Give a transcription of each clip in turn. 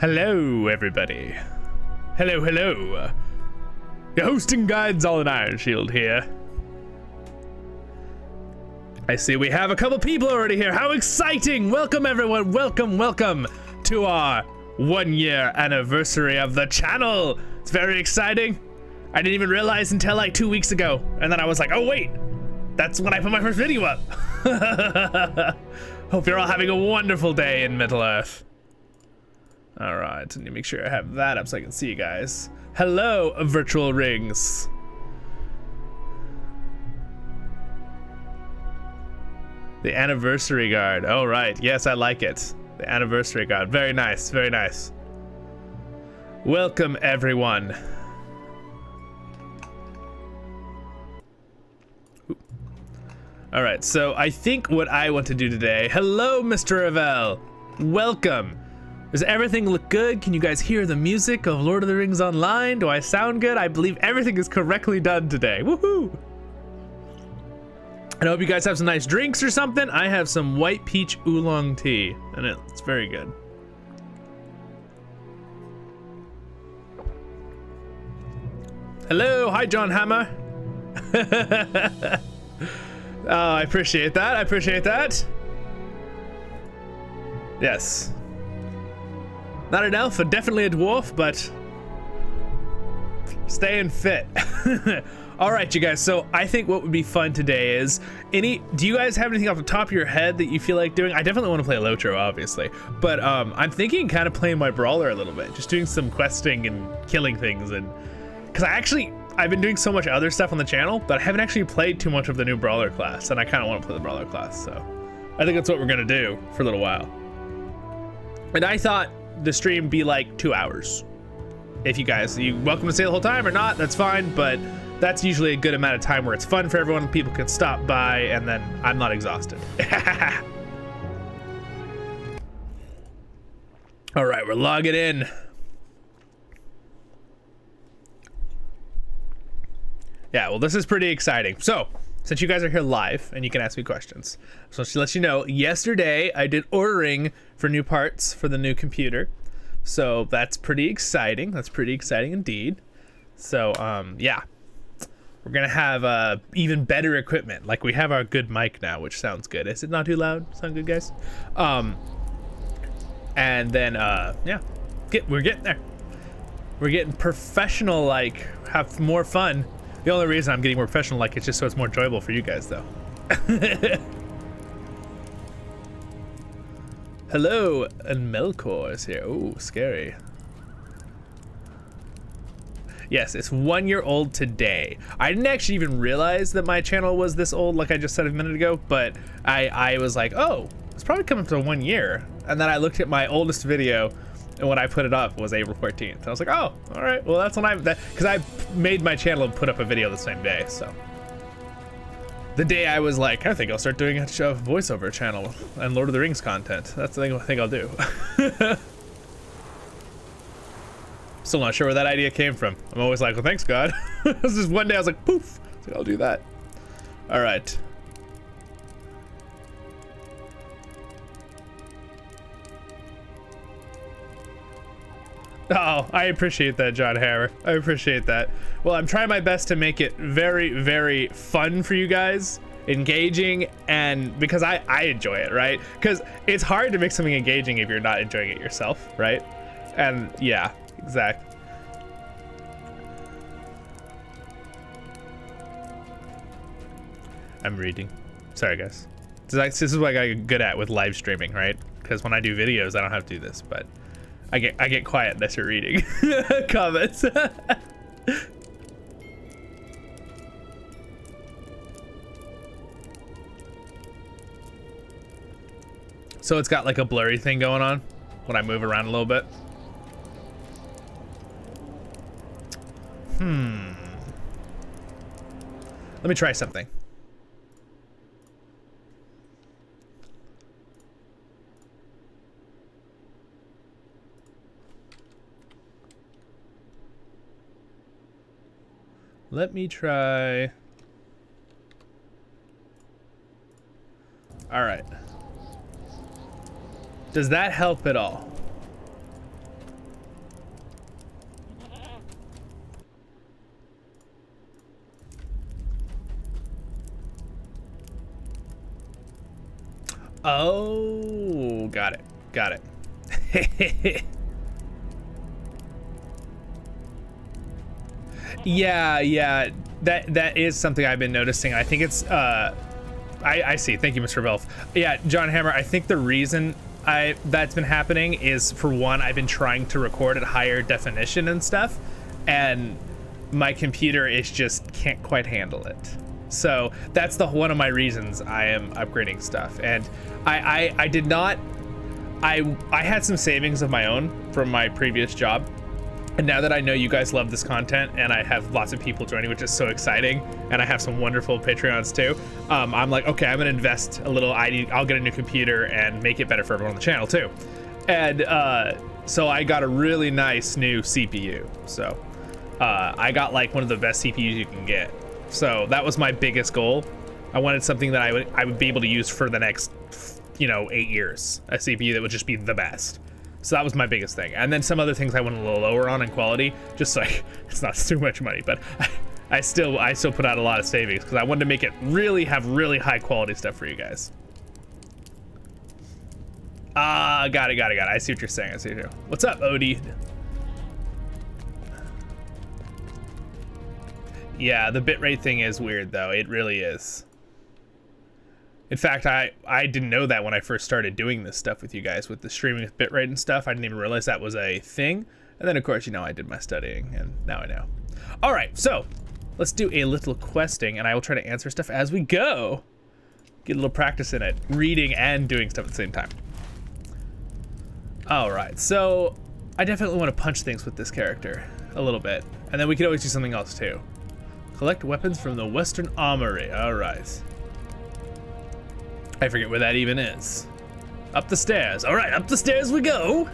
Hello, everybody. Hello, hello. Your hosting guide, Zollin Ironshield here. I see we have a couple people already here. How exciting! Welcome, everyone. Welcome, welcome to our 1 year anniversary of the channel. It's very exciting. I didn't even realize until like 2 weeks ago. And then I was like, oh, wait. That's when I put my first video up. Hope you're all having a wonderful day in Middle-earth. All right, let me make sure I have that up so I can see you guys. Hello, virtual rings. The anniversary guard. Oh, right. Yes, I like it. The anniversary guard. Very nice, very nice. Welcome, everyone. All right, so I think what I want to do today. Hello, Mr. Revel. Welcome. Does everything look good? Can you guys hear the music of Lord of the Rings Online? Do I sound good? I believe everything is correctly done today. Woohoo! I hope you guys have some nice drinks or something. I have some white peach oolong tea, and it's very good. Hello, hi, John Hammer. Oh, I appreciate that. I appreciate that. Yes. Not an elf, but definitely a dwarf, but staying fit. All right, you guys. So I think what would be fun today is do you guys have anything off the top of your head that you feel like doing? I definitely want to play Lotro, obviously, but I'm thinking kind of playing my brawler a little bit, just doing some questing and killing things, and because I've been doing so much other stuff on the channel, but I haven't actually played too much of the new brawler class, and I kind of want to play the brawler class, so I think that's what we're gonna do for a little while. And I thought the stream be like 2 hours. If you welcome to stay the whole time or not, that's fine, but that's usually a good amount of time where it's fun for everyone. People can stop by and then I'm not exhausted. All right, we're logging in. Yeah, well, this is pretty exciting. So, since you guys are here live and you can ask me questions, so to let you know, yesterday I did ordering for new parts for the new computer. So that's pretty exciting. That's pretty exciting indeed. So, yeah, we're gonna have even better equipment. Like we have our good mic now, which sounds good. Is it not too loud? Sound good, guys? And then, yeah, we're getting there. We're getting professional, like have more fun. The only reason I'm getting more professional, like, it's just so it's more enjoyable for you guys, though. Hello, and Melkor is here. Ooh, scary. Yes, it's 1 year old today. I didn't actually even realize that my channel was this old, like I just said a minute ago, but I was like, oh, it's probably coming up to 1 year. And then I looked at my oldest video, and when I put it up was April 14th. I was like, oh, all right, well, that's when because I made my channel and put up a video the same day, so. The day I was like, I think I'll start doing a voiceover channel and Lord of the Rings content. That's the thing I think I'll do. Still not sure where that idea came from. I'm always like, well, thanks, God. This is one day I was like, poof, so I'll do that. All right. Oh, I appreciate that, John Harrer. I appreciate that. Well, I'm trying my best to make it very, very fun for you guys, engaging, and because I enjoy it, right? Because it's hard to make something engaging if you're not enjoying it yourself, right? And yeah, exactly. I'm reading. Sorry, guys. This is what I got good at with live streaming, right? Because when I do videos, I don't have to do this, but I get quiet and I start reading comments. So it's got like a blurry thing going on when I move around a little bit. Let me try something. Let me try. All right. Does that help at all? Oh, got it. Got it. Yeah. That is something I've been noticing. I think it's I see. Thank you, Mr. Revel. Yeah, John Hammer, I think the reason that's been happening is, for one, I've been trying to record at higher definition and stuff, and my computer is just can't quite handle it. So that's one of my reasons I am upgrading stuff. And I did not, I had some savings of my own from my previous job. And now that I know you guys love this content and I have lots of people joining, which is so exciting, and I have some wonderful Patreons too, I'm like, okay, I'm gonna invest a little. I'll get a new computer and make it better for everyone on the channel too. And so I got a really nice new CPU. So I got like one of the best CPUs you can get. So that was my biggest goal. I wanted something that I would be able to use for the next, 8 years. A CPU that would just be the best. So that was my biggest thing. And then some other things I went a little lower on in quality, just like, it's not too much money, but I still put out a lot of savings because I wanted to make it have really high quality stuff for you guys. Got it. I see what you're saying. What's up, Odie? Yeah, the bitrate thing is weird though. It really is. In fact, I didn't know that when I first started doing this stuff with you guys, with the streaming with bitrate and stuff. I didn't even realize that was a thing. And then, of course, I did my studying, and now I know. All right, so let's do a little questing, and I will try to answer stuff as we go. Get a little practice in it, reading and doing stuff at the same time. All right, so I definitely want to punch things with this character a little bit, and then we could always do something else too. Collect weapons from the Western Armory. All right. I forget where that even is. Up the stairs. All right, up the stairs we go.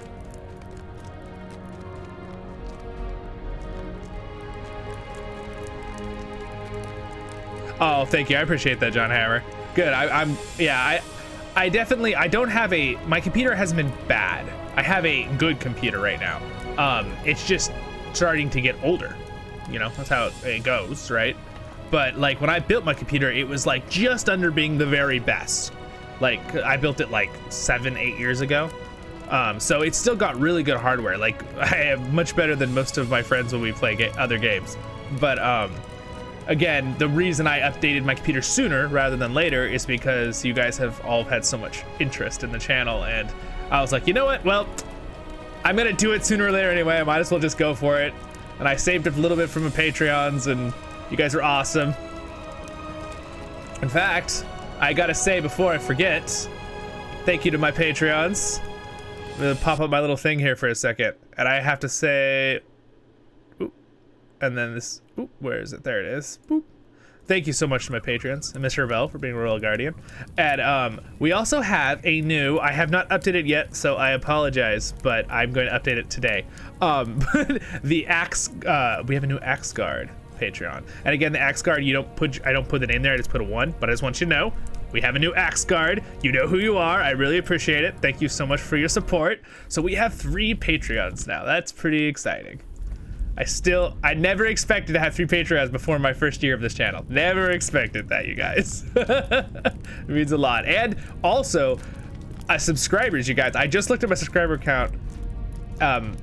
Oh, thank you. I appreciate that, John Hammer. Good. I definitely, I don't have my computer hasn't been bad. I have a good computer right now. It's just starting to get older. That's how it goes, right? But like when I built my computer, it was like just under being the very best. Like I built it like 7-8 years ago. So it's still got really good hardware. Like I am much better than most of my friends when we play other games. But again, the reason I updated my computer sooner rather than later is because you guys have all had so much interest in the channel. And I was like, you know what? Well, I'm gonna do it sooner or later anyway. I might as well just go for it. And I saved up a little bit from the Patreons, and you guys are awesome. In fact, I gotta say before I forget, thank you to my Patreons. I'm gonna pop up my little thing here for a second, and I have to say, oop, and then this, oop, where is it? There it is. Boop. Thank you so much to my Patreons and Mr. Revel for being a Royal Guardian. And we also have a new, I have not updated yet, so I apologize, but I'm going to update it today. The Axe, we have a new Axe Guard Patreon. And again, the Axe Guard, I don't put the name there, I just put a 1, but I just want you to know, we have a new Axe Guard. You know who you are. I really appreciate it. Thank you so much for your support. So we have 3 Patreons now. That's pretty exciting. I never expected to have 3 Patreons before my first year of this channel. Never expected that, you guys. It means a lot. And also, subscribers, you guys. I just looked at my subscriber count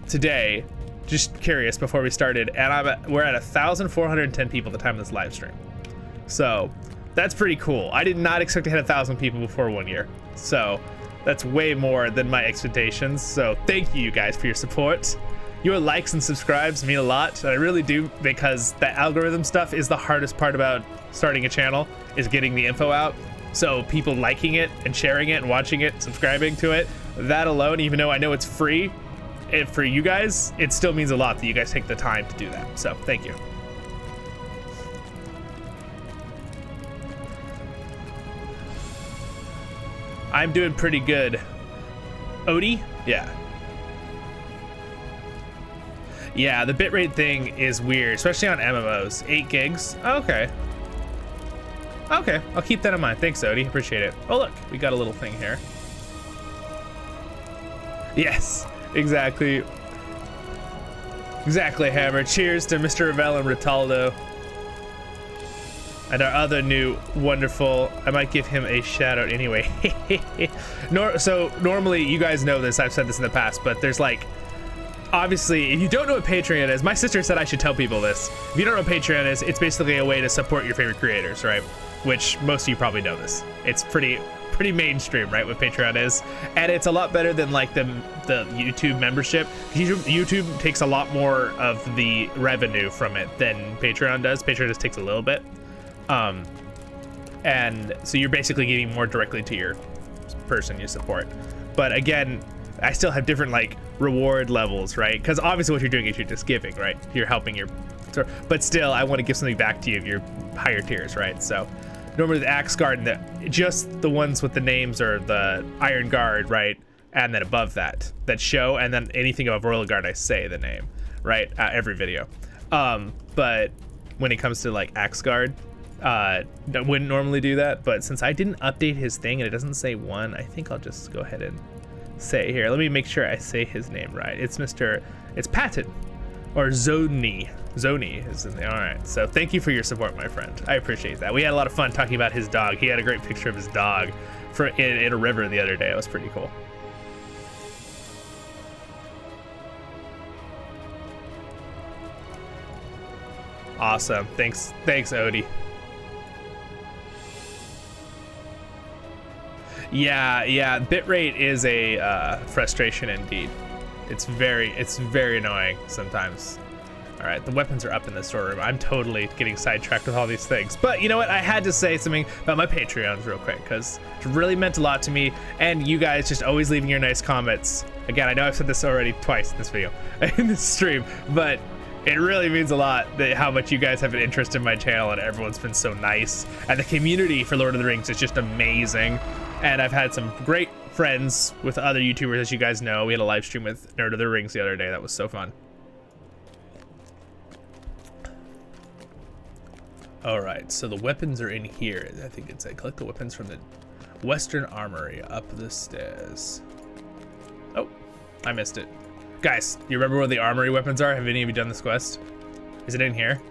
today, just curious before we started, and we're at 1,410 people at the time of this live stream. So that's pretty cool. I did not expect to hit 1,000 people before 1 year. So that's way more than my expectations. So thank you guys for your support. Your likes and subscribes mean a lot, and I really do, because the algorithm stuff is the hardest part about starting a channel, is getting the info out. So people liking it and sharing it and watching it, subscribing to it, that alone, even though I know it's free, for you guys, it still means a lot that you guys take the time to do that. So thank you. I'm doing pretty good. Odie? Yeah. Yeah, the bitrate thing is weird, especially on MMOs. 8 gigs. Okay. Okay, I'll keep that in mind. Thanks, Odie. Appreciate it. Oh, look, we got a little thing here. Yes, exactly. Exactly, Hammer. Cheers to Mr. Revel and Rataldo. And our other new wonderful, I might give him a shout out anyway. So normally, you guys know this, I've said this in the past, but there's like, obviously, if you don't know what Patreon is, my sister said I should tell people this. If you don't know what Patreon is, it's basically a way to support your favorite creators, right? Which most of you probably know this. It's pretty mainstream, right, what Patreon is. And it's a lot better than like the YouTube membership. YouTube takes a lot more of the revenue from it than Patreon does. Patreon just takes a little bit. And so you're basically getting more directly to your person you support. But again, I still have different like reward levels, right? Because obviously what you're doing is you're just giving, right? You're helping your, but still I want to give something back to you if you're higher tiers, right? So normally the Axe Guard and just the ones with the names are the Iron Guard, right? And then above that show, and then anything above Royal Guard I say the name, right? Every video. But when it comes to like Axe Guard, I wouldn't normally do that, but since I didn't update his thing and it doesn't say one, I think I'll just go ahead and say here. Let me make sure I say his name right. It's Patton, or Zoni. Zoni is in there. All right. So thank you for your support, my friend. I appreciate that. We had a lot of fun talking about his dog. He had a great picture of his dog in a river the other day. It was pretty cool. Awesome. Thanks, Odie. Yeah, bitrate is a frustration indeed. It's very annoying sometimes. All right, the weapons are up in the storeroom. I'm totally getting sidetracked with all these things. But you know what? I had to say something about my Patreons real quick because it really meant a lot to me. And you guys just always leaving your nice comments. Again, I know I've said this already twice in this video, in this stream, but it really means a lot that how much you guys have an interest in my channel, and everyone's been so nice. And the community for Lord of the Rings is just amazing. And I've had some great friends with other YouTubers, as you guys know. We had a live stream with Nerd of the Rings the other day. That was so fun. All right, so the weapons are in here. I think it's like collect the weapons from the Western Armory up the stairs. Oh, I missed it. Guys, you remember where the armory weapons are? Have any of you done this quest? Is it in here?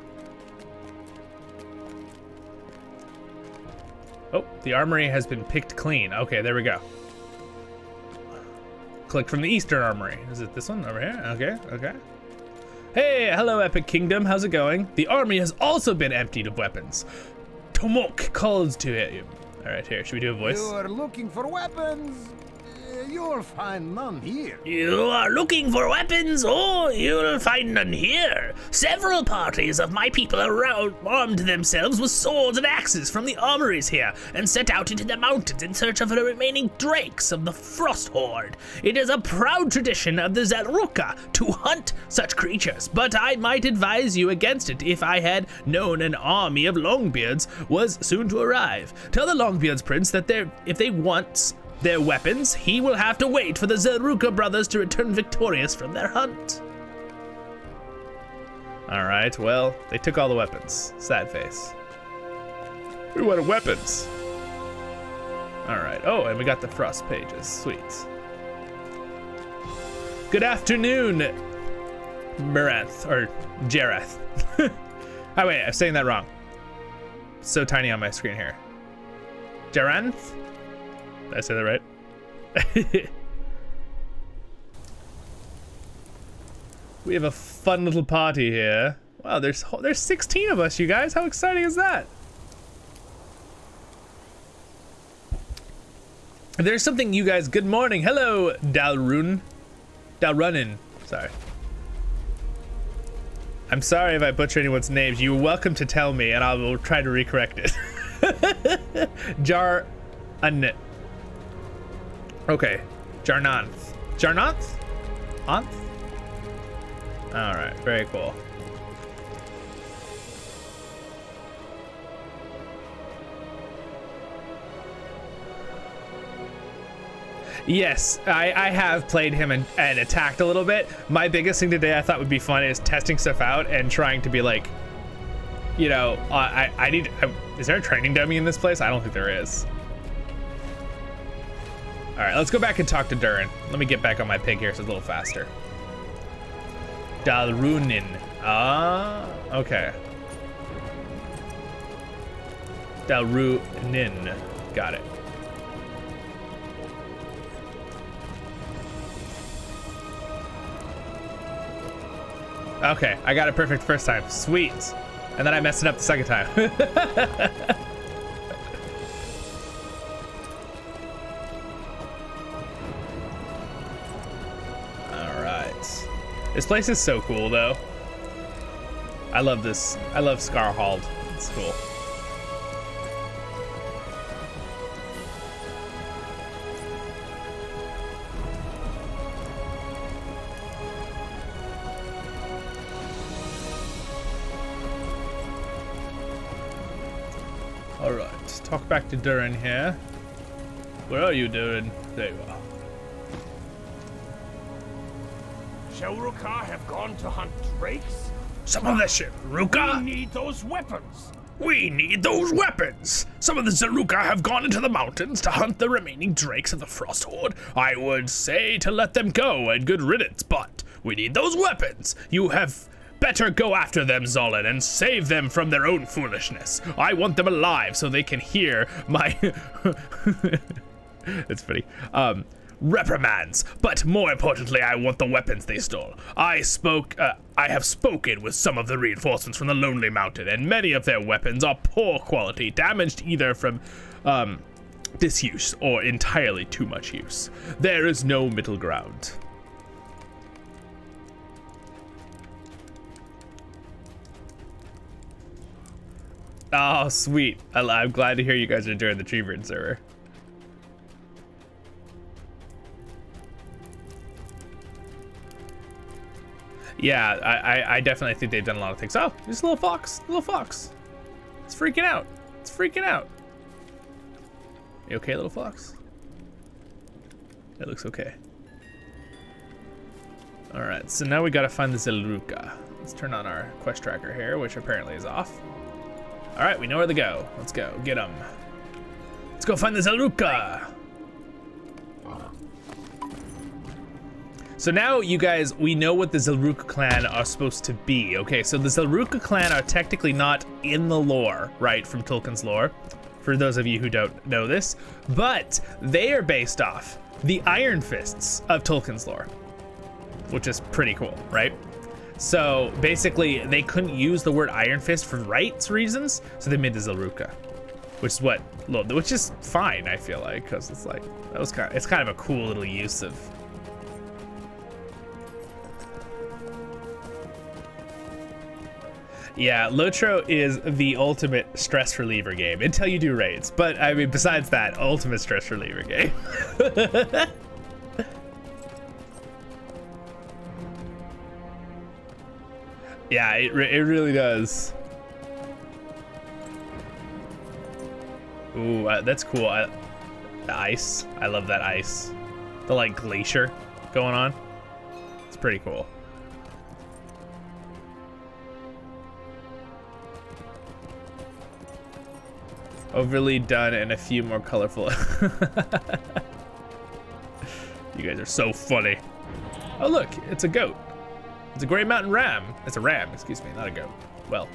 Oh, the armory has been picked clean. Okay, there we go. Collect from the Eastern Armory. Is it this one over here? Okay. Hey, hello Epic Kingdom, how's it going? The army has also been emptied of weapons. Tomok calls to you. All right, here, should we do a voice? You are looking for weapons? You'll find none here. You are looking for weapons? Oh, you'll find none here. Several parties of my people around armed themselves with swords and axes from the armories here and set out into the mountains in search of the remaining drakes of the Frost Horde. It is a proud tradition of the Zelruka to hunt such creatures, but I might advise you against it if I had known an army of Longbeards was soon to arrive. Tell the Longbeards Prince that if they want their weapons, he will have to wait for the Zelruka brothers to return victorious from their hunt. All right, well, they took all the weapons. Sad face. We wanted weapons. All right, oh, and we got the frost pages, sweet. Good afternoon, Marath, or Jareth. Oh wait, I'm saying that wrong. So tiny on my screen here. Jaranth? Did I say that right? We have a fun little party here. Wow, there's 16 of us, you guys. How exciting is that? There's something you guys. Good morning. Hello, Dalrunin. Sorry. I'm sorry if I butcher anyone's names. You're welcome to tell me, and I will try to recorrect it. Okay, Jarnanth. Anth? All right, very cool. Yes, I have played him and attacked a little bit. My biggest thing today I thought would be fun is testing stuff out and trying to be like, you know, is there a training dummy in this place? I don't think there is. All right, let's go back and talk to Durin. Let me get back on my pig here so it's a little faster. Dalrunin. Ah, okay. Dalrunin. Got it. Okay, I got it perfect first time. Sweet. And then I messed it up the second time. Alright. This place is so cool, though. I love this. I love Scarhold. It's cool. Alright, talk back to Durin here. Where are you, Durin? There you are. Shall Ruka have gone to hunt drakes? Some of the Zaruka? We need those weapons. We need those weapons! Some of the Zaruka have gone into the mountains to hunt the remaining drakes of the Frost Horde. I would say to let them go and good riddance, but we need those weapons. You have better go after them, Zollin, and save them from their own foolishness. I want them alive so they can hear my... It's funny. Reprimands, but more importantly, I want the weapons they stole. I have spoken with some of the reinforcements from the Lonely Mountain, and many of their weapons are poor quality, damaged either from disuse or entirely too much use. There is no middle ground. Oh, sweet. I'm glad to hear you guys are enjoying the Treebird server. Yeah, I definitely think they've done a lot of things. Oh, there's a little fox. Little fox. It's freaking out. It's freaking out. You okay, little fox? It looks okay. Alright, so now we gotta find the Zaruka. Let's turn on our quest tracker here, which apparently is off. Alright, we know where to go. Let's go. Get them. Let's go find the Zaruka. So now, you guys, we know what the Zaruka clan are supposed to be. Okay, so the Zaruka clan are technically not in the lore, right, from Tolkien's lore, for those of you who don't know this, but they are based off the Iron Fists of Tolkien's lore, which is pretty cool, right? So basically, they couldn't use the word Iron Fist for rights reasons, so they made the Zaruka, which is fine, I feel like, because it's like it's kind of a cool little use of. Yeah, Lotro is the ultimate stress reliever game until you do raids. But I mean, besides that, ultimate stress reliever game. Yeah, it really does. Ooh, that's cool. The ice, I love that ice. The like glacier going on. It's pretty cool. Overly done and a few more colorful. You guys are so funny. Oh look, it's a goat. It's a Grey Mountain ram. It's a ram, excuse me, not a goat. Well.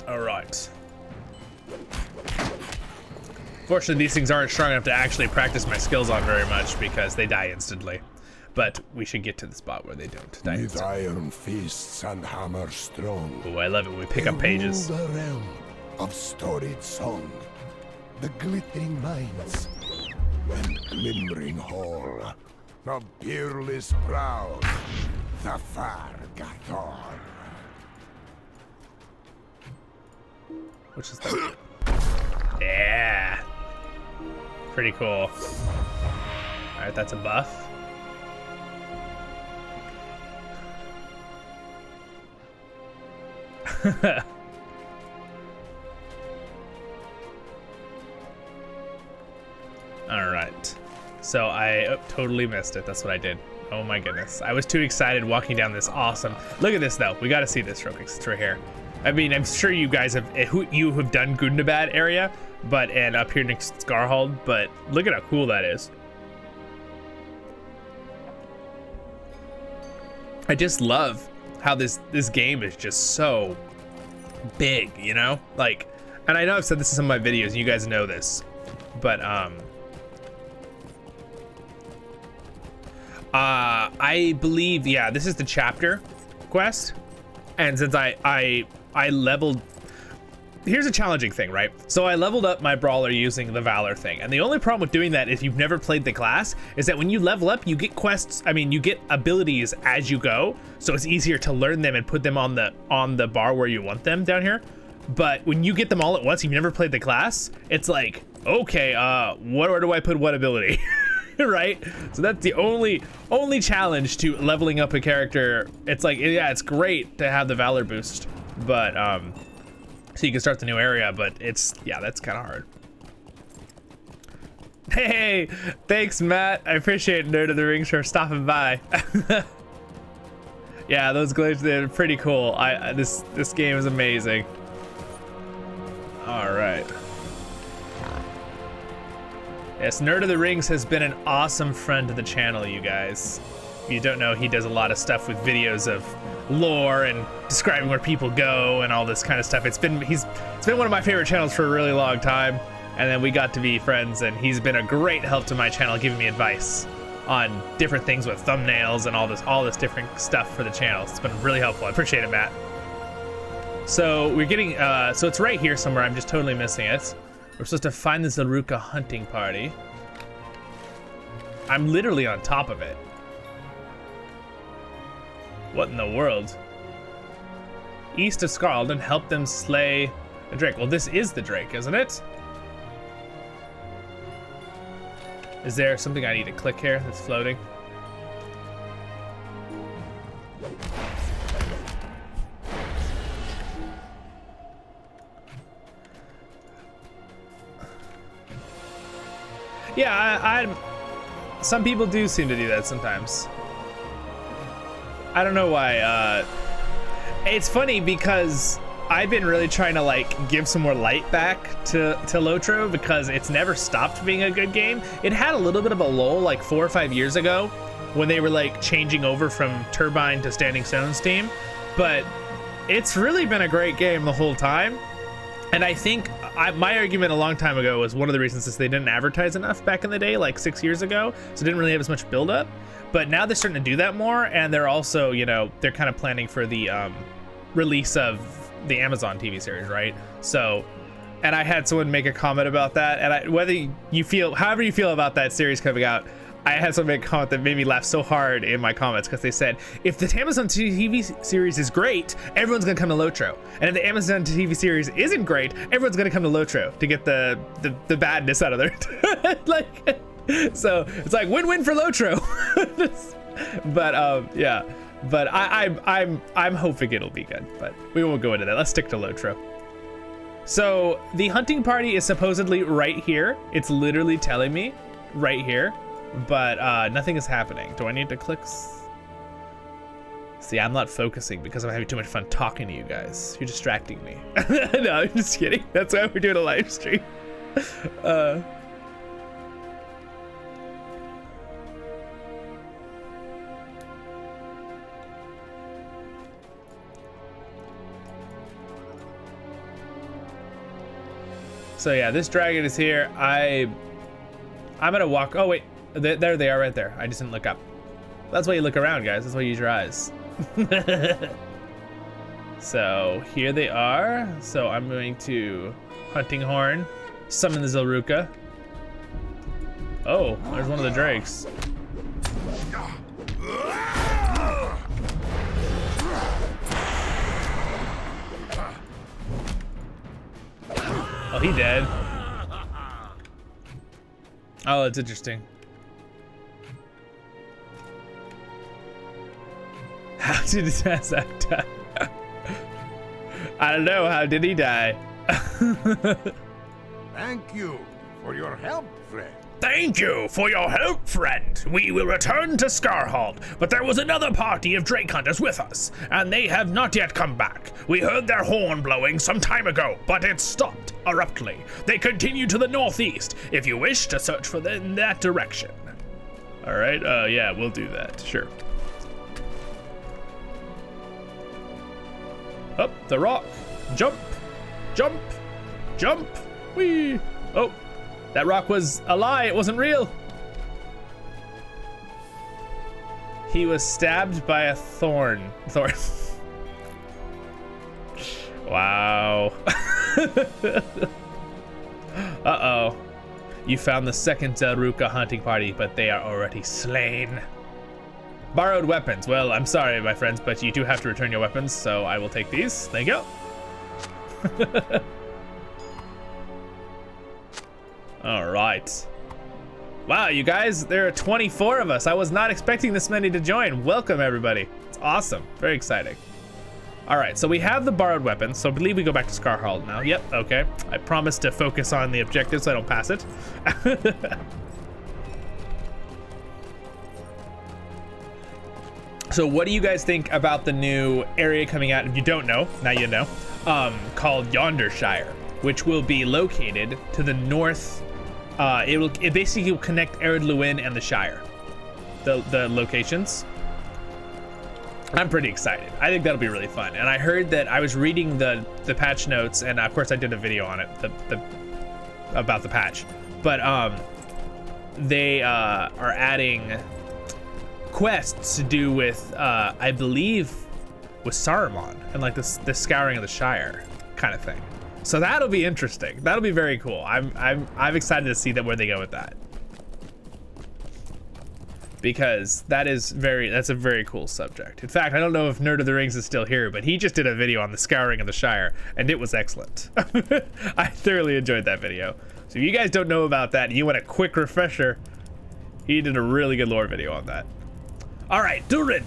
All right. Fortunately, these things aren't strong enough to actually practice my skills on very much because they die instantly. But we should get to the spot where they don't die. With iron fists and hammer strong. Oh, I love it when we pick up pages. The realm of storied song, the glittering mines, and glimmering hall, the peerless proud, the far Gathor. Which is that? Yeah. Pretty cool. All right, that's a buff. All right, so I totally missed it. That's what I did. Oh my goodness, I was too excited walking down this awesome. Look at this though. We got to see this real quick. It's right here. I mean, I'm sure you guys have done Gundabad area, and up here next to Scarhold, but look at how cool that is. I just love how this game is just so big, you know? Like, and I know I've said this in some of my videos, and you guys know this, but I believe, yeah, this is the chapter quest, and since I leveled, here's a challenging thing, right? So I leveled up my brawler using the Valor thing, and the only problem with doing that if you've never played the class is that when you level up, you get quests, I mean, you get abilities as you go, so it's easier to learn them and put them on the bar where you want them down here. But when you get them all at once, you've never played the class, it's like, okay, where do I put what ability? Right? So that's the only challenge to leveling up a character. It's like, yeah, it's great to have the Valor boost, but so you can start the new area, but it's, yeah, that's kind of hard. Hey, thanks, Matt. I appreciate Nerd of the Rings for stopping by. Yeah, those glitches, they're pretty cool. This game is amazing. All right. Yes, Nerd of the Rings has been an awesome friend to the channel, you guys. If you don't know, he does a lot of stuff with videos of lore and describing where people go and all this kind of stuff. It's been one of my favorite channels for a really long time, and then we got to be friends, and he's been a great help to my channel, giving me advice on different things with thumbnails and all this different stuff for the channel. It's been really helpful. I appreciate it, Matt. So we're getting so it's right here somewhere. I'm just totally missing it. We're supposed to find the Zaruka hunting party. I'm literally on top of it. What in the world? East of Skarld and help them slay a drake. Well, this is the drake, isn't it? Is there something I need to click here that's floating? Yeah, some people do seem to do that sometimes. I don't know why. It's funny because I've been really trying to like give some more light back to Lotro because it's never stopped being a good game. It had a little bit of a lull like 4 or 5 years ago when they were like changing over from Turbine to Standing Stone's team, but it's really been a great game the whole time. And I think my argument a long time ago was one of the reasons is they didn't advertise enough back in the day, like 6 years ago, so didn't really have as much build up. But now they're starting to do that more, and they're also, you know, they're kind of planning for the release of the Amazon TV series, right? So, and I had someone make a comment about that, and whether you feel, however you feel about that series coming out, I had someone make a comment that made me laugh so hard in my comments because they said, if the Amazon TV series is great, everyone's gonna come to Lotro. And if the Amazon TV series isn't great, everyone's gonna come to Lotro to get the badness out of there. Like, so it's like win-win for Lotro. But yeah, but I'm hoping it'll be good, but we won't go into that. Let's stick to Lotro. So the hunting party is supposedly right here. It's literally telling me right here. But nothing is happening. Do I need to click? See, I'm not focusing because I'm having too much fun talking to you guys. You're distracting me. No, I'm just kidding. That's why we're doing a live stream. So yeah, this dragon is here. I'm gonna walk. Oh wait. There they are right there. I just didn't look up. That's why you look around, guys. That's why you use your eyes. So here they are. So I'm going to hunting horn, summon the Zaruka. Oh, there's one of the drakes. Oh, he dead. Oh, that's interesting. How did Zazak die? I don't know. How did he die? Thank you for your help, friend. Thank you for your help, friend. We will return to Skarhold, but there was another party of Drake hunters with us, and they have not yet come back. We heard their horn blowing some time ago, but it stopped abruptly. They continue to the northeast, if you wish to search for them in that direction. All right, yeah, we'll do that, sure. the rock. Jump, jump, jump. Whee! Oh, that rock was a lie. It wasn't real. He was stabbed by a thorn. Wow. Uh-oh. You found the second Zelruka hunting party, but they are already slain. Borrowed weapons. Well, I'm sorry, my friends, but you do have to return your weapons, so I will take these. Thank you. All right. Wow, you guys, there are 24 of us. I was not expecting this many to join. Welcome, everybody. It's awesome. Very exciting. All right, so we have the borrowed weapons, so I believe we go back to Scarhold now. Yep, okay. I promise to focus on the objective so I don't pass it. So what do you guys think about the new area coming out? If you don't know, now you know, called Yondershire, which will be located to the north. It basically will connect Ered Luin and the Shire, the locations. I'm pretty excited. I think that'll be really fun. And I heard that I was reading the patch notes, and of course I did a video on it about the patch. But they are adding quests to do with I believe with Saruman and like the scouring of the Shire kind of thing. So that'll be interesting. That'll be very cool. I'm excited to see where they go with that, because that's a very cool subject. In fact, I don't know if Nerd of the Rings is still here, but he just did a video on the scouring of the Shire, and it was excellent. I thoroughly enjoyed that video. So if you guys don't know about that and you want a quick refresher, he did a really good lore video on that. All right, Durin.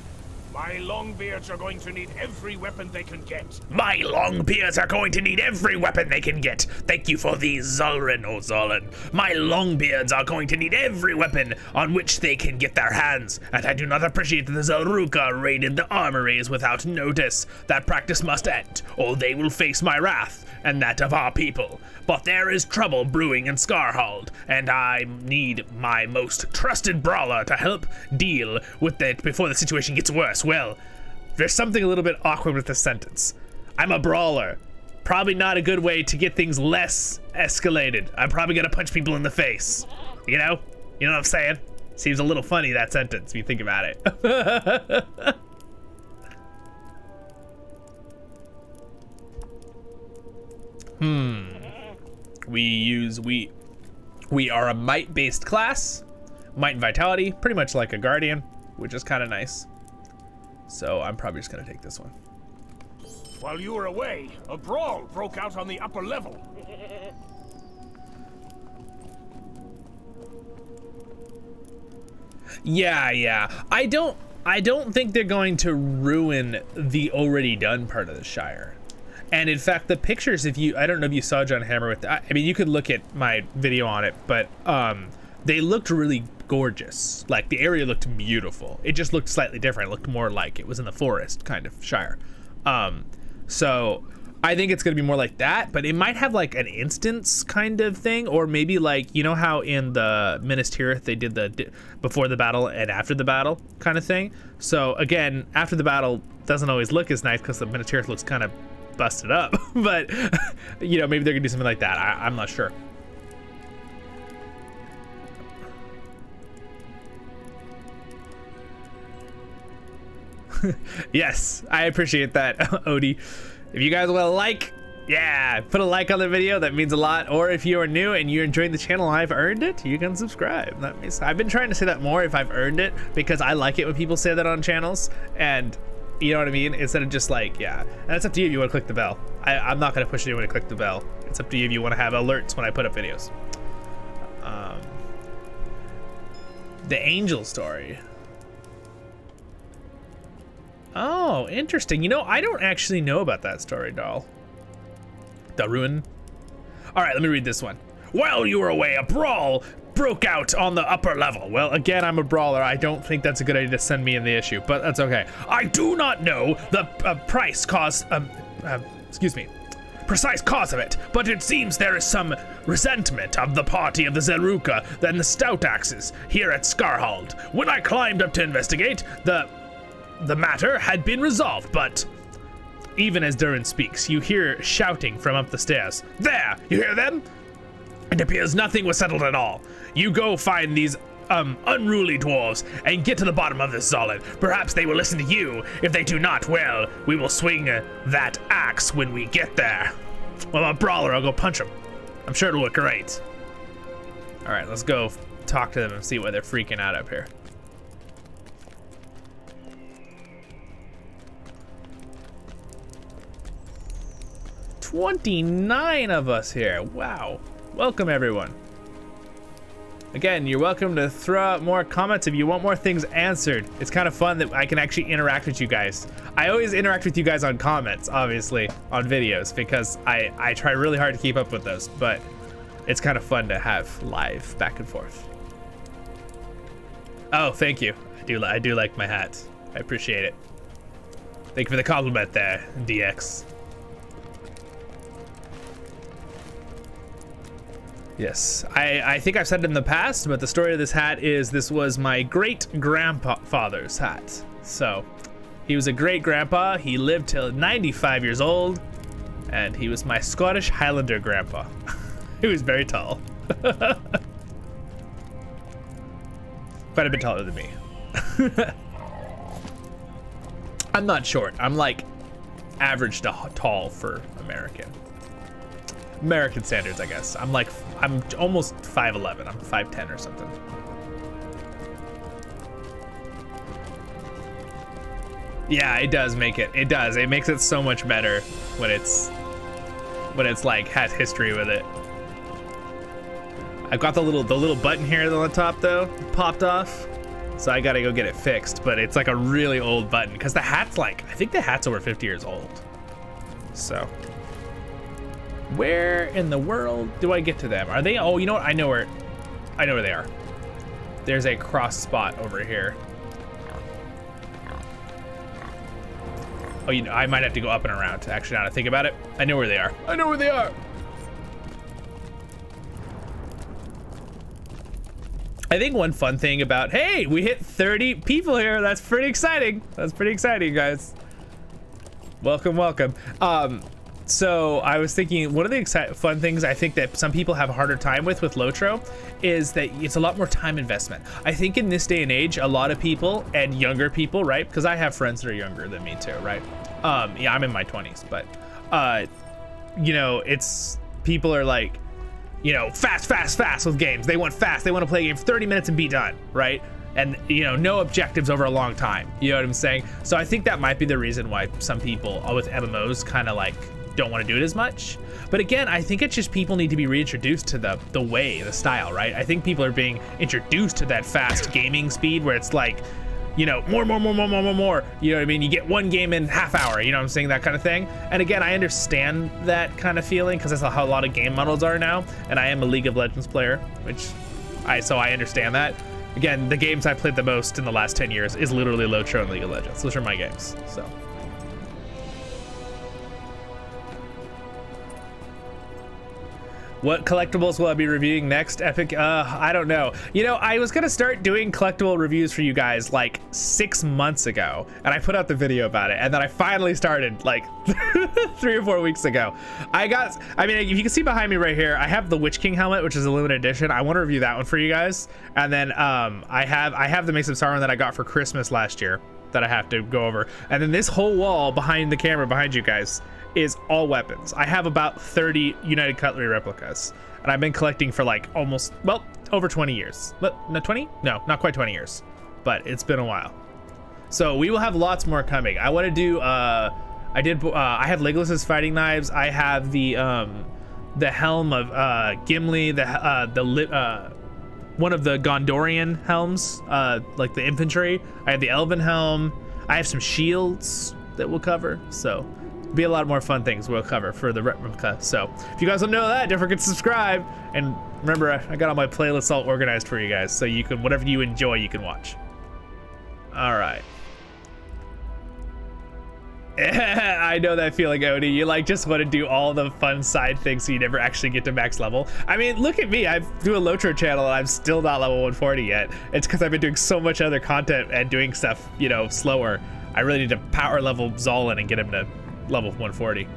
My Longbeards are going to need every weapon they can get. My Longbeards are going to need every weapon they can get. Thank you for these, Zollin, oh Zollin. My Longbeards are going to need every weapon on which they can get their hands, and I do not appreciate that the Zelruka raided the armories without notice. That practice must end, or they will face my wrath, and that of our people. But there is trouble brewing in Scarhold, and I need my most trusted brawler to help deal with it before the situation gets worse. Well, there's something a little bit awkward with this sentence. I'm a brawler. Probably not a good way to get things less escalated. I'm probably gonna punch people in the face. You know? You know what I'm saying? Seems a little funny, that sentence, if you think about it. We are a might-based class. Might and vitality, pretty much like a guardian, which is kind of nice. So I'm probably just gonna take this one. While you were away, a brawl broke out on the upper level. Yeah. I don't think they're going to ruin the already done part of the Shire. And in fact, the pictures, I don't know if you saw John Hammer with, I mean, you could look at my video on it, but they looked really gorgeous. Like, the area looked beautiful. It just looked slightly different. It looked more like it was in the forest kind of Shire. So I think it's gonna be more like that, but it might have like an instance kind of thing, or maybe like, you know how in the Minas Tirith they did the before the battle and after the battle kind of thing. So again, after the battle doesn't always look as nice because the Minas Tirith looks kind of busted up, but you know, maybe they're gonna do something like that. I'm not sure. Yes, I appreciate that, Odie. If you guys want to like, yeah, put a like on the video. That means a lot. Or if you are new and you're enjoying the channel, I've earned it, you can subscribe. That means, I've been trying to say that more, if I've earned it, because I like it when people say that on channels, and you know what I mean? Instead of just like, yeah. And that's up to you if you want to click the bell. I'm not going to push anyone to click the bell. It's up to you if you want to have alerts when I put up videos. The Angel story. Oh, interesting. You know, I don't actually know about that story, doll. The ruin. All right, let me read this one. While you were away, a brawl broke out on the upper level. Well, again, I'm a brawler. I don't think that's a good idea to send me in the issue, but that's okay. I do not know the precise cause of it, but it seems there is some resentment of the party of the Zelruka than the stout axes here at Scarhold. When I climbed up to investigate, the matter had been resolved, but even as Durin speaks, you hear shouting from up the stairs. There! You hear them? It appears nothing was settled at all. You go find these unruly dwarves and get to the bottom of this Zollin. Perhaps they will listen to you. If they do not, well, we will swing that axe when we get there. Well, I'm a brawler. I'll go punch him. I'm sure it'll look great. All right, let's go talk to them and see why they're freaking out up here. $29 of us here. Wow. Welcome, everyone. Again, you're welcome to throw out more comments if you want more things answered. It's kind of fun that I can actually interact with you guys. I always interact with you guys on comments, obviously, on videos, because I try really hard to keep up with those, but it's kind of fun to have live back and forth. Oh, thank you. I do like my hat. I appreciate it. Thank you for the compliment there, DX. Yes, I think I've said it in the past, but the story of this hat is this was my great-grandfather's hat. So, he was a great-grandpa. He lived till 95 years old, and he was my Scottish Highlander grandpa. He was very tall. Quite a bit taller than me. I'm not short. I'm like average to tall for American standards, I guess. I'm almost 5'11". I'm 5'10" or something. Yeah, it does make it. It does. It makes it so much better when it's like has history with it. I've got the little button here on the top though, popped off. So I gotta go get it fixed, but it's like a really old button because the hat's I think the hat's over 50 years old. So where in the world do I get to them? Are they? Oh, you know what? I know where they are. There's a cross spot over here. Oh, you know, I might have to go up and around. Actually, now to think about it, I know where they are. I know where they are. I think one fun thing about, hey, we hit 30 people here. That's pretty exciting. That's pretty exciting, guys. Welcome, welcome. So I was thinking one of the fun things I think that some people have a harder time with Lotro is that it's a lot more time investment. I think in this day and age, a lot of people and younger people, right? Because I have friends that are younger than me too, right? Yeah, I'm in my 20s, but you know, it's people are like, you know, fast with games. They want fast. They want to play a game for 30 minutes and be done, right? And, you know, no objectives over a long time. You know what I'm saying? So I think that might be the reason why some people with MMOs kind of like don't want to do it as much. But again, I think it's just people need to be reintroduced to the style, right? I think people are being introduced to that fast gaming speed where it's like, you know, more. You know what I mean? You get one game in half hour, you know what I'm saying? That kind of thing. And again, I understand that kind of feeling because that's how a lot of game models are now. And I am a League of Legends player, so I understand that. Again, the games I played the most in the last 10 years is literally Lotro and League of Legends. Those are my games, so. What collectibles will I be reviewing next? Epic, I don't know. You know, I was gonna start doing collectible reviews for you guys like 6 months ago, and I put out the video about it, and then I finally started like 3 or 4 weeks ago. I mean, if you can see behind me right here, I have the Witch King helmet, which is a limited edition. I want to review that one for you guys. And then I have the Mace of Sauron that I got for Christmas last year that I have to go over. And then this whole wall behind the camera, behind you guys, is all weapons. I have about 30 United Cutlery replicas, and I've been collecting for like almost, well, over 20 years. But not 20? No, not quite 20 years, but it's been a while. So we will have lots more coming. I want to do, I have Legolas's fighting knives. I have the helm of Gimli, one of the Gondorian helms, like the infantry. I have the elven helm. I have some shields that we'll cover. So be a lot more fun things we'll cover for the replica. So if you guys don't know that, don't forget to subscribe. And remember, I got all my playlists all organized for you guys, so you can, whatever you enjoy, you can watch. All right. I know that feeling, Odie. You like just want to do all the fun side things so you never actually get to max level. I mean, look at me. I do a Lotro channel and I'm still not level 140 yet. It's because I've been doing so much other content and doing stuff, you know, slower. I really need to power level Zollin and get him to level 140.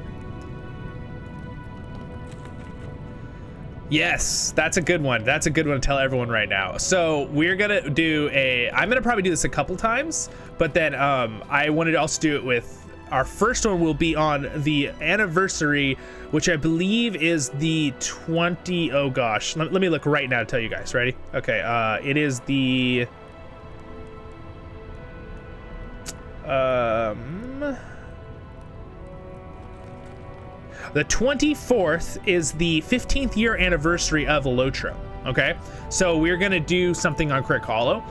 Yes, that's a good one. That's a good one to tell everyone right now. So we're gonna do I'm gonna probably do this a couple times, but then I wanted to also do it with, our first one will be on the anniversary, which I believe is the 20, oh gosh, let me look right now to tell you guys. Ready? Okay, it is the the 24th is the 15th year anniversary of Lotra. Okay, so we're gonna do something on Crick Hollow,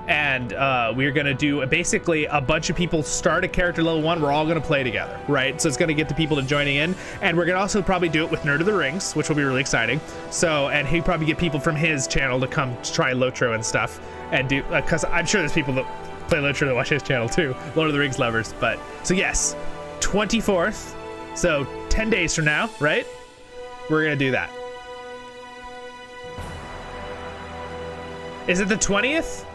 and we're gonna do basically a bunch of people start a character level 1. We're all gonna play together, right? So it's gonna get the people to joining in, and we're gonna also probably do it with Nerd of the Rings, which will be really exciting. So, and he'd probably get people from his channel to come try Lotro and stuff, and do, because I'm sure there's people that play Lotro that watch his channel too, Lord of the Rings lovers. But so yes, 24th, so 10 days from now, right? We're gonna do that. Is it the 20th?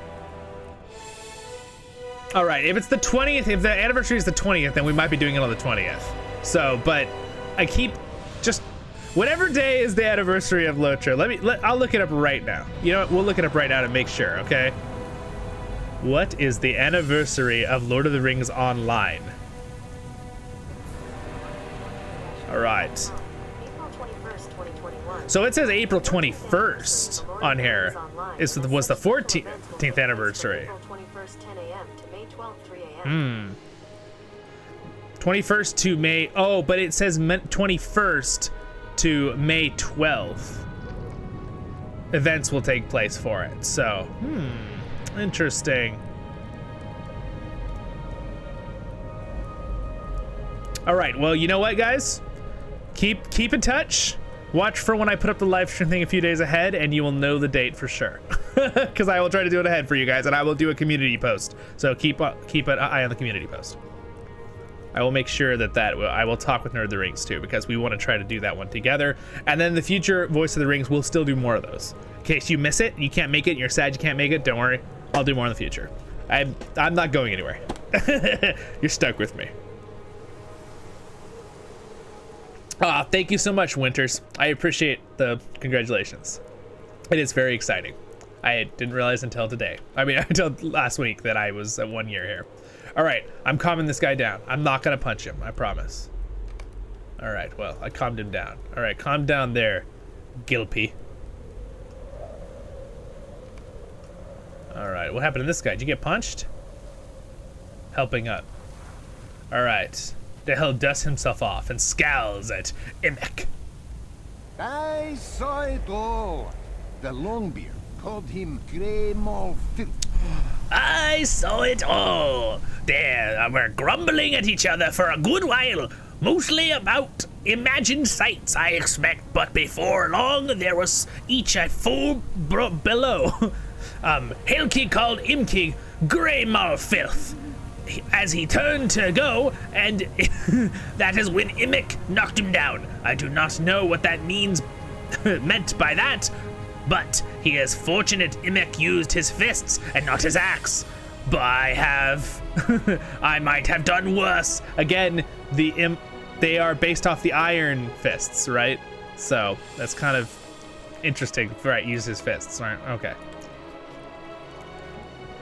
All right, if it's the 20th, if the anniversary is the 20th, then we might be doing it on the 20th. So, but I keep just, whatever day is the anniversary of Lotra, I'll look it up right now. You know what, we'll look it up right now to make sure, okay? What is the anniversary of Lord of the Rings Online? All right. So it says April 21st on here. Was the 14th anniversary. 21st to May. Oh, but it says 21st to May 12th. Events will take place for it. So, interesting. All right. Well, you know what, guys? Keep in touch. Watch for when I put up the live stream thing a few days ahead, and you will know the date for sure. Because I will try to do it ahead for you guys, and I will do a community post. So keep an eye on the community post. I will make sure that I will talk with Nerd of the Rings too, because we want to try to do that one together. And then in the future, Voice of the Rings, we'll still do more of those. In case you miss it, you can't make it, and you're sad you can't make it, don't worry. I'll do more in the future. I'm not going anywhere. You're stuck with me. Thank you so much, Winters. I appreciate the congratulations. It is very exciting. I didn't realize until today. I mean, until last week that I was at 1 year here. All right, I'm calming this guy down. I'm not gonna punch him, I promise. All right, well, I calmed him down. All right, calm down there, Gilpy. All right, what happened to this guy? Did you get punched? Helping up. All right. The hell dusts himself off and scowls at Imek. I saw it all. The Longbeard called him Grey Maul Filth. I saw it all. They were grumbling at each other for a good while, mostly about imagined sights, I expect, but before long there was each a full below. Helki called Imki Grey Maul Filth as he turned to go, and that is when Imek knocked him down. I do not know what that means meant by that, but he is fortunate Imek used his fists and not his axe. But I might have done worse. Again, they are based off the iron fists, right? So that's kind of interesting. Right, use his fists, right? Okay.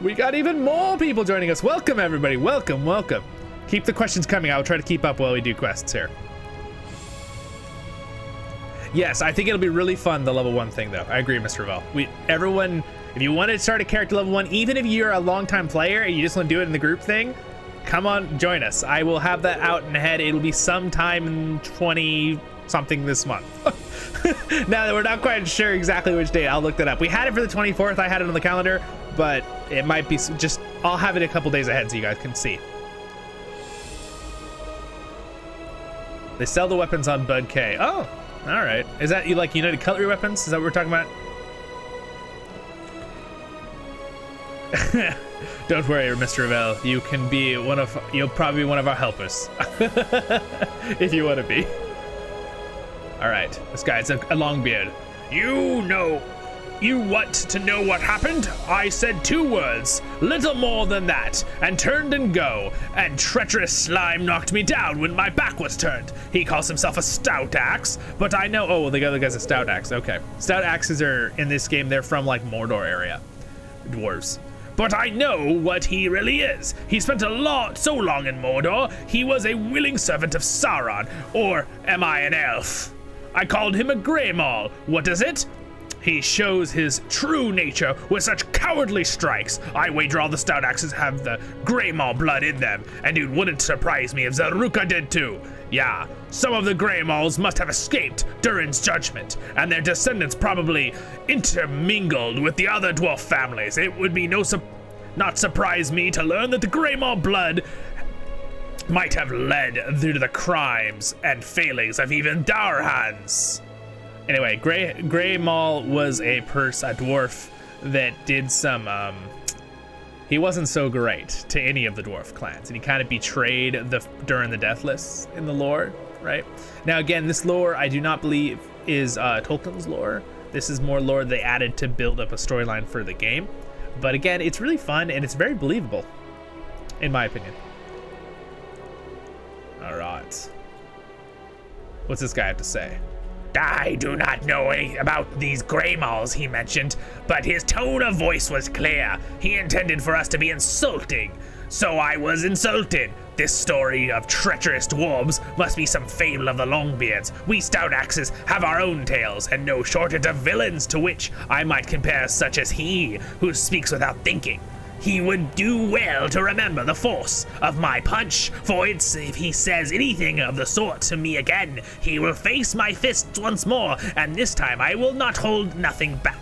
We got even more people joining us. Welcome, everybody. Welcome, welcome. Keep the questions coming. I'll try to keep up while we do quests here. Yes, I think it'll be really fun, the level 1 thing, though. I agree, Mr. Revel. Everyone, if you want to start a character level 1, even if you're a long-time player and you just want to do it in the group thing, come on, join us. I will have that out in ahead. It'll be sometime in 20-something this month. Now that we're not quite sure exactly which date, I'll look that up. We had it for the 24th. I had it on the calendar, but it might be just, I'll have it a couple days ahead so you guys can see. They sell the weapons on Bud K. Oh, all right. Is that you like United Cutlery weapons? Is that what we're talking about? Don't worry, Mr. Revel. You'll probably be one of our helpers. If you want to be. All right, this guy's a long beard. You know You want to know what happened? I said 2 words, little more than that, and turned and go, and treacherous slime knocked me down when my back was turned. He calls himself a stout axe, but I know, oh, the other guy's a stout axe, okay. Stout axes are, in this game, they're from like Mordor area, dwarves. But I know what he really is. He spent so long in Mordor, he was a willing servant of Sauron, or am I an elf? I called him a grey maul. What is it? He shows his true nature with such cowardly strikes. I wager all the stout axes have the grey maul blood in them, and it wouldn't surprise me if Zaruka did too. Yeah, some of the grey mauls must have escaped Durin's judgment, and their descendants probably intermingled with the other dwarf families. It would be not surprise me to learn that the grey maul blood might have led to the crimes and failings of even Darhans. Anyway, Grey Maul was a dwarf that did some, he wasn't so great to any of the dwarf clans, and he kind of betrayed Durin the Deathless in the lore, right? Now again, this lore I do not believe is Tolkien's lore. This is more lore they added to build up a storyline for the game. But again, it's really fun and it's very believable, in my opinion. All right. What's this guy have to say? I do not know any about these grey mauls he mentioned, but his tone of voice was clear. He intended for us to be insulting, so I was insulted. This story of treacherous dwarves must be some fable of the Longbeards. We stout axes have our own tales, and no shortage of villains to which I might compare such as he, who speaks without thinking. He would do well to remember the force of my punch, for if he says anything of the sort to me again, he will face my fists once more, and this time I will not hold nothing back.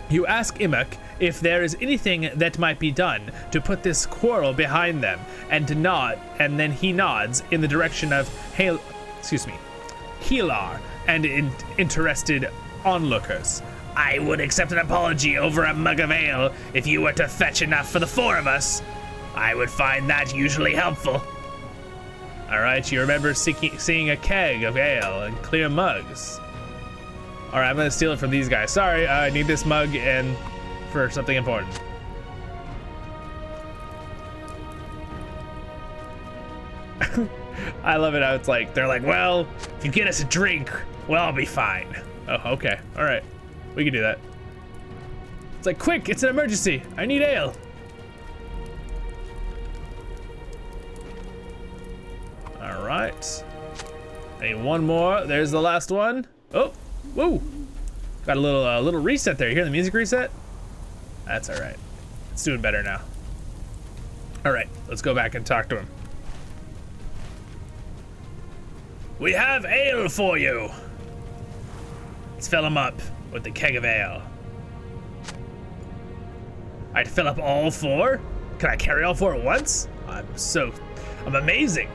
You ask Imuk if there is anything that might be done to put this quarrel behind them, and then he nods in the direction of Helar and interested onlookers. I would accept an apology over a mug of ale if you were to fetch enough for the 4 of us. I would find that usually helpful. All right, you remember seeing a keg of ale and clear mugs. All right, I'm gonna steal it from these guys. Sorry, I need this mug and for something important. I love it how it's like, they're like, well, if you get us a drink, we'll all be fine. Oh, okay, all right. We can do that. It's like, quick, it's an emergency. I need ale. All right. I need one more. There's the last one. Oh, whoa. Got a little reset there. You hear the music reset? That's all right. It's doing better now. All right, let's go back and talk to him. We have ale for you. Let's fill him up with the keg of ale. I'd fill up all 4? Can I carry all 4 at once? I'm amazing.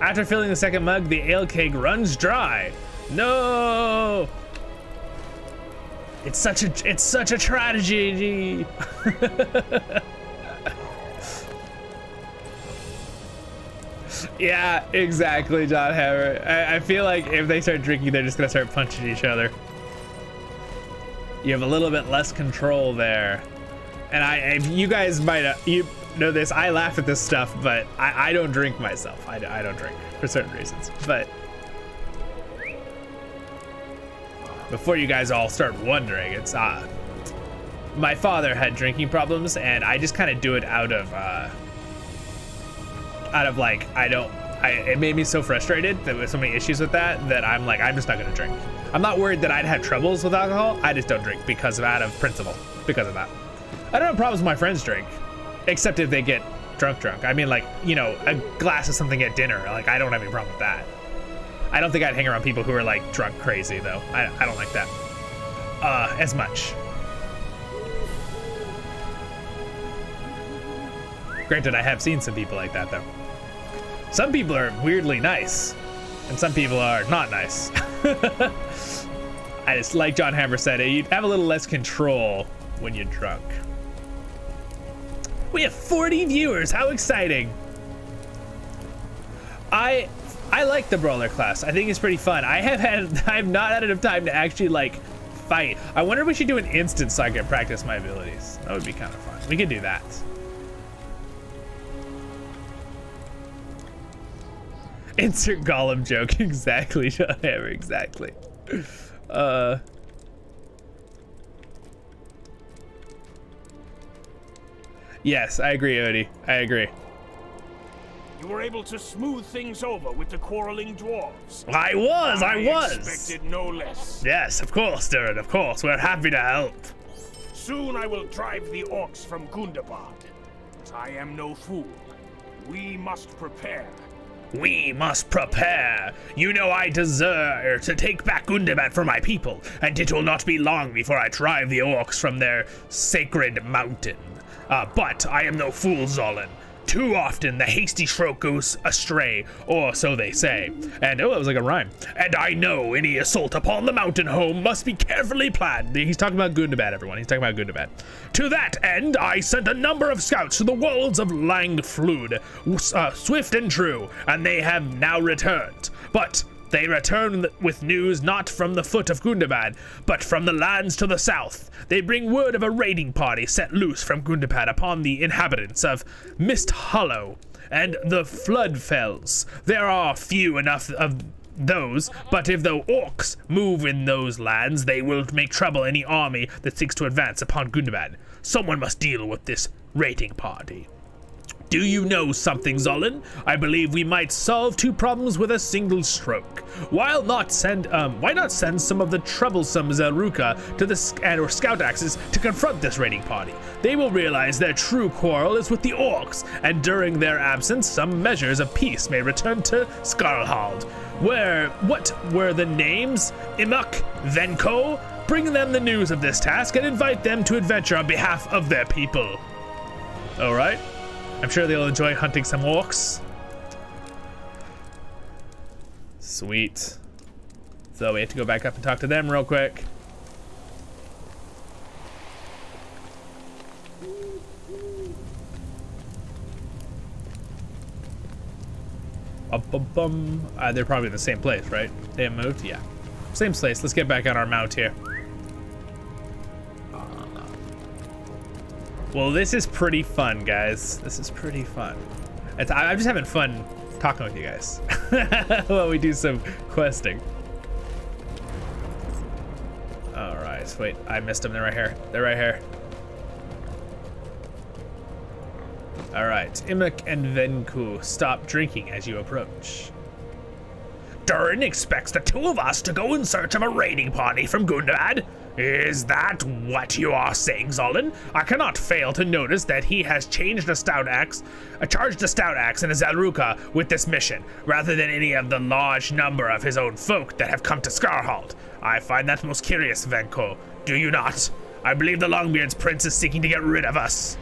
After filling the second mug, the ale keg runs dry. No! It's such a tragedy. Yeah, exactly, John Hammer. I feel like if they start drinking, they're just gonna start punching each other. You have a little bit less control there. And you guys might you know this, I laugh at this stuff, but I don't drink myself. I don't drink for certain reasons. But before you guys all start wondering, it's my father had drinking problems, and I just kind of do it out of like, it made me so frustrated that with so many issues with that I'm like, I'm just not gonna drink. I'm not worried that I'd have troubles with alcohol. I just don't drink out of principle, because of that. I don't have problems with my friends drink, except if they get drunk. I mean, like, you know, a glass of something at dinner, like, I don't have any problem with that. I don't think I'd hang around people who are like drunk crazy though. I don't like that as much. Granted, I have seen some people like that though. Some people are weirdly nice, and some people are not nice. I just, like John Hammer said, you have a little less control when you're drunk. We have 40 viewers, how exciting. I like the brawler class. I think it's pretty fun. I've not had enough time to actually like fight. I wonder if we should do an instant so I can practice my abilities. That would be kind of fun. We could do that. Insert Gollum joke. Exactly, Hammer, exactly. Yes, I agree, Odie. I agree. You were able to smooth things over with the quarreling dwarves. I was. Expected no less. Yes, of course, Durin, of course. We're happy to help. Soon I will drive the orcs from Gundabad. But I am no fool. We must prepare. We must prepare. You know I desire to take back Gundabad for my people, and it will not be long before I drive the orcs from their sacred mountain. But I am no fool, Zollin. Too often the hasty stroke goes astray, or so they say. And oh, that was like a rhyme. And I know any assault upon the mountain home must be carefully planned. He's talking about Gundabad, everyone. He's talking about Gundabad. To that end, I sent a number of scouts to the walls of Langflud, swift and true, and they have now returned. But they return with news not from the foot of Gundabad, but from the lands to the south. They bring word of a raiding party set loose from Gundabad upon the inhabitants of Mist Hollow and the Floodfells. There are few enough of those, but if the orcs move in those lands, they will make trouble any army that seeks to advance upon Gundabad. Someone must deal with this raiding party. Do you know something, Zollin? I believe we might solve two problems with a single stroke. Why not send some of the troublesome Zelruka to the scout axes to confront this raiding party? They will realize their true quarrel is with the orcs, and during their absence, some measures of peace may return to Skarlhald. What were the names? Imuk, Venko? Bring them the news of this task and invite them to adventure on behalf of their people. All right. I'm sure they'll enjoy hunting some orcs. Sweet. So we have to go back up and talk to them real quick. They're probably in the same place, right? They have moved? Yeah. Same place. Let's get back on our mount here. Well, this is pretty fun, guys. This is pretty fun. I'm just having fun talking with you guys while we do some questing. All right, wait, I missed them. They're right here. They're right here. All right, Imuk and Venku, stop drinking as you approach. Durin expects the two of us to go in search of a raiding party from Gundabad. Is that what you are saying, Zollin? I cannot fail to notice that he has charged a stout axe and a Zelruka with this mission, rather than any of the large number of his own folk that have come to Skarhald. I find that most curious, Venko. Do you not? I believe the Longbeard's prince is seeking to get rid of us.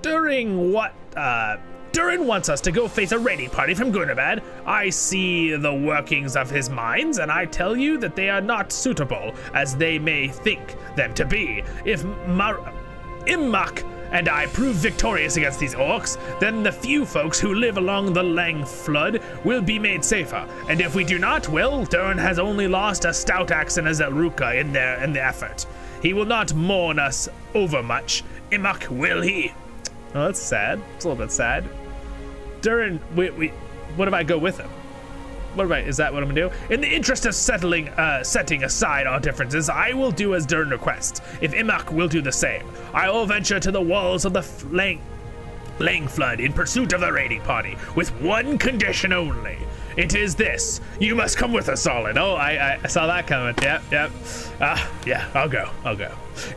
Durin wants us to go face a raiding party from Gundabad. I see the workings of his minds, and I tell you that they are not suitable as they may think them to be. If Immak and I prove victorious against these orcs, then the few folks who live along the Lang Flood will be made safer. And if we do not, well, Durin has only lost a stout axe and a Zelruka in the effort. He will not mourn us over much. Immak, will he? Oh, that's sad. It's a little bit sad. Durin, what if I go with him? Is that what I'm gonna do? In the interest of setting aside our differences, I will do as Durin requests. If Immak will do the same, I will venture to the walls of the Langflood in pursuit of the raiding party, with one condition only. It is this: you must come with us, Zollin. Oh, I saw that coming. Yep. Yeah, I'll go.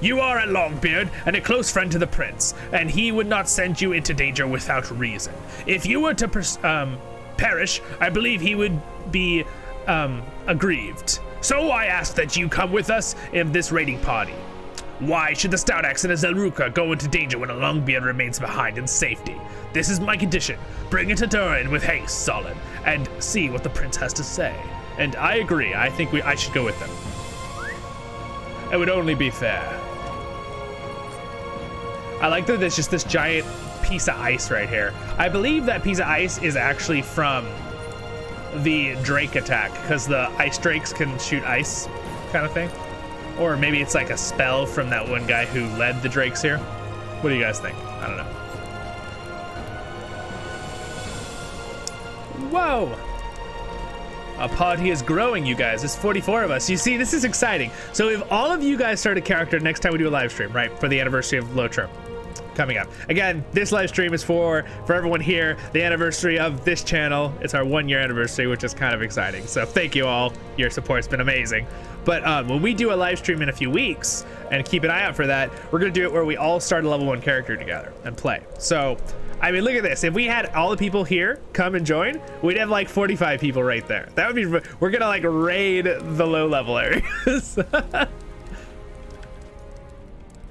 You are a Longbeard and a close friend to the prince, and he would not send you into danger without reason. If you were to perish, I believe he would be aggrieved. So I ask that you come with us in this raiding party. Why should the stout axe and a Zelruka go into danger when a Longbeard remains behind in safety? This is my condition. Bring it to Durin with haste, Zollin, and see what the prince has to say. And I agree. I think I should go with them. It would only be fair. I like that there's just this giant piece of ice right here. I believe that piece of ice is actually from the Drake attack, because the ice drakes can shoot ice kind of thing. Or maybe it's like a spell from that one guy who led the drakes here. What do you guys think? I don't know. Whoa! A party is growing, you guys. There's 44 of us. You see, this is exciting. So if all of you guys start a character next time we do a live stream, right, for the anniversary of Lotro coming up. Again, this live stream is for everyone here, the anniversary of this channel. It's our 1-year anniversary, which is kind of exciting. So thank you all. Your support's been amazing. But when we do a live stream in a few weeks, and keep an eye out for that, we're gonna do it where we all start a level 1 character together and play. So, I mean, look at this. If we had all the people here come and join, we'd have like 45 people right there. That would be, we're gonna like raid the low level areas.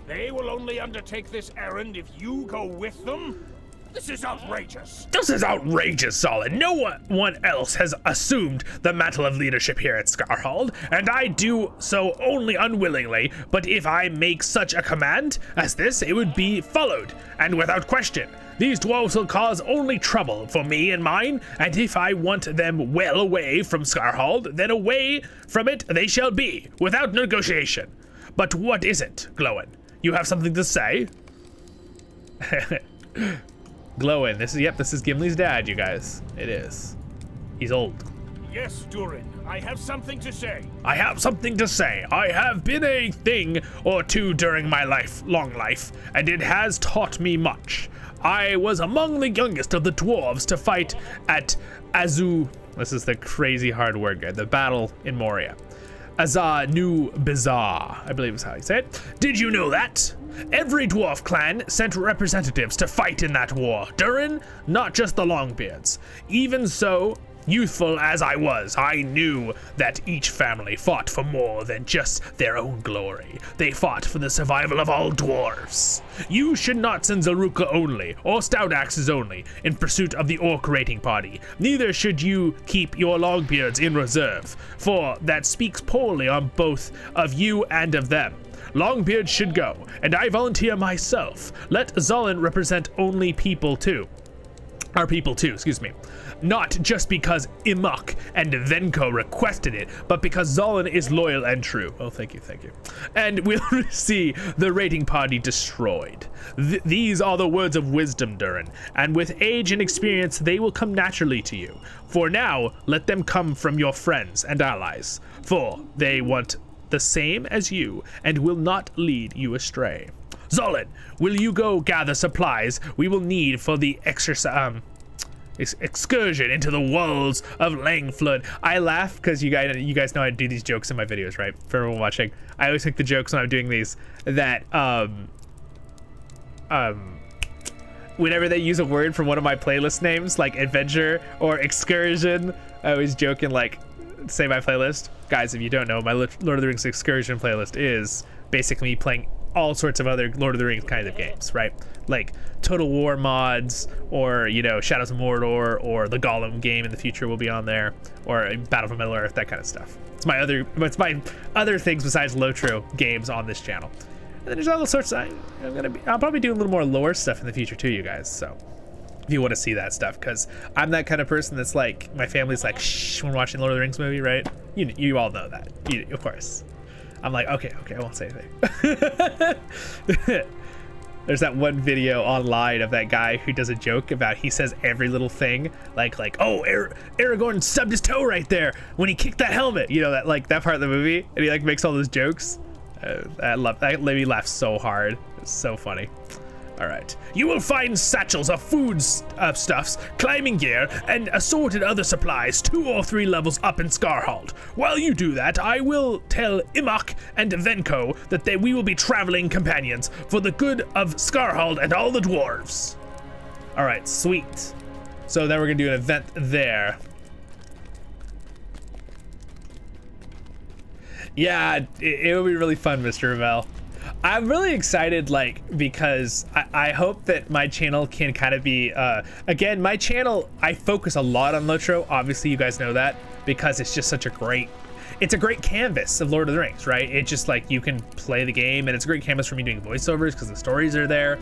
They will only undertake this errand if you go with them? This is outrageous. This is outrageous, Zollin. No one else has assumed the mantle of leadership here at Scarhold, and I do so only unwillingly, but if I make such a command as this, it would be followed, and without question. These dwarves will cause only trouble for me and mine, and if I want them well away from Scarhold, then away from it they shall be, without negotiation. But what is it, Glowin? You have something to say? Glowin, this is Gimli's dad, you guys. It is. He's old. Yes, Durin, I have something to say. I have something to say. I have been a thing or two during my long life, and it has taught me much. I was among the youngest of the dwarves to fight at this is the crazy hard word, guy. The battle in Moria. Azanu Bizarre, I believe is how you say it. Did you know that? Every dwarf clan sent representatives to fight in that war, Durin, not just the Longbeards. Even so, youthful as I was, I knew that each family fought for more than just their own glory. They fought for the survival of all dwarves. You should not send Zaruka only, or Stout Axes only, in pursuit of the Orc raiding party. Neither should you keep your Longbeards in reserve, for that speaks poorly on both of you and of them. Longbeard should go, and I volunteer myself. Let Zollin represent only people too. Our people too, excuse me. Not just because Imok and Venko requested it, but because Zollin is loyal and true. Oh, thank you. And we'll see the raiding party destroyed. These are the words of wisdom, Durin, and with age and experience, they will come naturally to you. For now, let them come from your friends and allies, for they want the same as you and will not lead you astray. Zollin, will you go gather supplies we will need for the excursion into the walls of Langflood? I laugh because you guys know I do these jokes in my videos, right? For everyone watching, I always make the jokes when I'm doing these that whenever they use a word from one of my playlist names, like adventure or excursion, I always joke and like say my playlist. Guys, if you don't know, my Lord of the Rings excursion playlist is basically me playing all sorts of other Lord of the Rings kinds of games, right? Like Total War mods, or Shadows of Mordor, or the Gollum game in the future will be on there, or Battle for Middle Earth, that kind of stuff. It's my other things besides Lotro games on this channel. And then there's all sorts of, I'll probably do a little more lore stuff in the future too, you guys. So if you want to see that stuff, because I'm that kind of person that's like, my family's like shh when watching Lord of the Rings movie, right? You all know that, of course. I'm like, okay, I won't say anything. There's that one video online of that guy who does a joke about, he says every little thing, like oh, Aragorn stubbed his toe right there when he kicked that helmet, that part of the movie, and he like makes all those jokes. That made me laugh so hard. It's so funny. All right. You will find satchels of food stuffs, climbing gear, and assorted other supplies 2 or 3 levels up in Scarhold. While you do that, I will tell Imok and Venko that we will be traveling companions for the good of Scarhold and all the dwarves. All right, sweet. So then we're gonna do an event there. Yeah, it will be really fun, Mr. Revel. I'm really excited, because I hope that my channel can kind of be, again, my channel, I focus a lot on Lotro. Obviously, you guys know that, because it's just such a great canvas of Lord of the Rings, right? It's just like, you can play the game, and it's a great canvas for me doing voiceovers, because the stories are there.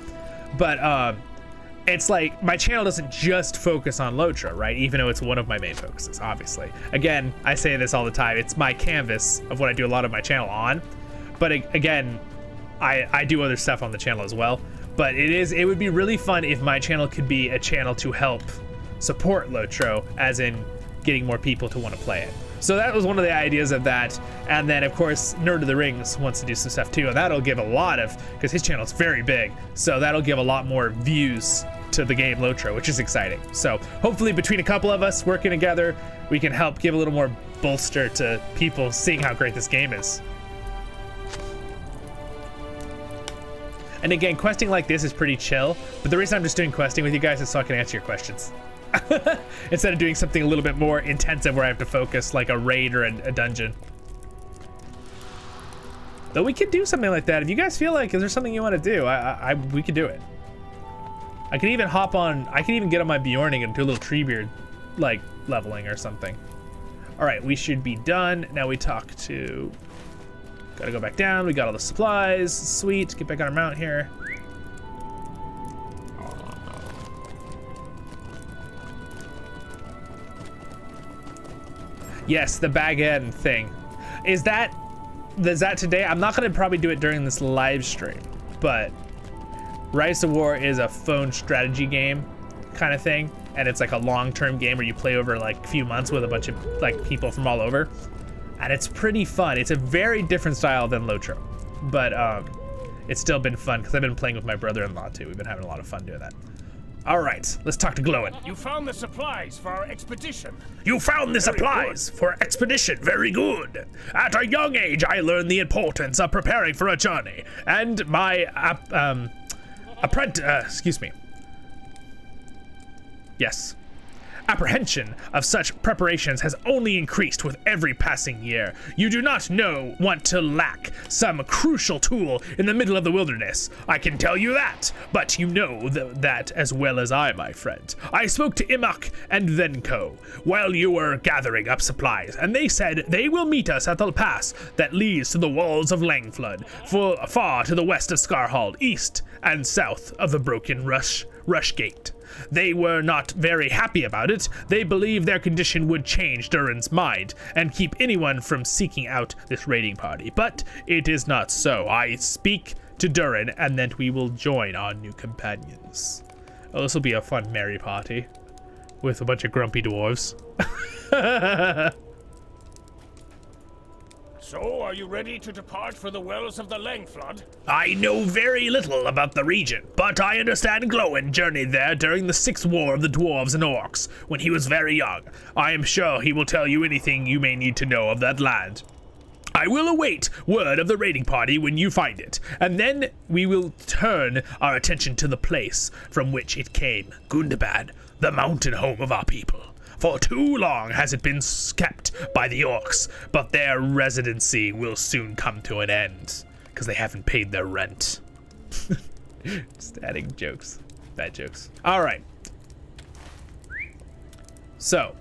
But it's like my channel doesn't just focus on Lotro, right? Even though it's one of my main focuses, obviously. Again, I say this all the time. It's my canvas of what I do a lot of my channel on. But again, I do other stuff on the channel as well. But it would be really fun if my channel could be a channel to help support Lotro, as in getting more people to want to play it. So that was one of the ideas of that. And then, of course, Nerd of the Rings wants to do some stuff too. And that'll give a lot of, because his channel is very big, so that'll give a lot more views to the game Lotro, which is exciting. So hopefully between a couple of us working together, we can help give a little more bolster to people seeing how great this game is. And again, questing like this is pretty chill, but the reason I'm just doing questing with you guys is so I can answer your questions. Instead of doing something a little bit more intensive where I have to focus like a raid or a dungeon. Though we could do something like that. If you guys feel like, is there something you want to do? We could do it. I could even hop on, I can even get on my Bjorning and do a little Treebeard like leveling or something. All right, we should be done. Now we talk to, gotta go back down. We got all the supplies, sweet. Get back on our mount here. Yes, the baguette thing. Is that today? I'm not gonna probably do it during this live stream, but Rise of War is a phone strategy game kind of thing, and it's like a long-term game where you play over like a few months with a bunch of like people from all over, and it's pretty fun. It's a very different style than Lotro, but it's still been fun because I've been playing with my brother-in-law too. We've been having a lot of fun doing that. All right, let's talk to Glowin. You found the supplies for our expedition. You found the supplies for expedition. Very good. At a young age, I learned the importance of preparing for a journey, and my apprehension of such preparations has only increased with every passing year. You do not want to lack some crucial tool in the middle of the wilderness. I can tell you that, but you know that as well as I, my friend. I spoke to Imok and Venko while you were gathering up supplies, and they said they will meet us at the pass that leads to the walls of Langflood, far to the west of Scarhald, east and south of the broken Rush Gate. They were not very happy about it. They believed their condition would change Durin's mind and keep anyone from seeking out this raiding party. But it is not so. I speak to Durin, and then we will join our new companions. Oh, this will be a fun merry party with a bunch of grumpy dwarves. So, are you ready to depart for the wells of the Langflood? I know very little about the region, but I understand Glowin journeyed there during the 6th War of the Dwarves and Orcs when he was very young. I am sure he will tell you anything you may need to know of that land. I will await word of the raiding party when you find it, and then we will turn our attention to the place from which it came, Gundabad, the mountain home of our people. For too long has it been kept by the orcs, but their residency will soon come to an end, because they haven't paid their rent. Just adding jokes. Bad jokes. All right. So,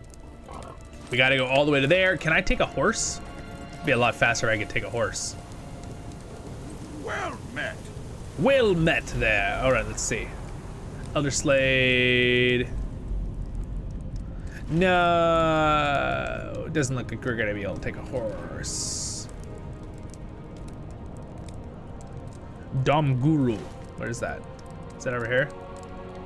we gotta go all the way to there. Can I take a horse? It'd be a lot faster if I could take a horse. Well met. Well met there. All right, let's see. Elder Slade. No, it doesn't look like we're gonna be able to take a horse. Dom Guru, where is that? Is that over here?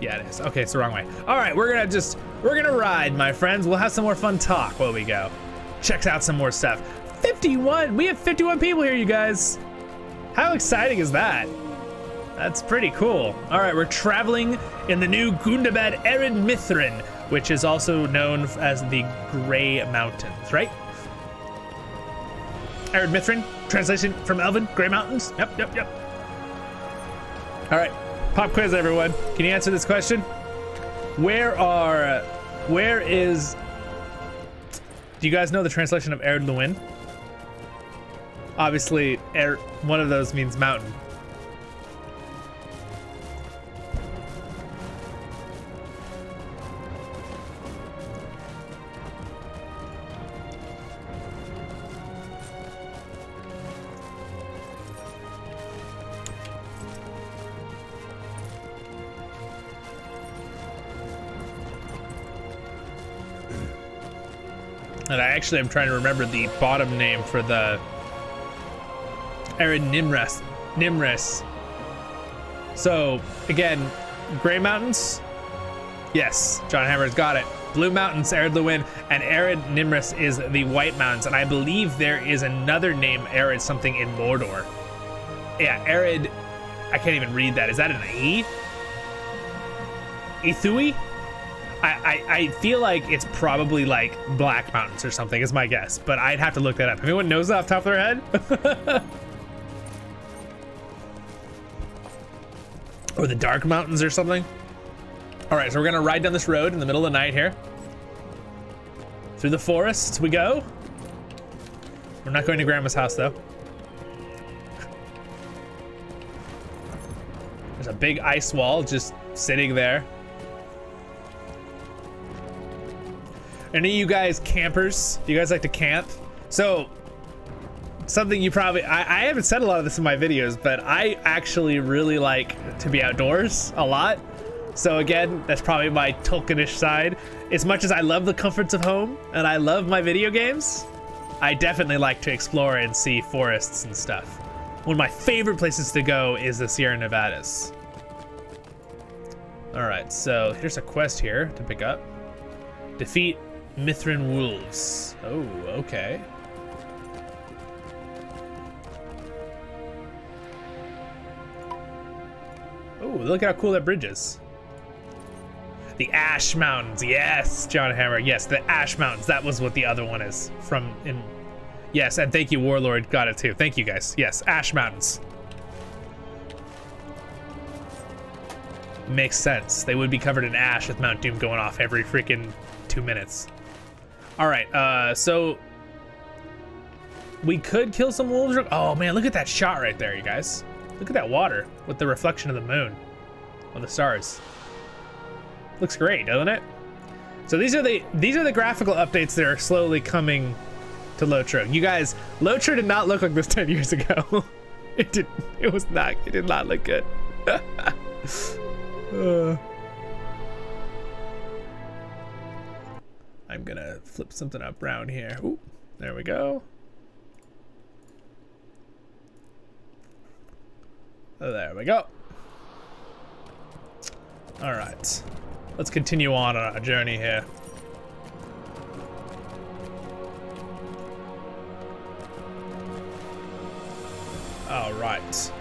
Yeah, it is. Okay, it's the wrong way. All right, we're gonna ride, my friends. We'll have some more fun talk while we go. Check out some more stuff. 51, we have 51 people here, you guys. How exciting is that? That's pretty cool. All right, we're traveling in the new Gundabad Ered Mithrin, which is also known as the Grey Mountains, right? Ered Mithrin, translation from Elven, Grey Mountains. Yep. All right, pop quiz, everyone. Can you answer this question? Where is, do you guys know the translation of Ered Luin? Obviously, one of those means mountain. And I actually am trying to remember the bottom name for the Arid Nimris. So again, Gray Mountains. Yes, John Hammer's got it. Blue Mountains, Arid Lewin, and Arid Nimris is the White Mountains. And I believe there is another name, Arid something in Mordor. Yeah, Arid, I can't even read that. Is that an E? Ethui? I feel like it's probably like Black Mountains or something is my guess, but I'd have to look that up. Anyone knows that off the top of their head? Or the Dark Mountains or something? All right, so we're gonna ride down this road in the middle of the night here. Through the forests we go. We're not going to Grandma's house though. There's a big ice wall just sitting there. Any of you guys campers? Do you guys like to camp? So, something you probably, I haven't said a lot of this in my videos, but I actually really like to be outdoors a lot. So again, that's probably my Tolkienish side. As much as I love the comforts of home and I love my video games, I definitely like to explore and see forests and stuff. One of my favorite places to go is the Sierra Nevadas. All right, so here's a quest here to pick up. Defeat Mithrin wolves. Oh, okay. Oh, look at how cool that bridge is. The Ash Mountains, yes, John Hammer, yes, the Ash Mountains. That was what the other one is from in. Yes, and thank you, Warlord, got it too. Thank you guys. Yes, Ash Mountains. Makes sense. They would be covered in ash with Mount Doom going off every freaking 2 minutes. All right, so we could kill some wolves. Oh man, look at that shot right there, you guys. Look at that water with the reflection of the moon, of the stars. Looks great, doesn't it? So these are the graphical updates that are slowly coming to Lotro. You guys, Lotro did not look like this 10 years ago. It did not look good. I'm gonna flip something up around here. Ooh, there we go. Oh, there we go. All right, let's continue on our journey here. All right.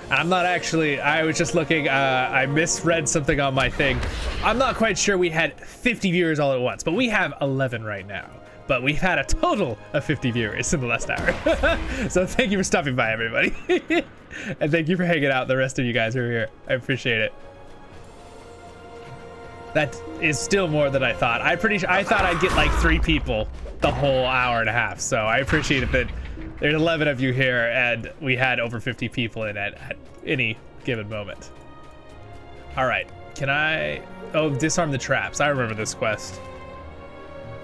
I'm not actually, I was just looking, I misread something on my thing. I'm not quite sure we had 50 viewers all at once, but we have 11 right now. But we've had a total of 50 viewers in the last hour. So thank you for stopping by, everybody. And thank you for hanging out, the rest of you guys who are here. I appreciate it. That is still more than I thought. I thought I'd get like 3 people the whole hour and a half. So I appreciate it that there's 11 of you here and we had over 50 people in at any given moment. All right, can I, oh, disarm the traps. I remember this quest.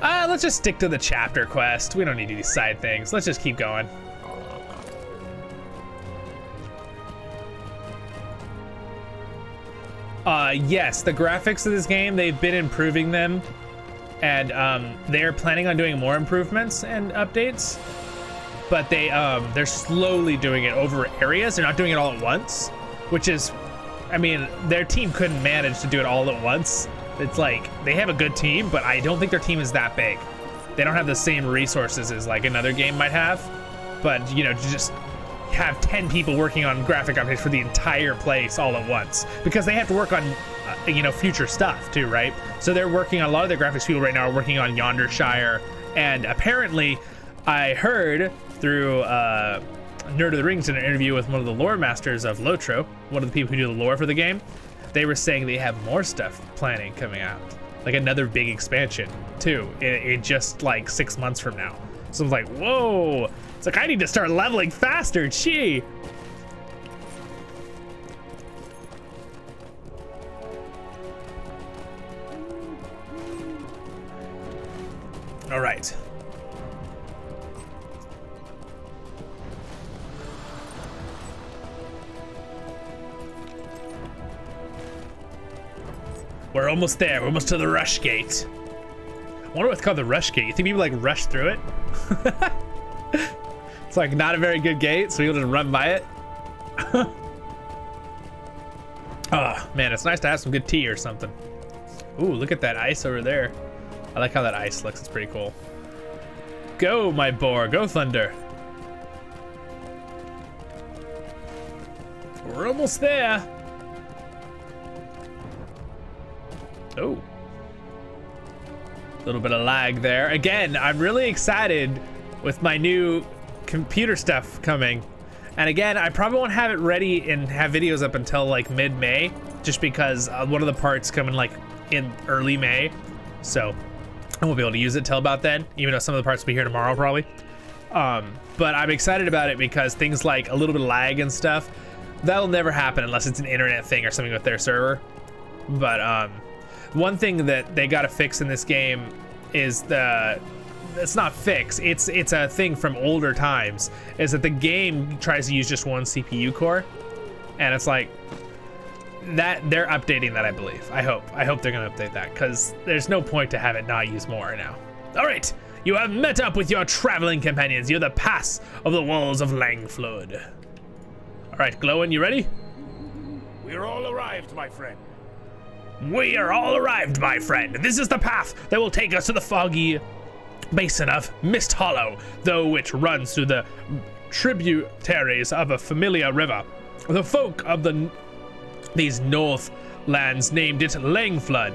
Let's just stick to the chapter quest. We don't need these side things. Let's just keep going. Yes, the graphics of this game, they've been improving them. And they're planning on doing more improvements and updates. But they're slowly doing it over areas. They're not doing it all at once, which is, I mean, their team couldn't manage to do it all at once. It's like, they have a good team, but I don't think their team is that big. They don't have the same resources as like another game might have. But, you know, to just have 10 people working on graphic updates for the entire place all at once. Because they have to work on, you know, future stuff too, right? So they're working on, a lot of the graphics people right now are working on Yondershire. And apparently, I heard through Nerd of the Rings in an interview with one of the lore masters of Lotro, one of the people who do the lore for the game, they were saying they have more stuff planning coming out, like another big expansion too, in just like 6 months from now. So I was like, whoa, it's like I need to start leveling faster, gee. All right. We're almost there. We're almost to the rush gate. I wonder what's called the rush gate. You think people like rush through it? It's like not a very good gate, so people just run by it. Oh man, it's nice to have some good tea or something. Ooh, look at that ice over there. I like how that ice looks. It's pretty cool. Go, my boar. Go, Thunder. We're almost there. Oh. A little bit of lag there. Again, I'm really excited with my new computer stuff coming. And again, I probably won't have it ready and have videos up until like mid-May, just because one of the parts coming like in early May. So I won't be able to use it till about then, even though some of the parts will be here tomorrow probably. But I'm excited about it because things like a little bit of lag and stuff, that'll never happen unless it's an internet thing or something with their server. But one thing that they got to fix in this game is it's not fix, it's a thing from older times, is that the game tries to use just one CPU core, and it's like that they're updating that, I believe. I hope they're gonna update that, because there's no point to have it not use more now. All right, you have met up with your traveling companions. You're the pass of the walls of Langflood. All right, Glowin, you ready? We're all arrived, my friend. We are all arrived, my friend. This is the path that will take us to the foggy basin of Mist Hollow, though which runs through the tributaries of a familiar river. The folk of these Northlands named it Langflood,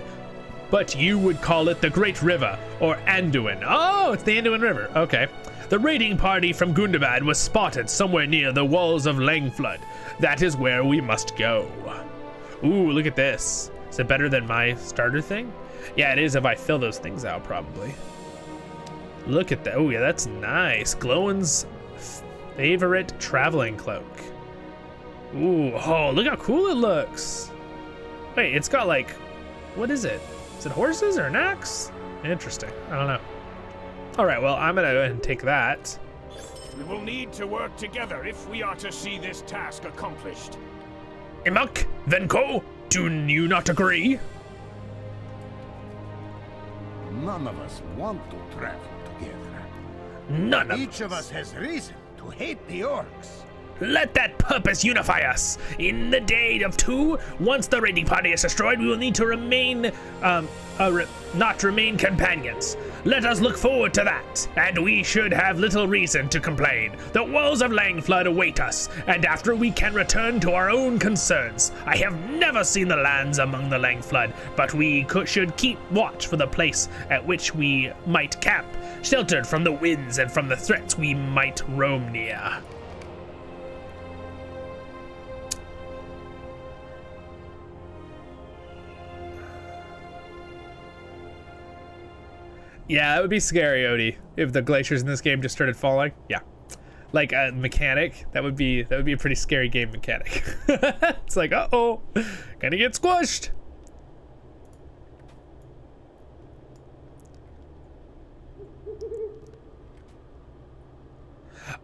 but you would call it the Great River, or Anduin. Oh, it's the Anduin River. Okay. The raiding party from Gundabad was spotted somewhere near the walls of Langflood. That is where we must go. Ooh, look at this. Is it better than my starter thing? Yeah, it is if I fill those things out, probably. Look at that. Oh, yeah, that's nice. Glowin's favorite traveling cloak. Ooh, oh, look how cool it looks. Wait, it's got like, what is it? Is it horses or an axe? Interesting. I don't know. All right, well, I'm gonna go ahead and take that. We will need to work together if we are to see this task accomplished. Imuk, Venko, do you not agree? None of us want to travel together. None of Each of us has reason to hate the orcs. Let that purpose unify us. In the day of two, once the raiding party is destroyed, we will need to remain, not remain companions. Let us look forward to that, and we should have little reason to complain. The walls of Langflood await us, and after we can return to our own concerns. I have never seen the lands among the Langflood, but we should keep watch for the place at which we might camp, sheltered from the winds and from the threats we might roam near. Yeah, that would be scary, Odie, if the glaciers in this game just started falling. Yeah, like a mechanic, that would be a pretty scary game mechanic. It's like, uh-oh, gonna get squished.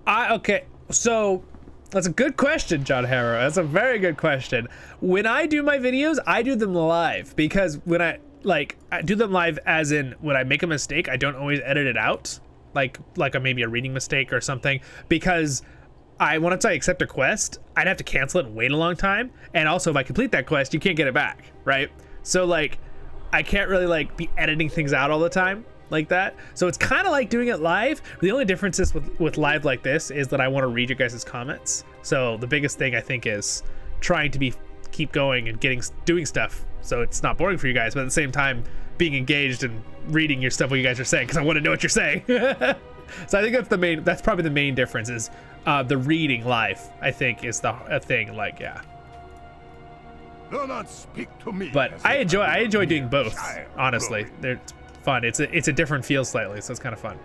Okay, so that's a good question, John Harrow. That's a very good question. When I do my videos, I do them live, because when I do them live as in when I make a mistake, I don't always edit it out, like maybe a reading mistake or something, because once I accept a quest, I'd have to cancel it and wait a long time, and also if I complete that quest, you can't get it back, right? So like I can't really like be editing things out all the time like that. So it's kind of like doing it live. The only difference is with live like this is that I want to read your guys' comments. So the biggest thing I think is trying to keep going and doing stuff so it's not boring for you guys, but at the same time being engaged and reading your stuff, what you guys are saying, because I want to know what you're saying. So I think that's probably the main difference is the reading live, I think, is a thing. Like, yeah. Do not speak to me. But I enjoy doing both, honestly. They're fun. It's a different feel slightly, so it's kind of fun.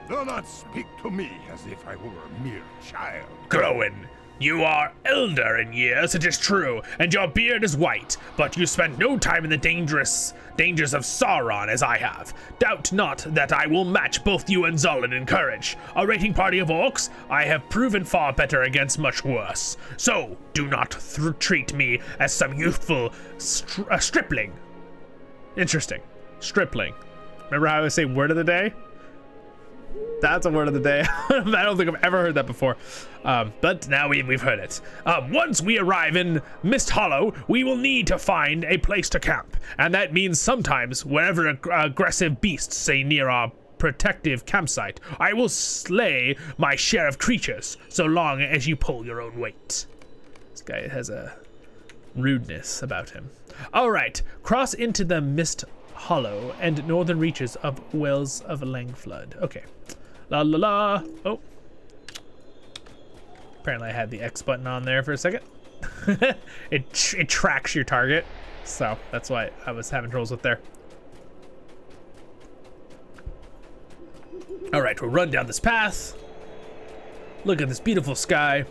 Do not speak to me as if I were a mere child. Growin, you are elder in years, it is true, and your beard is white, but you spent no time in the dangers of Sauron as I have. Doubt not that I will match both you and Zollin in courage. A raiding party of orcs, I have proven far better against much worse. So, do not treat me as some youthful stripling. Interesting. Stripling. Remember how I would say word of the day? That's a word of the day. I don't think I've ever heard that before. But now we've heard it. Once we arrive in Mist Hollow, we will need to find a place to camp. And that means sometimes whenever aggressive beasts say near our protective campsite, I will slay my share of creatures, so long as you pull your own weight. This guy has a rudeness about him. All right, cross into the Mist Hollow and northern reaches of Wells of Langflood. Okay. La la la. Oh. Apparently I had the X button on there for a second. it tracks your target. So that's why I was having troubles with there. All right, we'll run down this path. Look at this beautiful sky.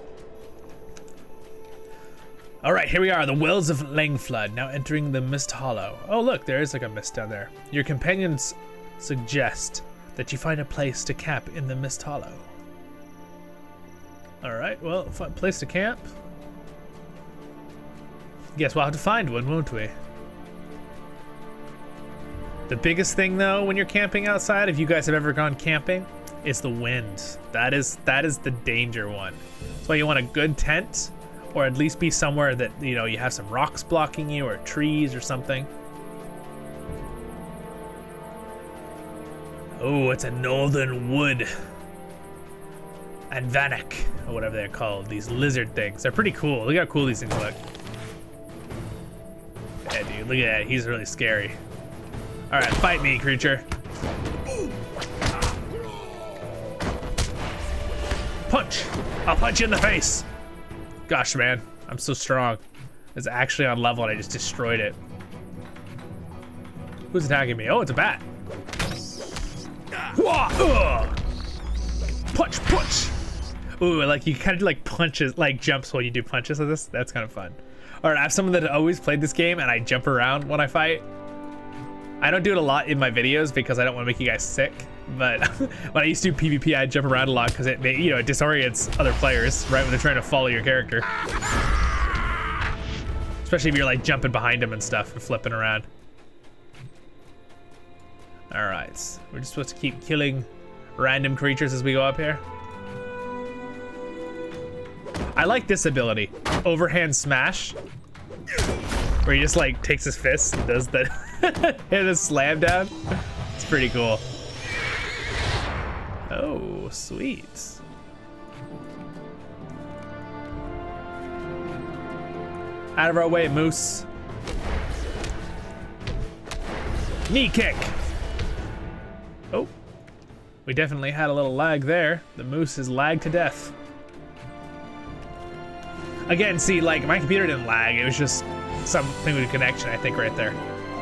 All right, here we are, the Wells of Langflood, now entering the Mist Hollow. Oh, look, there is like a mist down there. Your companions suggest that you find a place to camp in the Mist Hollow. All right, well, place to camp. Guess we'll have to find one, won't we? The biggest thing, though, when you're camping outside, if you guys have ever gone camping, is the wind. That is the danger one. That's why you want a good tent, or at least be somewhere that, you know, you have some rocks blocking you, or trees or something. Oh, it's a northern wood. And Vanek, or whatever they're called. These lizard things. They're pretty cool. Look how cool these things look. Yeah, dude, look at that. He's really scary. All right, fight me, creature. Punch! I'll punch you in the face. Gosh, man, I'm so strong. It's actually on level and I just destroyed it. Who's attacking me? Oh, it's a bat. Punch, punch. Ooh, like you kind of like punches, like jumps while you do punches with this. That's kind of fun. All right, I have someone that always played this game and I jump around when I fight. I don't do it a lot in my videos because I don't want to make you guys sick. But when I used to do PvP, I'd jump around a lot because it, you know, it disorients other players right when they're trying to follow your character. Especially if you're like jumping behind them and stuff and flipping around. All right, we're just supposed to keep killing random creatures as we go up here. I like this ability, overhand smash, where he just like takes his fist and does the hit a slam down. It's pretty cool. Oh, sweet. Out of our way, moose. Knee kick. Oh, we definitely had a little lag there. The moose is lagged to death. Again, see, like my computer didn't lag. It was just something with a connection, I think, right there.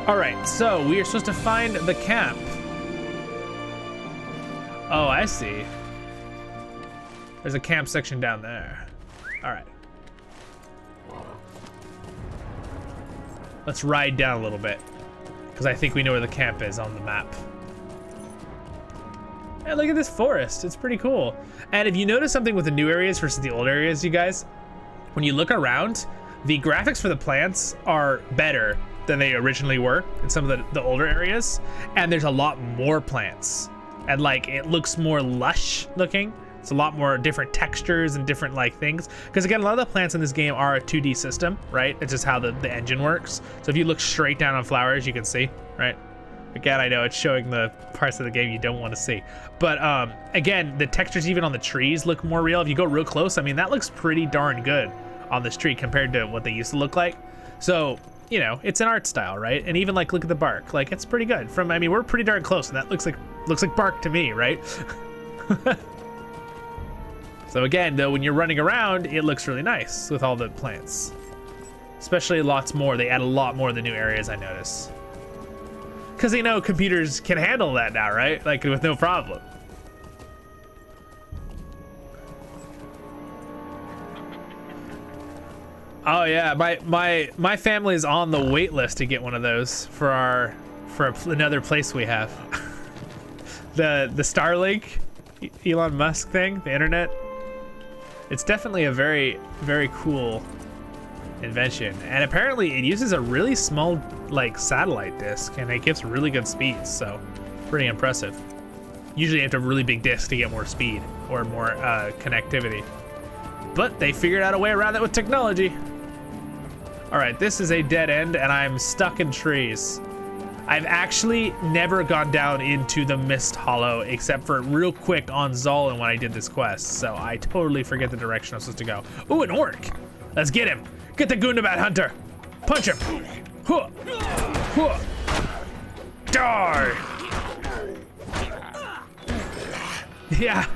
All right, so we are supposed to find the camp. Oh, I see. There's a camp section down there. All right. Let's ride down a little bit, because I think we know where the camp is on the map. Hey, look at this forest. It's pretty cool. And if you notice something with the new areas versus the old areas, you guys, when you look around, the graphics for the plants are better than they originally were in some of the older areas. And there's a lot more plants. And like, it looks more lush looking. It's a lot more different textures and different like things. Because again, a lot of the plants in this game are a 2D system, right? It's just how the engine works. So if you look straight down on flowers, you can see, right? Again, I know it's showing the parts of the game you don't want to see. But again, the textures even on the trees look more real. If you go real close, I mean, that looks pretty darn good on this tree compared to what they used to look like. So, you know, it's an art style, right? And even like, look at the bark. Like, it's pretty good. I mean, we're pretty darn close, and that looks like bark to me, right? So again, though, when you're running around, it looks really nice with all the plants. Especially lots more. They add a lot more in the new areas, I notice. Because they know computers can handle that now, right? Like, with no problem. Oh yeah, my family is on the wait list to get one of those for another place we have. the Starlink, Elon Musk thing, the internet. It's definitely a very, very cool invention, and apparently it uses a really small like satellite disk, and it gives really good speeds. So pretty impressive. Usually you have to have a really big disk to get more speed or more connectivity. But they figured out a way around that with technology. All right, this is a dead end and I'm stuck in trees. I've actually never gone down into the Mist Hollow except for real quick on Zollin when I did this quest. So I totally forget the direction I'm supposed to go. Ooh, an orc. Let's get him. Get the Goondabat Hunter. Punch him. Huh. Huh. Die. Yeah.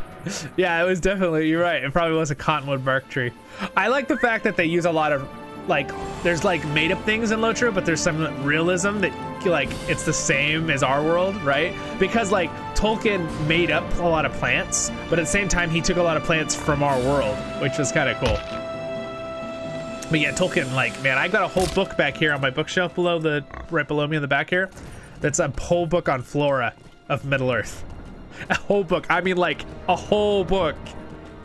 Yeah, it was definitely, you're right. It probably was a cottonwood bark tree. I like the fact that they use a lot of, like, there's like made up things in Lotro, but there's some realism that like it's the same as our world, right? Because like Tolkien made up a lot of plants, but at the same time he took a lot of plants from our world, which was kind of cool. But yeah, Tolkien, like, man, I got a whole book back here on my bookshelf right below me in the back here. That's a whole book on flora of Middle Earth. A whole book. I mean, like a whole book.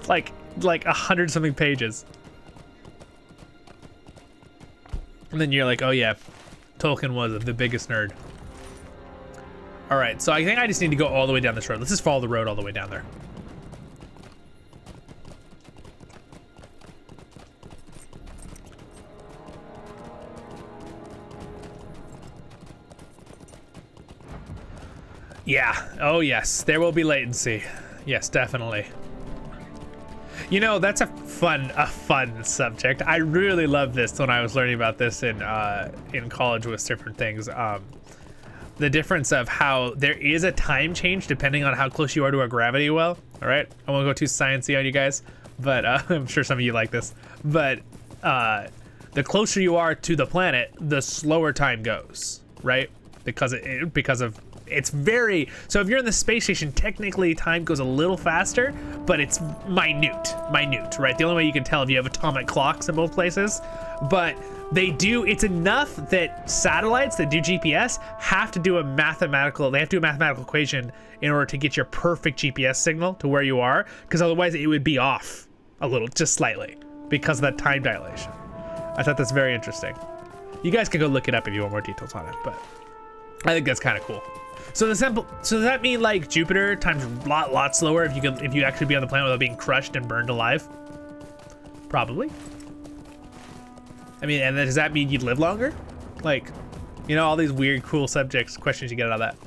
Like 100 something pages. And then you're like, oh yeah, Tolkien was the biggest nerd. All right, so I think I just need to go all the way down this road. Let's just follow the road all the way down there. Yeah, oh yes, there will be latency. Yes, definitely. You know, that's a fun subject. I really loved this when I was learning about this in college with different things. The difference of how there is a time change depending on how close you are to a gravity well. All right, I won't go too sciencey on you guys, but I'm sure some of you like this. But the closer you are to the planet, the slower time goes, right? Because of it's very, so if you're in the space station, technically time goes a little faster, but it's minute, right? The only way you can tell if you have atomic clocks in both places. But it's enough that satellites that do GPS have to do a mathematical equation in order to get your perfect GPS signal to where you are, because otherwise it would be off a little, just slightly, because of that time dilation. I thought that's very interesting. You guys can go look it up if you want more details on it, but I think that's kind of cool. So does that mean like Jupiter time's a lot slower if you actually be on the planet without being crushed and burned alive? Probably. I mean, and then does that mean you'd live longer? Like, you know, all these weird, cool questions you get out of that.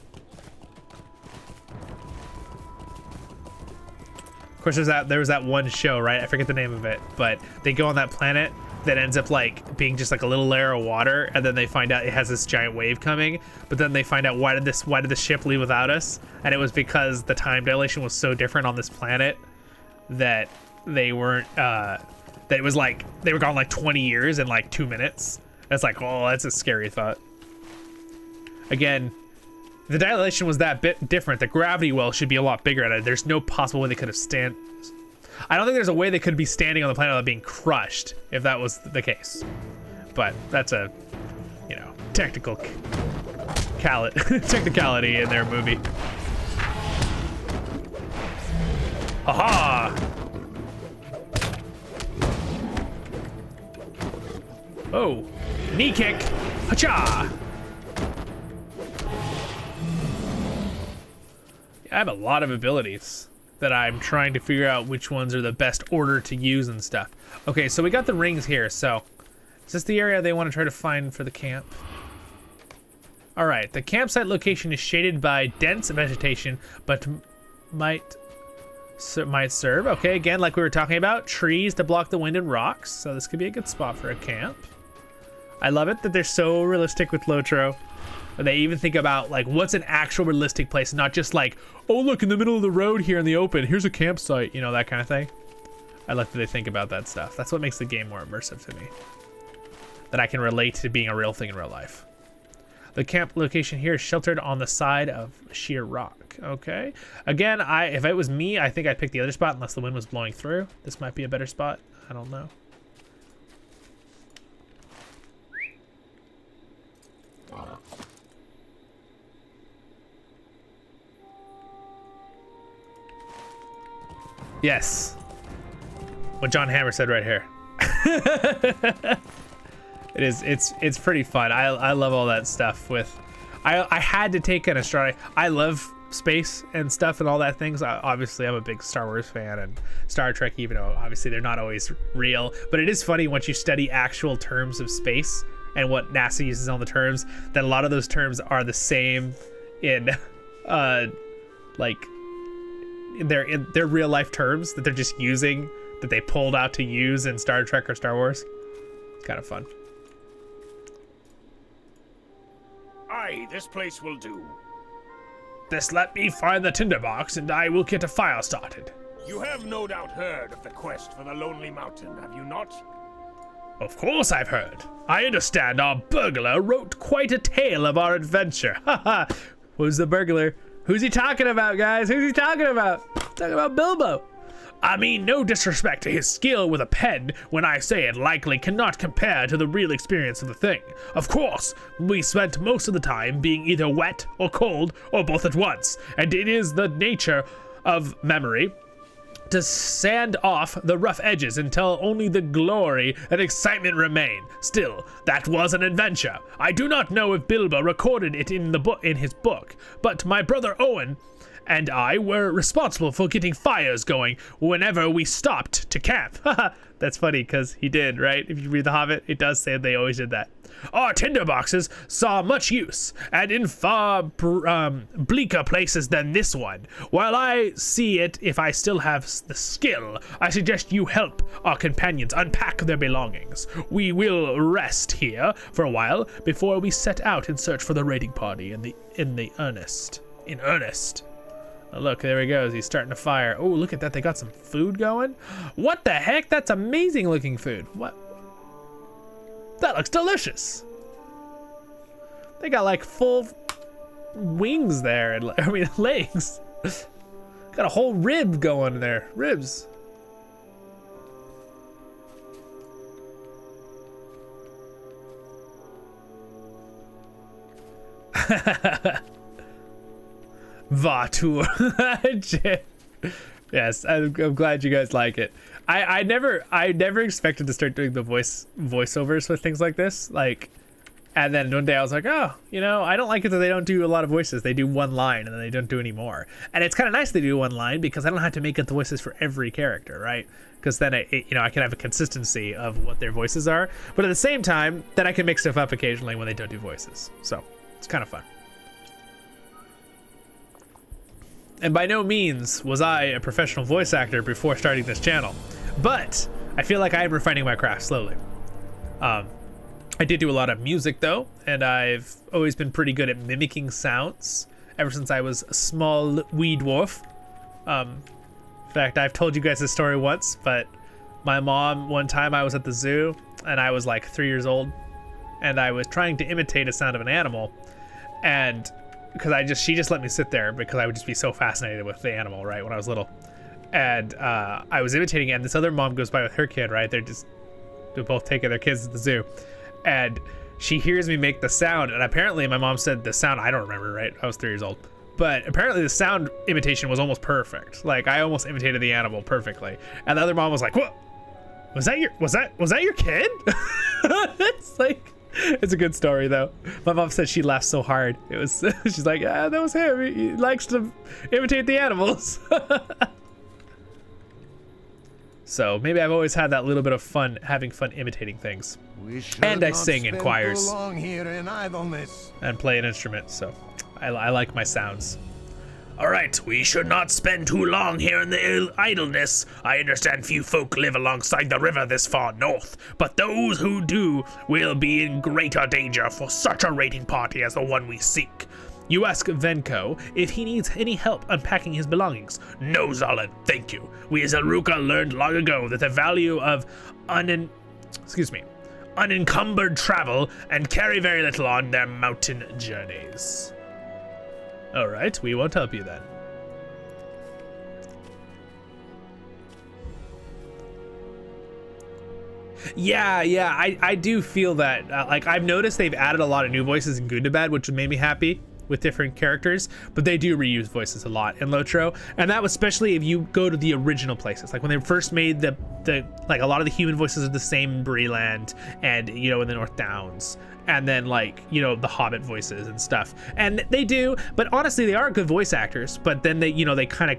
Of course, there was that one show, right? I forget the name of it, but they go on that planet that ends up like being just like a little layer of water, and then they find out it has this giant wave coming, but then they find out why did the ship leave without us, and it was because the time dilation was so different on this planet that they weren't that it was like they were gone like 20 years in like 2 minutes. That's like, oh, that's a scary thought. Again, the dilation was that bit different. The gravity well should be a lot bigger, and there's no possible way they could have I don't think there's a way they could be standing on the planet without being crushed if that was the case. But that's a, you know, technicality in their movie. Aha! Oh, knee kick. Hacha! I have a lot of abilities that I'm trying to figure out which ones are the best order to use and stuff. Okay, so we got the rings here, so is this the area they want to try to find for the camp? All right, the campsite location is shaded by dense vegetation, but might serve. Okay, again, like we were talking about, trees to block the wind and rocks, so this could be a good spot for a camp. I love it that they're so realistic with Lotro. They even think about like what's an actual realistic place, not just like, oh look, in the middle of the road here in the open, here's a campsite, you know, that kind of thing. I like that they think about that stuff. That's what makes the game more immersive to me. That I can relate to being a real thing in real life. The camp location here is sheltered on the side of sheer rock. Okay. Again, if it was me, I think I'd pick the other spot unless the wind was blowing through. This might be a better spot. I don't know. Yes. What John Hammer said right here. It's pretty fun. I love all that stuff with I had to take an astronomy. I love space and stuff and all that things. Obviously I'm a big Star Wars fan and Star Trek, even though obviously they're not always real, but it is funny once you study actual terms of space and what NASA uses on the terms, that a lot of those terms are the same in like in their real life terms that they're just using, that they pulled out to use in Star Trek or Star Wars. It's kind of fun. Aye, this place will do. Just let me find the tinderbox and I will get a fire started. You have no doubt heard of the quest for the Lonely Mountain, have you not? Of course I've heard. I understand our burglar wrote quite a tale of our adventure. Haha. Who's the burglar? Who's he talking about, guys? Who's he talking about? Talking about Bilbo. I mean, no disrespect to his skill with a pen when I say it likely cannot compare to the real experience of the thing. Of course, we spent most of the time being either wet or cold or both at once, and it is the nature of memory to sand off the rough edges until only the glory and excitement remain. Still, that was an adventure. I do not know if Bilbo recorded it in his book, but my brother Owen and I were responsible for getting fires going whenever we stopped to camp. That's funny because he did, right? If you read The Hobbit, it does say they always did that. Our tinderboxes saw much use, and in far bleaker places than this one. While I see it, if I still have the skill, I suggest you help our companions unpack their belongings. We will rest here for a while before we set out in search for the raiding party in earnest. Oh, look, there he goes. He's starting to fire. Oh, look at that. They got some food going. What the heck? That's amazing looking food. What? That looks delicious. They got like full wings there. And I mean, legs. Got a whole rib going there. Ribs. Vatur. Yes, I'm glad you guys like it. I never expected to start doing the voiceovers with things like this. Like, and then one day I was like, oh, you know, I don't like it that they don't do a lot of voices. They do one line and then they don't do any more. And it's kind of nice they do one line because I don't have to make up the voices for every character, right? Because then I can have a consistency of what their voices are. But at the same time, then I can make stuff up occasionally when they don't do voices. So it's kind of fun. And by no means was I a professional voice actor before starting this channel, but I feel like I am refining my craft slowly. I did do a lot of music though, and I've always been pretty good at mimicking sounds ever since I was a small wee dwarf. In fact, I've told you guys this story once, but my mom, one time I was at the zoo and I was like 3 years old and I was trying to imitate a sound of an animal, and because she just let me sit there because I would just be so fascinated with the animal, right, when I was little. And I was imitating it, and this other mom goes by with her kid, right? They're both taking their kids to the zoo. And she hears me make the sound, and apparently my mom said the sound, I don't remember, right? I was 3 years old. But apparently the sound imitation was almost perfect. Like, I almost imitated the animal perfectly. And the other mom was like, what? Was that your kid? It's like... It's a good story though. My mom said she laughed so hard. It was she's like, that was him. He likes to imitate the animals. So maybe I've always had that little bit of fun, having fun imitating things. And I sing in choirs and play an instrument, so I like my sounds. Alright, we should not spend too long here in the idleness. I understand few folk live alongside the river this far north, but those who do will be in greater danger for such a raiding party as the one we seek. You ask Venko if he needs any help unpacking his belongings. No, Zollin, thank you. We as Elruka learned long ago that the value of unencumbered travel and carry very little on their mountain journeys. Alright, we won't help you then. Yeah, I do feel that. Like, I've noticed they've added a lot of new voices in Gundabad, which made me happy with different characters, but they do reuse voices a lot in Lotro, and that was especially if you go to the original places, like when they first made the like a lot of the human voices are the same in Breeland and, you know, in the North Downs, and then, like, you know, the Hobbit voices and stuff, and they do, but honestly they are good voice actors, but then they, you know, they kind of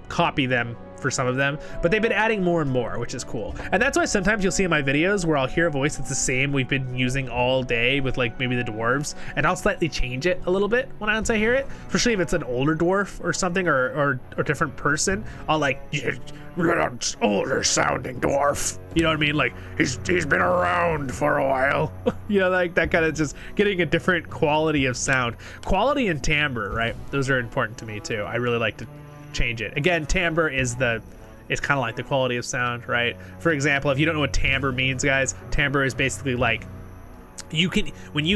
copy them for some of them, but they've been adding more and more, which is cool. And that's why sometimes you'll see in my videos where I'll hear a voice that's the same we've been using all day with, like, maybe the dwarves, and I'll slightly change it a little bit once I hear it, especially if it's an older dwarf or something, or a different person. I'll like, you're an older sounding dwarf, you know what I mean, like he's been around for a while. You know, like that kind of just getting a different quality of sound, quality and timbre, right? Those are important to me too. I really like to change it. Again, timbre is it's kind of like the quality of sound, right? For example, if you don't know what timbre means, guys, timbre is basically like you can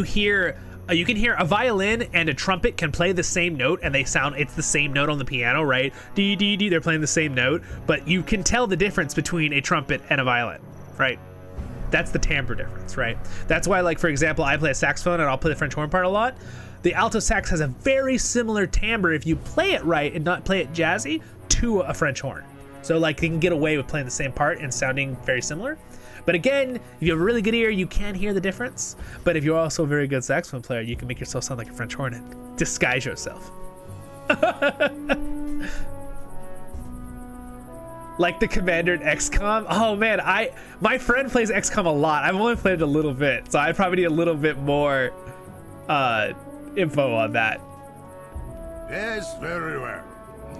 hear a violin and a trumpet can play the same note and it's the same note on the piano, right? D D D, they're playing the same note, but you can tell the difference between a trumpet and a violin, right? That's the timbre difference, right? That's why, like, for example, I play a saxophone and I'll play the French horn part a lot. The alto sax has a very similar timbre if you play it right and not play it jazzy to a French horn. So, like, you can get away with playing the same part and sounding very similar. But again, if you have a really good ear, you can hear the difference. But if you're also a very good saxophone player, you can make yourself sound like a French horn and disguise yourself. Like the commander in XCOM. Oh man, my friend plays XCOM a lot. I've only played it a little bit, so I probably need a little bit more info on that. Yes, very well.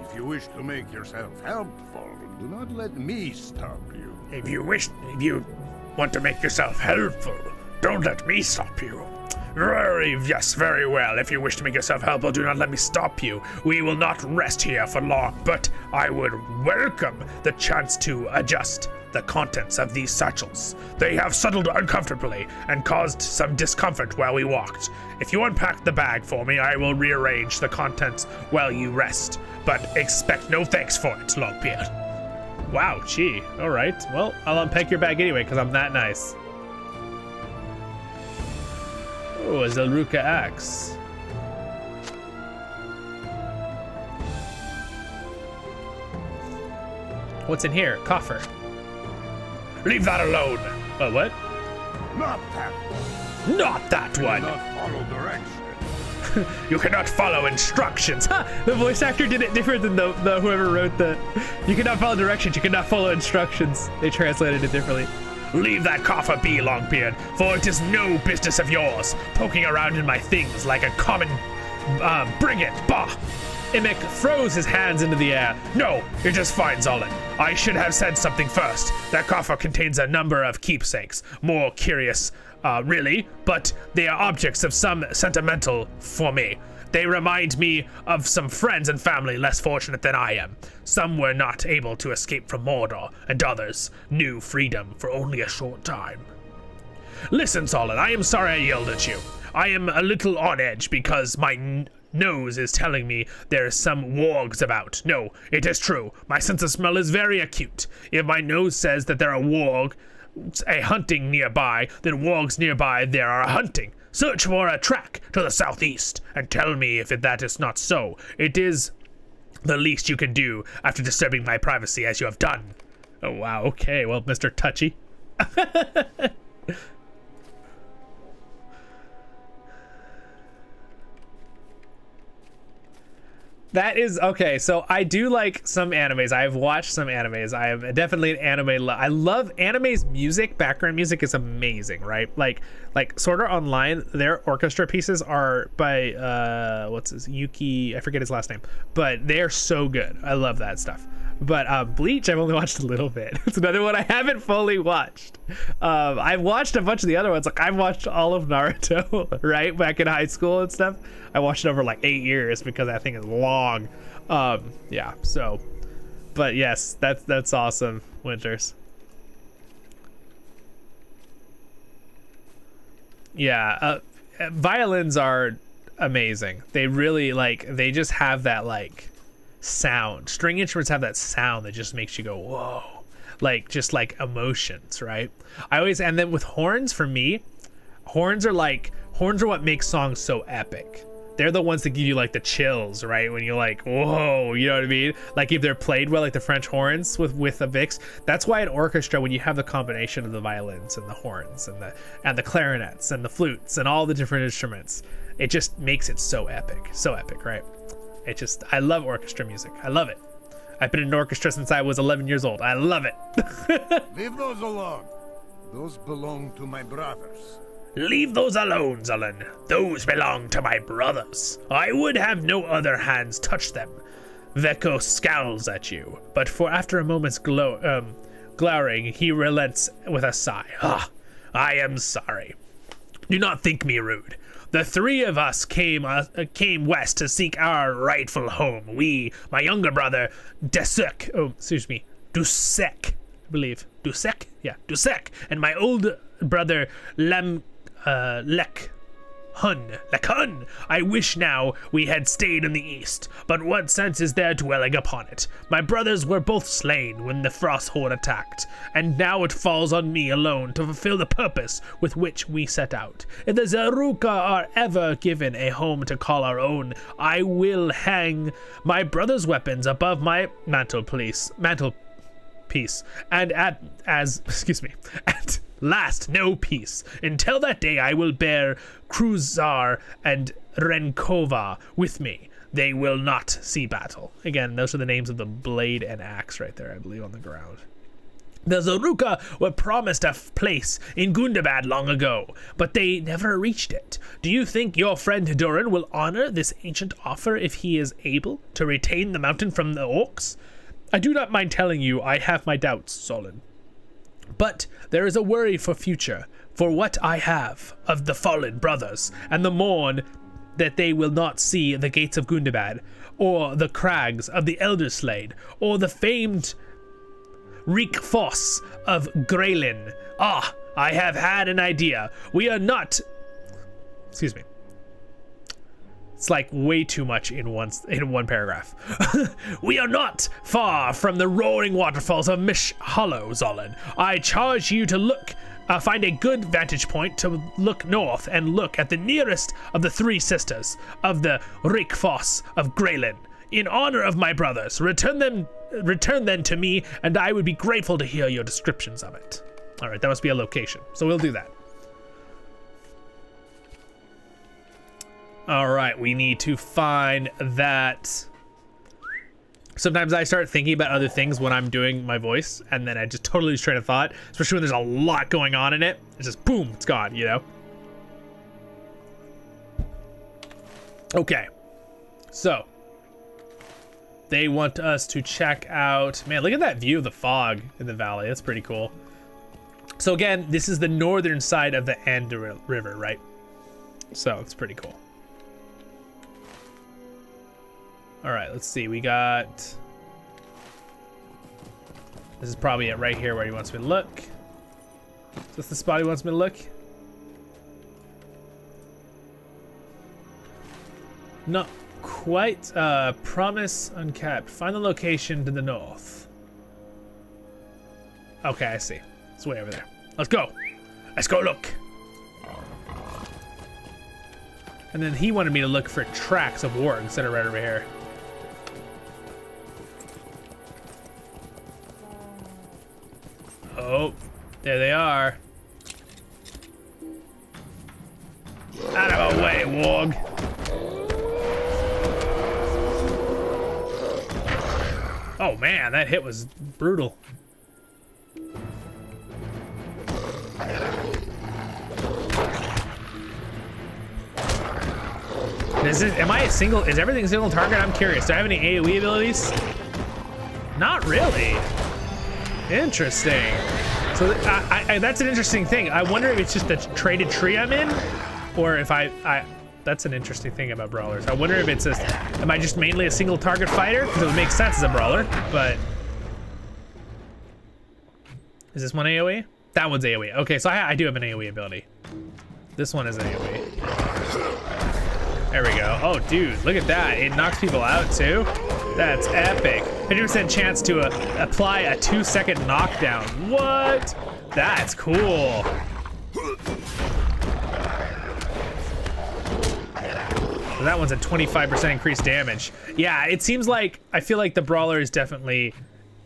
If you wish to make yourself helpful, do not let me stop you. If you want to make yourself helpful, don't let me stop you. Yes, very well. If you wish to make yourself helpful, do not let me stop you. We will not rest here for long, but I would welcome the chance to adjust the contents of these satchels. They have settled uncomfortably and caused some discomfort while we walked. If you unpack the bag for me, I will rearrange the contents while you rest, but expect no thanks for it, Longbeard. Wow, gee. All right. Well, I'll unpack your bag anyway because I'm that nice. Oh, a Zelruka axe. What's in here? Coffer. Leave that alone. Oh, what? Not that one. Not that Do one. not follow directions. You cannot follow instructions. Ha! The voice actor did it different than the whoever wrote the. You cannot follow directions. You cannot follow instructions. They translated it differently. Leave that coffer be, Longbeard, for it is no business of yours, poking around in my things like a common, brigand. Bah! Imek throws his hands into the air. No, it is fine, Zollin. I should have said something first. That coffer contains a number of keepsakes. More curious, really, but they are objects of some sentimental for me. They remind me of some friends and family less fortunate than I am. Some were not able to escape from Mordor, and others knew freedom for only a short time. Listen, Zollin, I am sorry I yelled at you. I am a little on edge because my nose is telling me there are some wargs about. No, it is true. My sense of smell is very acute. If my nose says that there are a hunting nearby, then wargs nearby there are a hunting. Search for a track to the southeast and tell me if that is not so. It is the least you can do after disturbing my privacy as you have done. Oh, wow. Okay. Well, Mr. Touchy. That is okay. So I do like some animes. I have watched some animes. I am definitely an anime. I love anime's music. Background music is amazing, right? Like Sword Art Online. Their orchestra pieces are by what's his Yuki? I forget his last name, but they are so good. I love that stuff. But Bleach, I've only watched a little bit. It's another one I haven't fully watched. I've watched a bunch of the other ones. Like I've watched all of Naruto, right, back in high school and stuff. I watched it over like 8 years because that thing is long. Yeah. So, but yes, that's awesome, Winters. Yeah, violins are amazing. They really they just have that sound. String instruments have that sound that just makes you go, whoa. like just like emotions, right? And then with horns, for me, horns are what makes songs so epic. They're the ones that give you like the chills, right? When you're like, whoa, you know what I mean? Like if they're played well, like the French horns with a Vix. That's why an orchestra, when you have the combination of the violins and the horns and the clarinets and the flutes and all the different instruments, it just makes it so epic, right? I love orchestra music. I love it. I've been in an orchestra since I was 11 years old. I love it. Leave those alone. Those belong to my brothers. Leave those alone, Zollin. Those belong to my brothers. I would have no other hands touch them. Veko scowls at you, but after a moment's glowering, he relents with a sigh. I am sorry. Do not think me rude. The three of us came west to seek our rightful home. My younger brother, Dusek, I believe. Dusek? Yeah, Dusek. And my old brother, Lekhun. I wish now we had stayed in the east, but what sense is there dwelling upon it? My brothers were both slain when the Frost Horde attacked, and now it falls on me alone to fulfill the purpose with which we set out. If the Zaruka are ever given a home to call our own, I will hang my brother's weapons above my mantelpiece, and at last no peace. Until that day I will bear Kruzar and Renkova with me. They will not see battle. Again, those are the names of the blade and axe right there, I believe, on the ground. The Zaruka were promised a place in Gundabad long ago, but they never reached it. Do you think your friend Durin will honor this ancient offer if he is able to retain the mountain from the orcs? I do not mind telling you I have my doubts, Zollin. But there is a worry for future, for what I have of the fallen brothers, and the mourn that they will not see the gates of Gundabad, or the crags of the Elderslade, or the famed Reek Foss of Graylin. I have had an idea. We are not... Excuse me. It's like way too much in one paragraph. We are not far from the roaring waterfalls of Mish Hollow, Zollin. I charge you to find a good vantage point to look north and look at the nearest of the three sisters of the Rickfoss of Graylin. In honor of my brothers, return them to me, and I would be grateful to hear your descriptions of it. All right, that must be a location, so we'll do that. All right, we need to find that. Sometimes I start thinking about other things when I'm doing my voice, and then I just totally lose train of thought, especially when there's a lot going on in it. It's just boom, it's gone, you know? Okay, so they want us to check out, man, look at that view of the fog in the valley. That's pretty cool. So again, this is the northern side of the Ander River, right? So it's pretty cool. All right, let's see. We got... This is probably it right here where he wants me to look. Is this the spot he wants me to look? Not quite. Promise uncapped. Find the location to the north. Okay, I see. It's way over there. Let's go. Let's go look. And then he wanted me to look for tracks of wargs that are right over here. Oh, there they are. Out of our way, warg. Oh man, that hit was brutal. Is everything a single target? I'm curious. Do I have any AoE abilities? Not really. Interesting. So that's an interesting thing. I wonder if it's just a traded tree I'm in, or if that's an interesting thing about brawlers. I wonder if it's am I just mainly a single target fighter? Because it would make sense as a brawler, but... Is this one AoE? That one's AoE. Okay, so I do have an AoE ability. This one is an AoE. There we go. Oh, dude, look at that. It knocks people out, too. That's epic. 50% chance to apply a 2-second knockdown. What? That's cool. So that one's a 25% increased damage. Yeah, it seems like, I feel like the Brawler is definitely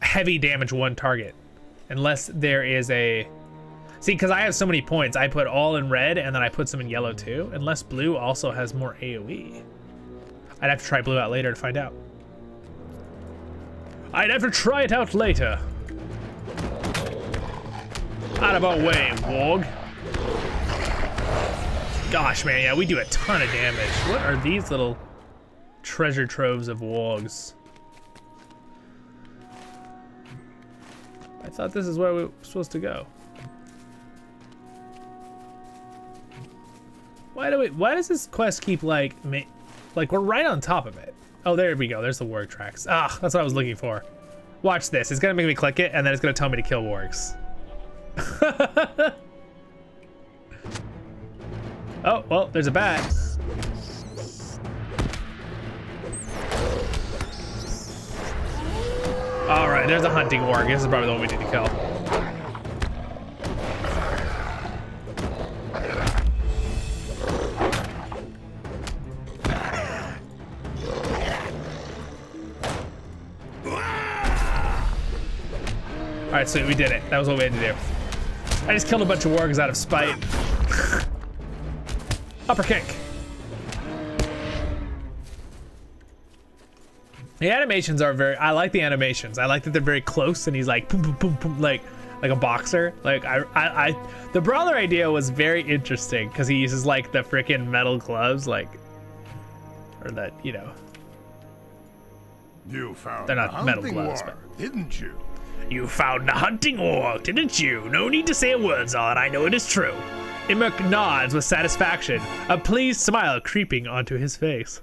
heavy damage one target. Unless there is a... See, because I have so many points, I put all in red and then I put some in yellow too. Unless blue also has more AoE. I'd have to try blue out later to find out. I'd have to try it out later. Out of our way, Warg. Gosh, man, yeah, we do a ton of damage. What are these little treasure troves of Wargs? I thought this is where we were supposed to go. Why does this quest keep like we're right on top of it? Oh, there we go. There's the warg tracks. Ah, that's what I was looking for. Watch this. It's gonna make me click it, and then it's gonna tell me to kill wargs. Oh, well, there's a bat. All right, there's a hunting warg. This is probably the one we need to kill. All right, sweet, we did it. That was what we had to do. I just killed a bunch of wargs out of spite. Upper kick. The animations are very, I like the animations. I like that they're very close and he's like boom, boom, boom, boom, like a boxer. Like the Brawler idea was very interesting because he uses like the freaking metal gloves, like, or that, you know. You found they're not metal gloves, war, but didn't you? You found a hunting warg, didn't you? No need to say a word, Zollin. I know it is true. Imuk nods with satisfaction, a pleased smile creeping onto his face.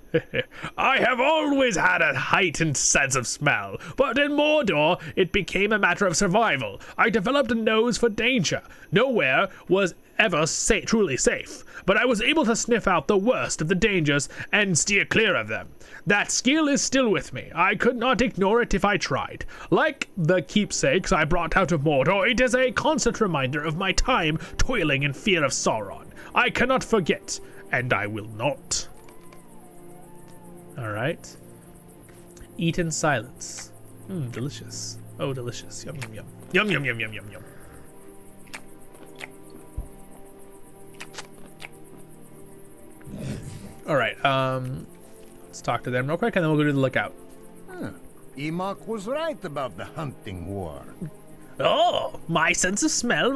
I have always had a heightened sense of smell, but in Mordor, it became a matter of survival. I developed a nose for danger. Nowhere was ever truly safe, but I was able to sniff out the worst of the dangers and steer clear of them. That skill is still with me. I could not ignore it if I tried. Like the keepsakes I brought out of Mordor, it is a constant reminder of my time toiling in fear of Sauron. I cannot forget, and I will not. All right. Eat in silence. Delicious. Oh, delicious. Yum, yum, yum. Yum, yum, yum, yum, yum, yum. All right, let's talk to them real quick, and then we'll go to the lookout. Imok was right about the hunting war. Oh, my sense of smell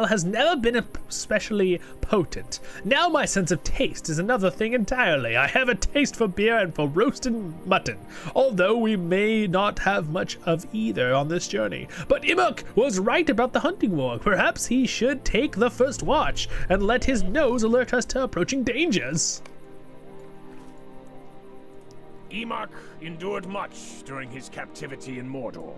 has never been especially potent. Now my sense of taste is another thing entirely. I have a taste for beer and for roasted mutton, although we may not have much of either on this journey. But Imok was right about the hunting warg. Perhaps he should take the first watch and let his nose alert us to approaching dangers. Imok endured much during his captivity in Mordor.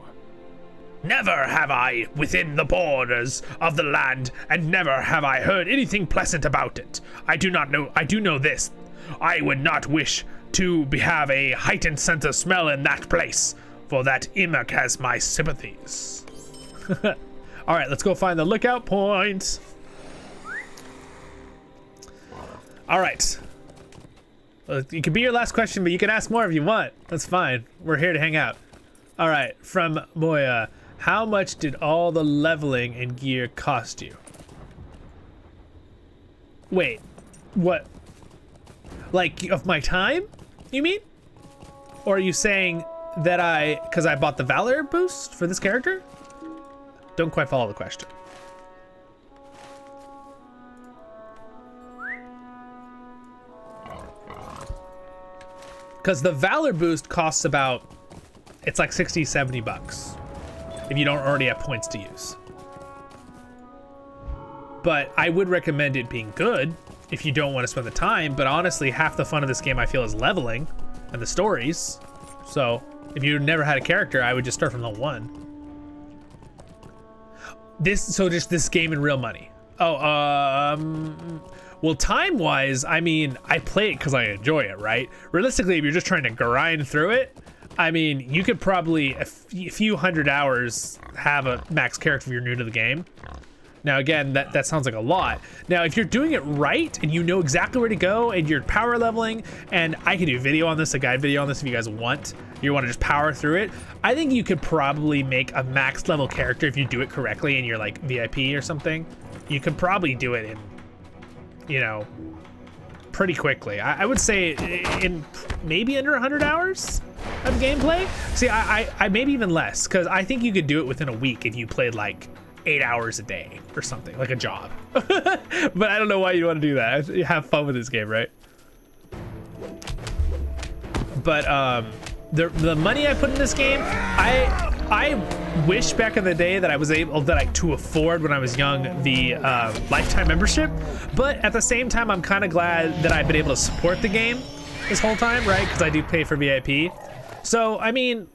Never have I within the borders of the land, and never have I heard anything pleasant about it. I do know this. I would not wish to have a heightened sense of smell in that place, for that Imok has my sympathies. All right, let's go find the lookout point. All right. It could be your last question, but you can ask more if you want. That's fine. We're here to hang out. All right, from Moya. How much did all the leveling and gear cost you? Wait, what? Like, of my time, you mean? Or are you saying that because I bought the Valor boost for this character? Don't quite follow the question. Because the Valor boost costs about, it's like 60, 70 bucks. If you don't already have points to use. But I would recommend it being good if you don't want to spend the time, but honestly, half the fun of this game I feel is leveling and the stories. So if you never had a character, I would just start from level 1. Just this game in real money. Oh, well, time-wise, I mean, I play it because I enjoy it, right? Realistically, if you're just trying to grind through it, I mean, you could probably a few hundred hours have a max character if you're new to the game. Now again, that sounds like a lot. Now if you're doing it right and you know exactly where to go and you're power leveling, and I could do a video on this, a guide video on this if you guys want. You want to just power through it. I think you could probably make a max level character if you do it correctly and you're like VIP or something. You could probably do it in, you know, pretty quickly. I would say in maybe under 100 hours of gameplay. See, I maybe even less, because I think you could do it within a week if you played like 8 hours a day or something, like a job. But I don't know why you want to do that. You have fun with this game, right? But the money I put in this game, I wish back in the day that I was able to afford when I was young the lifetime membership. But at the same time, I'm kind of glad that I've been able to support the game this whole time, right? Because I do pay for VIP. So I mean,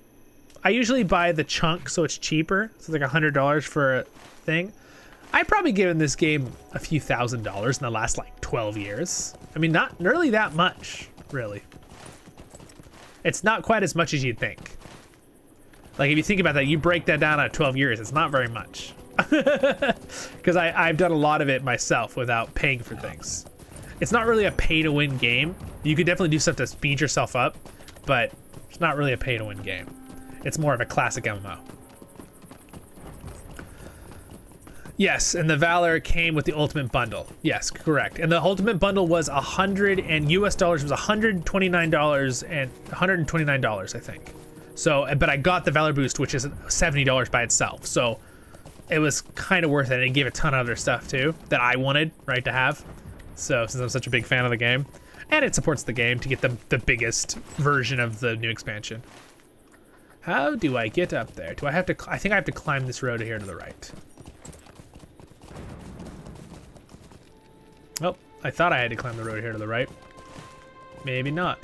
I usually buy the chunk, so it's cheaper. So it's like $100 for a thing. I've probably given this game a few $1,000s in the last like 12 years. I mean, not really that much, really. It's not quite as much as you'd think. Like if you think about that, you break that down at 12 years, it's not very much. Because I've done a lot of it myself without paying for things. It's not really a pay to win game. You could definitely do stuff to speed yourself up, but it's not really a pay to win game. It's more of a classic MMO. Yes, and the Valor came with the Ultimate Bundle. Yes, correct. And the Ultimate Bundle was $100, and US dollars was $129 and $129, I think. So, but I got the Valor Boost, which is $70 by itself. So it was kind of worth it. And it gave a ton of other stuff too that I wanted, right, to have. So since I'm such a big fan of the game, and it supports the game to get the biggest version of the new expansion. How do I get up there? Do I have to? I think I have to climb this road here to the right. Oh, I thought I had to climb the road here to the right. Maybe not.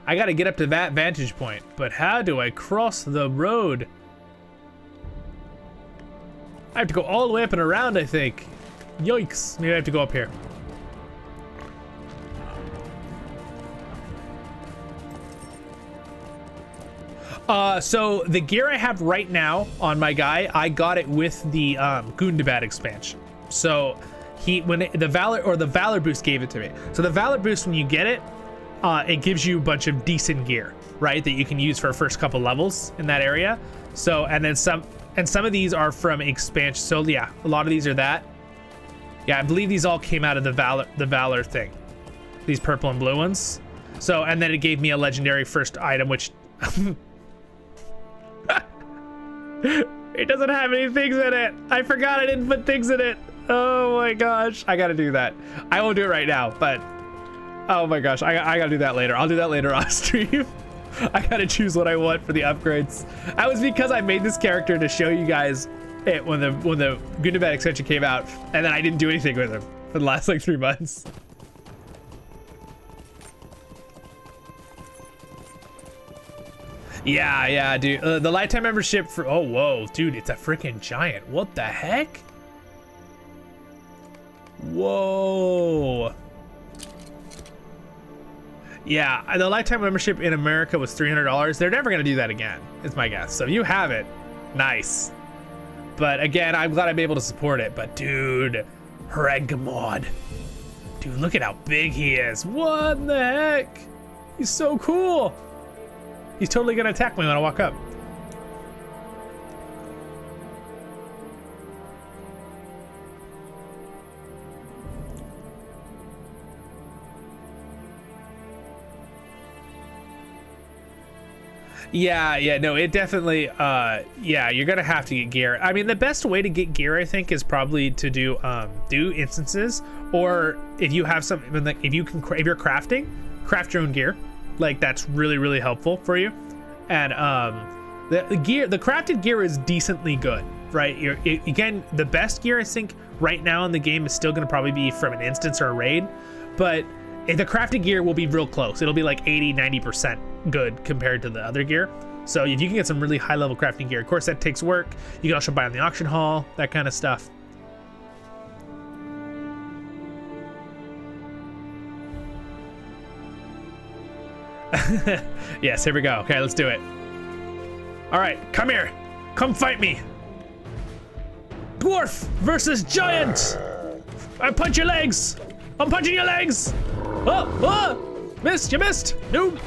I gotta get up to that vantage point, but how do I cross the road? I have to go all the way up and around, I think. Yikes, maybe I have to go up here. So the gear I have right now on my guy, I got it with the Gundabad expansion. So the Valor Boost gave it to me. So the Valor Boost, when you get it, it gives you a bunch of decent gear, right, that you can use for first couple levels in that area. So and then some of these are from expansion. So yeah, a lot of these are that. Yeah, I believe these all came out of the Valor thing. These purple and blue ones. So and then it gave me a legendary first item, which it doesn't have any things in it. I forgot I didn't put things in it. Oh my gosh, I gotta do that. I won't do it right now, but oh my gosh, I gotta do that later. I'll do that later on stream. I gotta choose what I want for the upgrades. That was because I made this character to show you guys it when the Gundabad extension came out, and then I didn't do anything with him for the last like 3 months. Yeah, dude. The lifetime membership for, oh, whoa, dude, it's a freaking giant. What the heck? Whoa. Yeah, the lifetime membership in America was $300. They're never gonna do that again, is my guess. So if you have it, nice. But again, I'm glad I'm able to support it. But dude, Hregmod. Dude, look at how big he is. What the heck? He's so cool. He's totally gonna attack me when I walk up. Yeah, no, it definitely, yeah, you're gonna have to get gear. I mean, the best way to get gear, I think, is probably to do instances, or if you have some, like, if you're crafting, craft your own gear. Like, that's really, really helpful for you. And the crafted gear is decently good, right? Again, the best gear I think right now in the game is still gonna probably be from an instance or a raid, but the crafted gear will be real close. It'll be like 80-90% good compared to the other gear. So if you can get some really high level crafting gear, of course that takes work. You can also buy on the auction hall, that kind of stuff. Yes, here we go. Okay, let's do it. All right, come here. Come fight me. Dwarf versus giant. I punch your legs. I'm punching your legs. Oh, missed, you missed. Noob.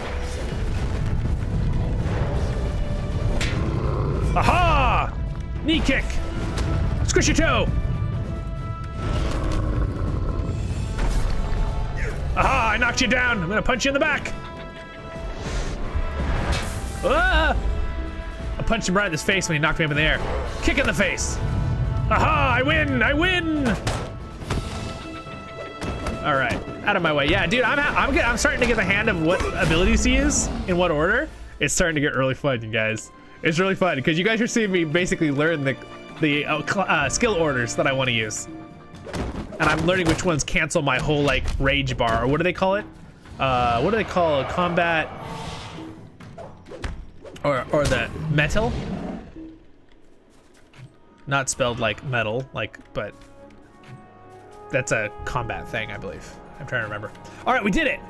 Aha! Knee kick. Squish your toe. Aha, I knocked you down. I'm gonna punch you in the back. Ah! I punched him right in his face when he knocked me up in the air. Kick in the face. Aha, I win, I win. All right, out of my way. Yeah, dude, I'm starting to get the hand of what abilities to use in what order. It's starting to get really fun, you guys. It's really fun because you guys are seeing me basically learn the skill orders that I want to use. And I'm learning which ones cancel my whole like rage bar, or what do they call it? What do they call a combat? Or the metal? Not spelled like metal, like, but that's a combat thing, I believe. I'm trying to remember. All right, we did it.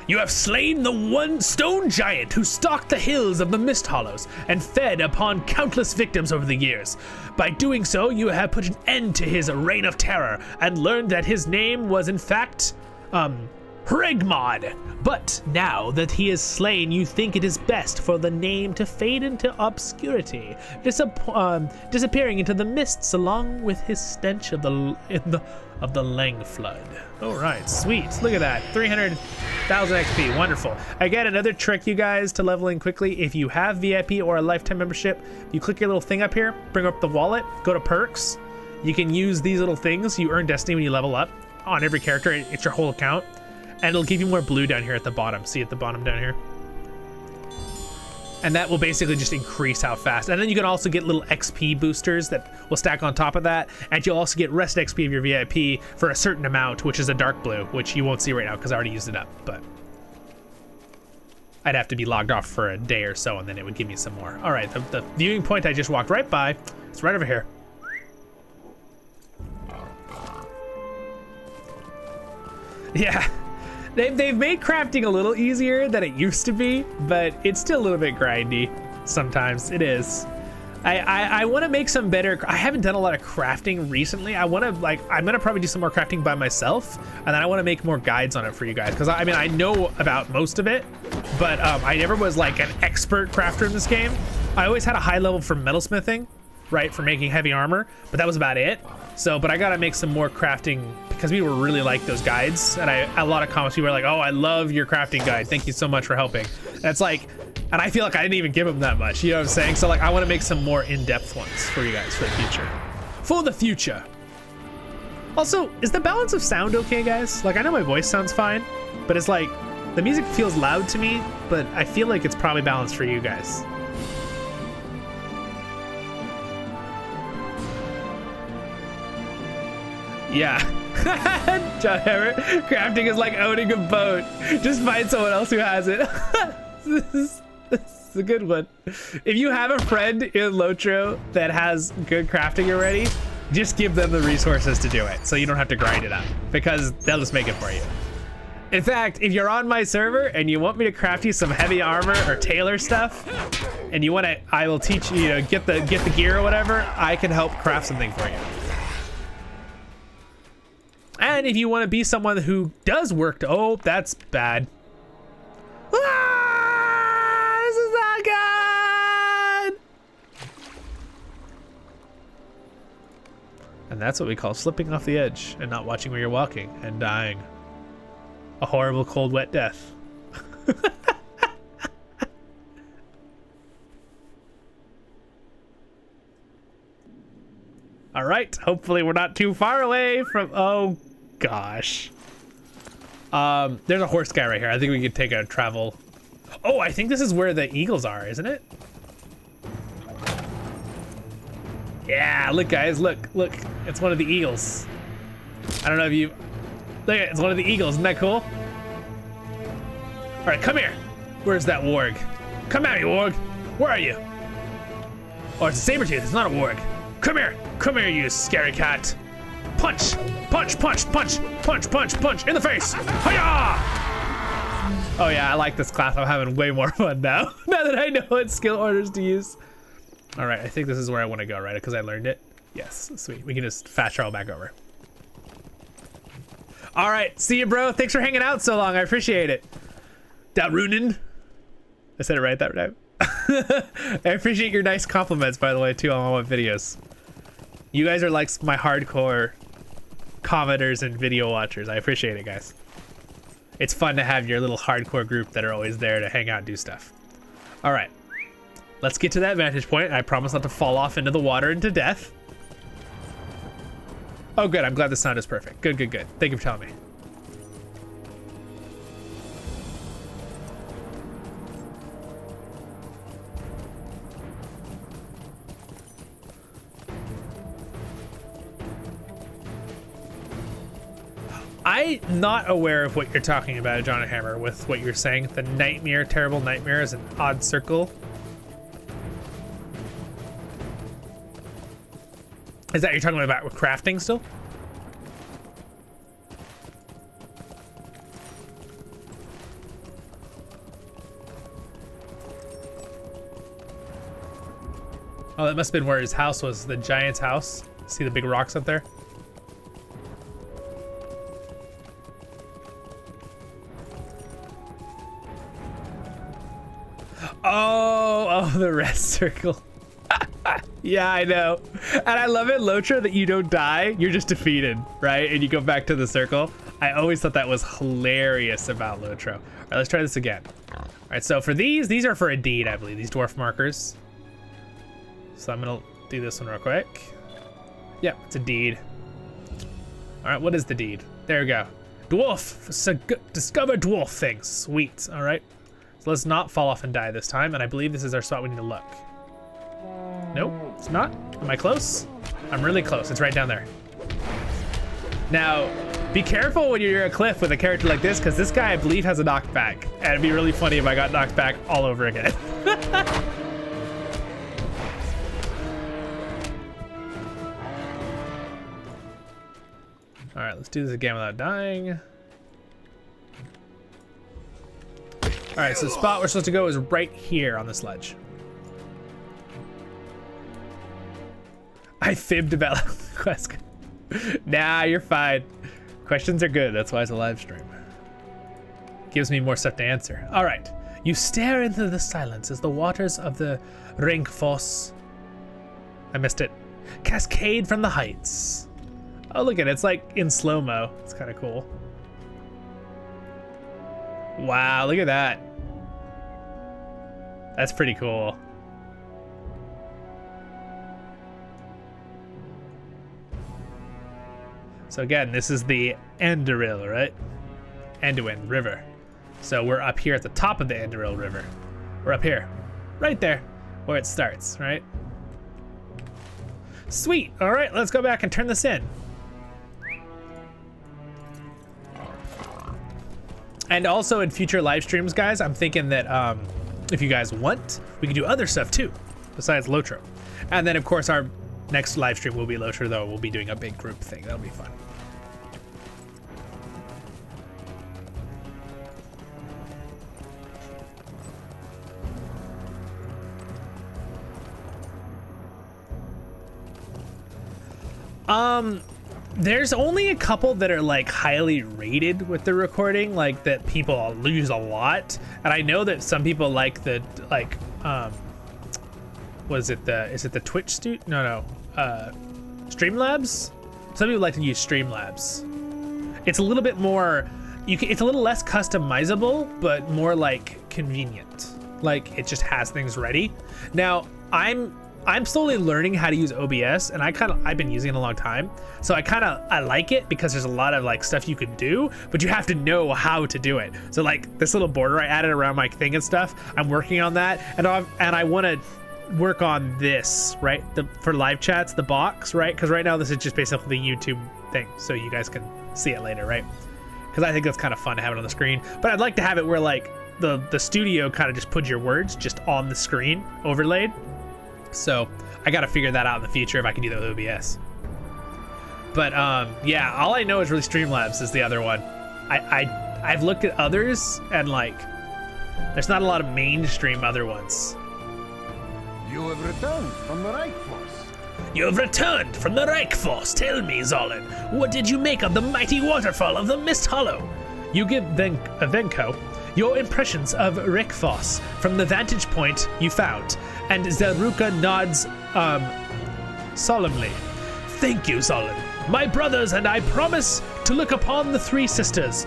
You have slain the one stone giant who stalked the hills of the Mist Hollows and fed upon countless victims over the years. By doing so, you have put an end to his reign of terror and learned that his name was in fact, Hregmod. But now that he is slain, you think it is best for the name to fade into obscurity, disappearing into the mists along with his stench of the Lang Flood. All right, sweet. Look at that, 300,000 XP, wonderful. Again, another trick, you guys, to leveling quickly. If you have VIP or a lifetime membership, you click your little thing up here, bring up the wallet, go to perks. You can use these little things. You earn destiny when you level up on every character. It's your whole account. And it'll give you more blue down here at the bottom. See at the bottom down here? And that will basically just increase how fast. And then you can also get little XP boosters that will stack on top of that. And you'll also get rest XP of your VIP for a certain amount, which is a dark blue, which you won't see right now because I already used it up. But I'd have to be logged off for a day or so, and then it would give me some more. All right, the viewing point I just walked right by, it's right over here. Yeah. They've made crafting a little easier than it used to be, but it's still a little bit grindy. Sometimes it is. I want to make some better. I haven't done a lot of crafting recently. I'm gonna probably do some more crafting by myself, and then I want to make more guides on it for you guys. Because I mean, I know about most of it, but I never was like an expert crafter in this game. I always had a high level for metalsmithing, right, for making heavy armor, but that was about it. So, but I gotta make some more crafting because we were really like those guides, and a lot of comments people were like, "Oh, I love your crafting guide. Thank you so much for helping." And it's like, and I feel like I didn't even give them that much. You know what I'm saying? So like, I want to make some more in-depth ones for you guys for the future. For the future. Also, is the balance of sound okay, guys? Like, I know my voice sounds fine, but it's like the music feels loud to me, but I feel like it's probably balanced for you guys. Yeah. John Hammer, crafting is like owning a boat. Just find someone else who has it. This is a good one. If you have a friend in Lotro that has good crafting already, just give them the resources to do it so you don't have to grind it up, because they'll just make it for you. In fact, if you're on my server and you want me to craft you some heavy armor or tailor stuff, and you want to, I will teach you, get the gear or whatever, I can help craft something for you. And if you want to be someone who does work to, oh, that's bad. Ah, this is not good. And that's what we call slipping off the edge and not watching where you're walking and dying. A horrible, cold, wet death. All right, hopefully we're not too far away from, oh gosh. There's a horse guy right here. I think we could take a travel. Oh, I think this is where the eagles are, isn't it? Yeah, look guys, look. It's one of the eagles. I don't know if you, look, it's one of the eagles, isn't that cool? All right, come here. Where's that warg? Come at me, warg. Where are you? Oh, it's a saber-tooth, it's not a warg. Come here, you scary cat. Punch, punch, punch, punch, punch, punch, punch, in the face. Hiya! Oh yeah, I like this class. I'm having way more fun now. Now that I know what skill orders to use. All right, I think this is where I want to go, right? Because I learned it. Yes, sweet. We can just fast travel back over. All right, see you, bro. Thanks for hanging out so long. I appreciate it. Runen. I said it right that time. I appreciate your nice compliments, by the way, too, on all my videos. You guys are like my hardcore commenters and video watchers. I appreciate it, guys. It's fun to have your little hardcore group that are always there to hang out and do stuff. All right, let's get to that vantage point. I promise not to fall off into the water and to death. Oh, good. I'm glad the sound is perfect. Good, good, good. Thank you for telling me. I'm not aware of what you're talking about, John Hammer, with what you're saying. The nightmare, terrible nightmare is an odd circle. Is that you're talking about with crafting still? Oh, that must have been where his house was, the giant's house. See the big rocks up there? Oh, the red circle. Yeah, I know. And I love it, Lotra, that you don't die. You're just defeated, right? And you go back to the circle. I always thought that was hilarious about Lotra. All right, let's try this again. All right, so for these are for a deed, I believe, these dwarf markers. So I'm gonna do this one real quick. Yep, it's a deed. All right, what is the deed? There we go. Dwarf, discover dwarf things. Sweet, all right. So let's not fall off and die this time. And I believe this is our spot we need to look. Nope, it's not. Am I close? I'm really close. It's right down there. Now, be careful when you're near a cliff with a character like this, because this guy, I believe, has a knockback. And it'd be really funny if I got knocked back all over again. All right, let's do this again without dying. All right, so the spot we're supposed to go is right here on the sledge. I fibbed about quest. Nah, you're fine. Questions are good. That's why it's a live stream. Gives me more stuff to answer. All right. You stare into the silence as the waters of the Ringfoss, I missed it, cascade from the heights. Oh, look at it. It's like in slow-mo. It's kind of cool. Wow, look at that. That's pretty cool. So again, this is the Anduril, right? Anduin River. So we're up here at the top of the Anduril River. We're up here, right there, where it starts, right? Sweet. All right, let's go back and turn this in. And also in future live streams, guys, I'm thinking that if you guys want, we can do other stuff too, besides Lotro. And then of course our next live stream will be Lotro, though. We'll be doing a big group thing. That'll be fun. There's only a couple that are like highly rated with the recording, like that people use a lot. And I know that some people like the is it the Twitch Streamlabs? Some people like to use Streamlabs. It's a little bit more, it's a little less customizable, but more like convenient. Like it just has things ready. Now I'm slowly learning how to use OBS, and I've been using it a long time. So I like it because there's a lot of like stuff you can do, but you have to know how to do it. So like this little border I added around my thing and stuff, I'm working on that, and I want to work on this, right? For live chats, the box, right? Because right now this is just basically the YouTube thing, so you guys can see it later, right? Because I think that's kind of fun to have it on the screen. But I'd like to have it where like the studio kind of just puts your words just on the screen, overlaid. So I got to figure that out in the future if I can do that with OBS. But yeah, all I know is really Streamlabs is the other one. I I've looked at others and like, there's not a lot of mainstream other ones. You have returned from the Reichforce. You have returned from the Reichforce. Tell me, Zollin, what did you make of the mighty waterfall of the Mist Hollow? You give Venko your impressions of Reichforce from the vantage point you found, and Zelruka nods solemnly. Thank you, Zollin. My brothers and I promise to look upon the three sisters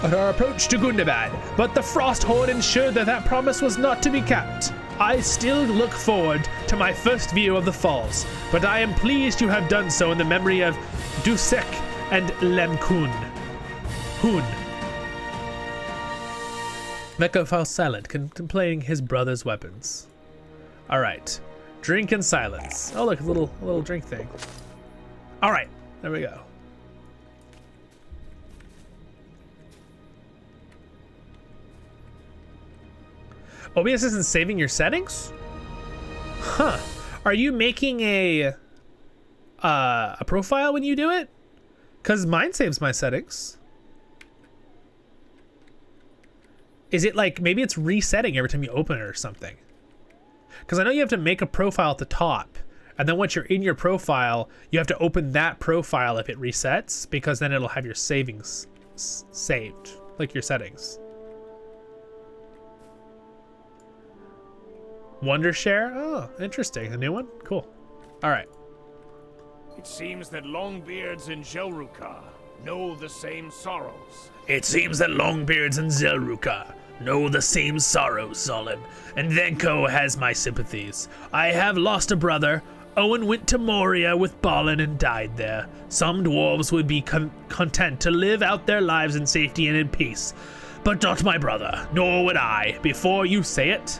on our approach to Gundabad, but the Frost Horde ensured that promise was not to be kept. I still look forward to my first view of the falls, but I am pleased you have done so in the memory of Dusek and Lemkun. Hoon. Mecca fell silent, contemplating his brother's weapons. All right, drink in silence. Oh look, a little drink thing. All right, there we go. OBS isn't saving your settings? Huh. Are you making a profile when you do it? Because mine saves my settings. Is it like, maybe it's resetting every time you open it or something? Because I know you have to make a profile at the top. And then once you're in your profile, you have to open that profile if it resets, because then it'll have your savings saved, like your settings. Wondershare? Oh, interesting. A new one? Cool. All right. It seems that Longbeards and Jelruka know the same sorrows. It seems that Longbeards and Zelruka know the same sorrows, Zollin, and Venko has my sympathies. I have lost a brother. Owen went to Moria with Balin and died there. Some dwarves would be content to live out their lives in safety and in peace, but not my brother, nor would I, before you say it.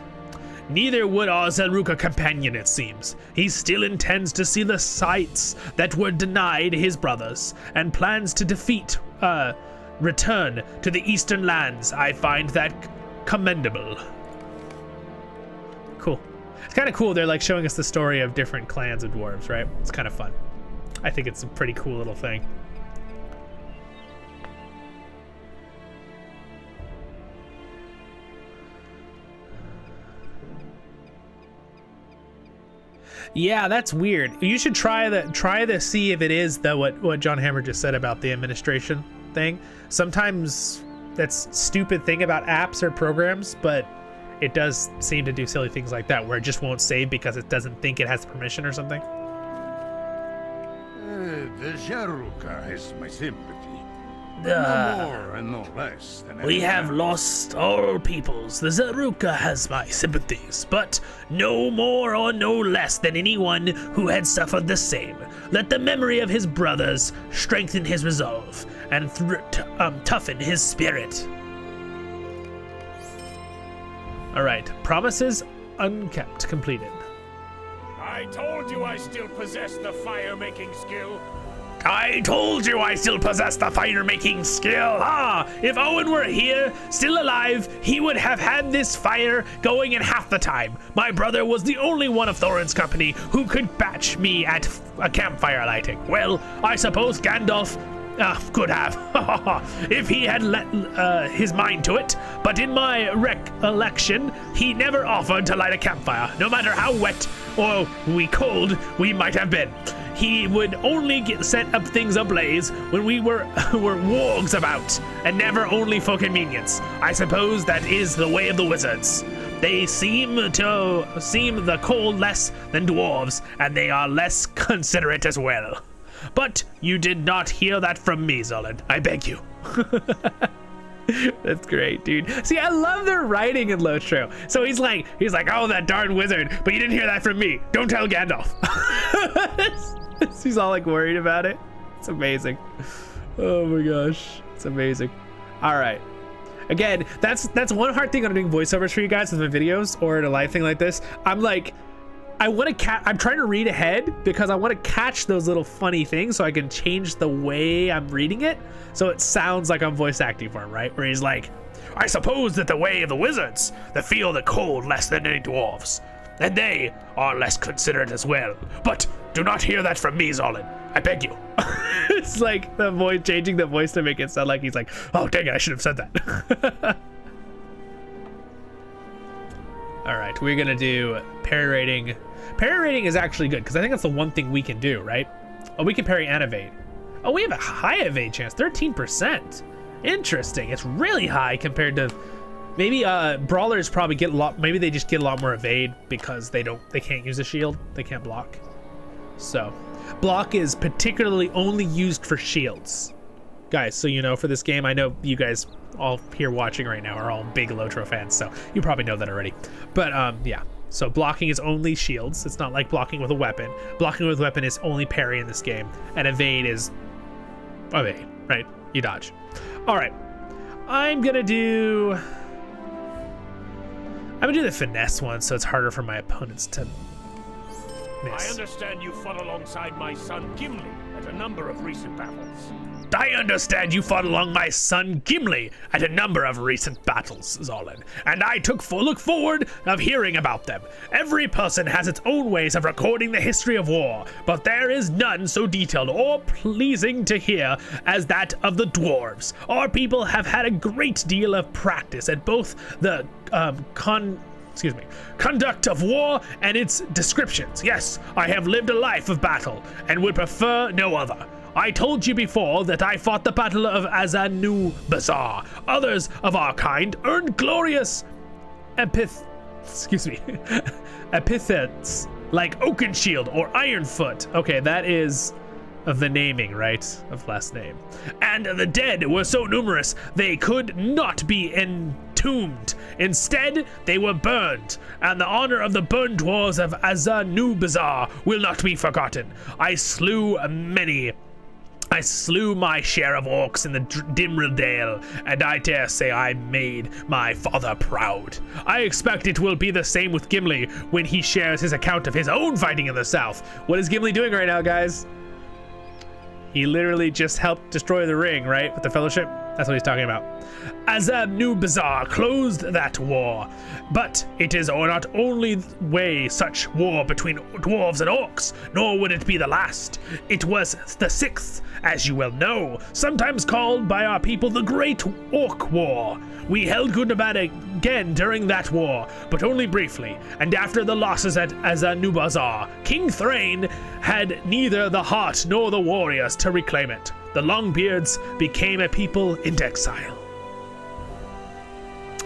Neither would our Zelruka companion, it seems. He still intends to see the sights that were denied his brothers, and plans to return to the eastern lands. I find that commendable. Cool. It's kind of cool. They're like showing us the story of different clans of dwarves, right? It's kind of fun. I think it's a pretty cool little thing. Yeah, that's weird. You should try to see if it is what John Hammer just said about the administration thing. Sometimes that's stupid thing about apps or programs, but it does seem to do silly things like that where it just won't save because it doesn't think it has permission or something. The Jelruka has my sympathy. No more and no less than We have else. lost all peoples. The Zelruka has my sympathies, but no more or no less than anyone who had suffered the same. Let the memory of his brothers strengthen his resolve and toughen his spirit. All right, promises unkept, completed. I told you I still possess the fire-making skill. I told you I still possess the fire-making skill. If Owen were here, still alive, he would have had this fire going in half the time. My brother was the only one of Thorin's company who could batch me at a campfire lighting. Well, I suppose Gandalf could have, if he had let his mind to it. But in my recollection, he never offered to light a campfire, no matter how wet or cold we might have been. He would only set up things ablaze when we were wargs about, and never only for convenience. I suppose that is the way of the wizards. They seem the cold less than dwarves, and they are less considerate as well. But you did not hear that from me, Zollin. I beg you. That's great, dude. See, I love their writing in Lotro. So he's like, oh, that darn wizard, but you didn't hear that from me. Don't tell Gandalf. He's all like worried about it. It's amazing. Oh my gosh, it's amazing. All right. Again, that's one hard thing on doing voiceovers for you guys with my videos or in a live thing like this. I'm like, I'm trying to read ahead because I want to catch those little funny things so I can change the way I'm reading it so it sounds like I'm voice acting for him, right? Where he's like, I suppose that the way of the wizards, they feel the cold less than any dwarves, and they are less considerate as well. But do not hear that from me, Zollin. I beg you. It's like the voice, changing the voice to make it sound like he's like, oh dang it, I should have said that. All right, we're gonna do parry rating. Parry rating is actually good because I think that's the one thing we can do, right? Oh, we can parry and evade. Oh, we have a high evade chance, 13%. Interesting. It's really high compared to maybe brawlers probably get a lot. Maybe they just get a lot more evade because they can't use a shield. They can't block. So block is particularly only used for shields, guys. So you know, for this game, I know you guys all here watching right now are all big Lotro fans, so you probably know that already. But yeah. So blocking is only shields. It's not like blocking with a weapon. Blocking with a weapon is only parry in this game, and evade is evade, right? You dodge. All right, I'm gonna do the finesse one, so it's harder for my opponents to miss. I understand you fought alongside my son Gimli at a number of recent battles. I understand you fought along my son Gimli at a number of recent battles, Zollin, and I look forward of hearing about them. Every person has its own ways of recording the history of war, but there is none so detailed or pleasing to hear as that of the dwarves. Our people have had a great deal of practice at both the conduct of war and its descriptions. Yes, I have lived a life of battle and would prefer no other. I told you before that I fought the Battle of Azanu Bazaar. Others of our kind earned glorious epithets like Oakenshield or Ironfoot. Okay, that is of the naming, right? Of last name. And the dead were so numerous they could not be entombed. Instead, they were burned, and the honor of the burned dwarves of Azanu Bazaar will not be forgotten. I slew my share of orcs in the Dimrildale, and I dare say I made my father proud. I expect it will be the same with Gimli when he shares his account of his own fighting in the south. What is Gimli doing right now, guys? He literally just helped destroy the ring, right? With the Fellowship? That's what he's talking about. Azanu Bazaar closed that war, but it is not only way such war between dwarves and orcs, nor would it be the last. It was the sixth, as you well know, sometimes called by our people the Great Orc War. We held good and bad again during that war, but only briefly, and after the losses at Azanu Bazaar, King Thrain had neither the heart nor the warriors to reclaim it. The Longbeards became a people in exile.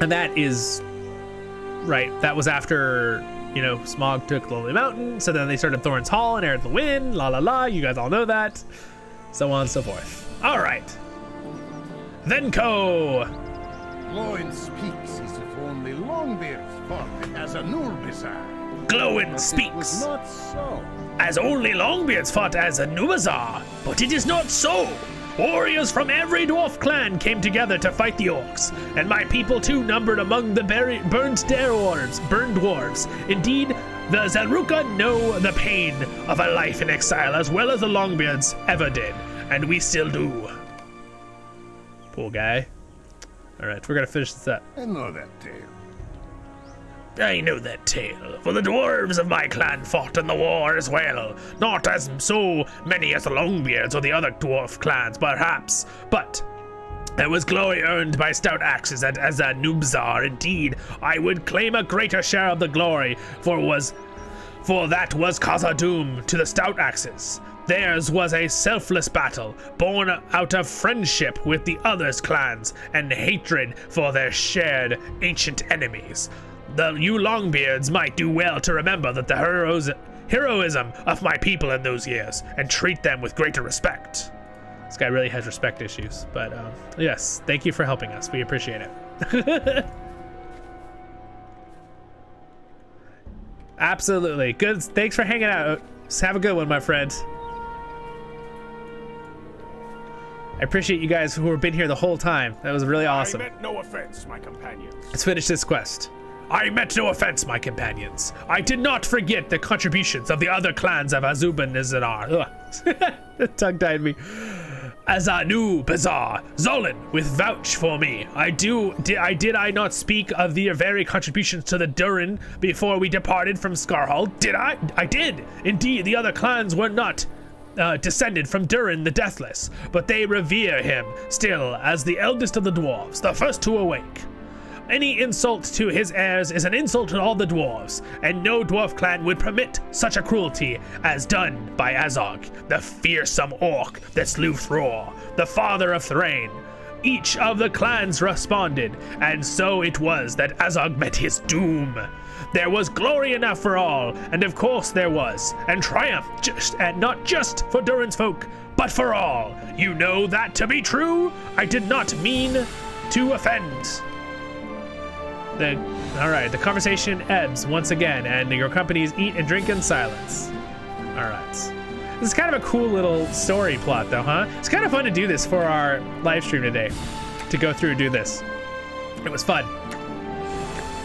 And that is right. That was after, you know, Smaug took Lonely Mountain. So then they started Thorin's Hall and Heir of the Wind. La la la. You guys all know that. So on and so forth. All right. Thenko. Glowin speaks as if only Longbeards fought as a Nur-Bizarre. Glowin It speaks was not so. as only Longbeards fought as a Nubazar, but it is not so. Warriors from every dwarf clan came together to fight the orcs, and my people too numbered among the burned dwarves. Indeed, the Zelruka know the pain of a life in exile as well as the Longbeards ever did, and we still do. Poor guy. All right, we're gonna finish this up. I know that tale. I know that tale, for the dwarves of my clan fought in the war as well. Not as so many as the Longbeards or the other dwarf clans, perhaps, but there was glory earned by stout axes at Azanubzar. Indeed, I would claim a greater share of the glory, for that was Khazad-dûm to the stout axes. Theirs was a selfless battle, born out of friendship with the others' clans and hatred for their shared ancient enemies. You Longbeards might do well to remember that the heroism of my people in those years and treat them with greater respect. This guy really has respect issues, but yes, thank you for helping us. We appreciate it. Absolutely. Good. Thanks for hanging out. Have a good one, my friend. I appreciate you guys who have been here the whole time. That was really awesome. I meant no offense, my companions. Let's finish this quest. I meant no offense, my companions. I did not forget the contributions of the other clans of Azubin-Nizar. Tongue-tied me. Azanu Bazaar, Zollin, with vouch for me. Did I not speak of their very contributions to the Durin before we departed from Scarhall? Did I? I did. Indeed, the other clans were not descended from Durin the Deathless, but they revere him still as the eldest of the dwarves, the first to awake. Any insult to his heirs is an insult to all the dwarves, and no dwarf clan would permit such a cruelty as done by Azog, the fearsome orc that slew Thror, the father of Thrain. Each of the clans responded, and so it was that Azog met his doom. There was glory enough for all, and of course there was, and triumph and not just for Durin's folk, but for all. You know that to be true. I did not mean to offend. All right, the conversation ebbs once again, and your companies eat and drink in silence. All right. This is kind of a cool little story plot, though, huh? It's kind of fun to do this for our live stream today, to go through and do this. It was fun.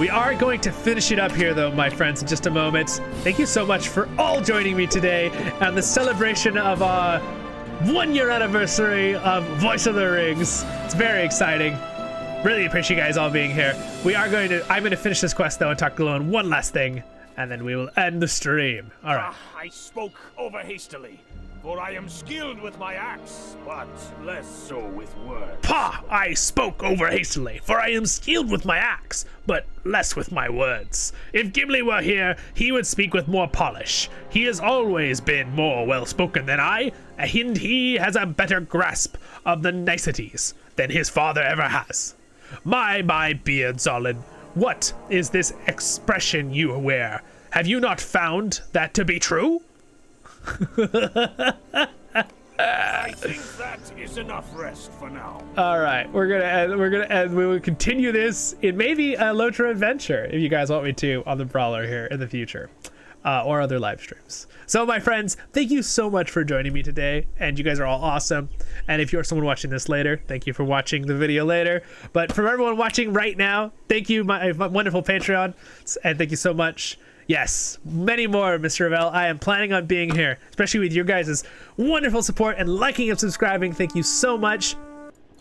We are going to finish it up here, though, my friends, in just a moment. Thank you so much for all joining me today on the celebration of our 1-year anniversary of Voice of the Rings. It's very exciting. Really appreciate you guys all being here. I'm going to finish this quest, though, and talk to Glowin one last thing, and then we will end the stream. All right. I spoke over hastily, for I am skilled with my axe, but less so with words. Pah! I spoke over hastily, for I am skilled with my axe, but less with my words. If Gimli were here, he would speak with more polish. He has always been more well-spoken than I, and he has a better grasp of the niceties than his father ever has. My beard, Zollin, what is this expression you wear? Have you not found that to be true? I think that is enough rest for now. All right, we're gonna end. We will continue this in maybe a Lotra adventure if you guys want me to on the Brawler here in the future, or other live streams. So, my friends, thank you so much for joining me today, and you guys are all awesome. And if you're someone watching this later, thank you for watching the video later. But for everyone watching right now, thank you, my wonderful Patreon, and thank you so much. Yes, many more, Mr. Revel. I am planning on being here, especially with your guys' wonderful support and liking and subscribing. Thank you so much.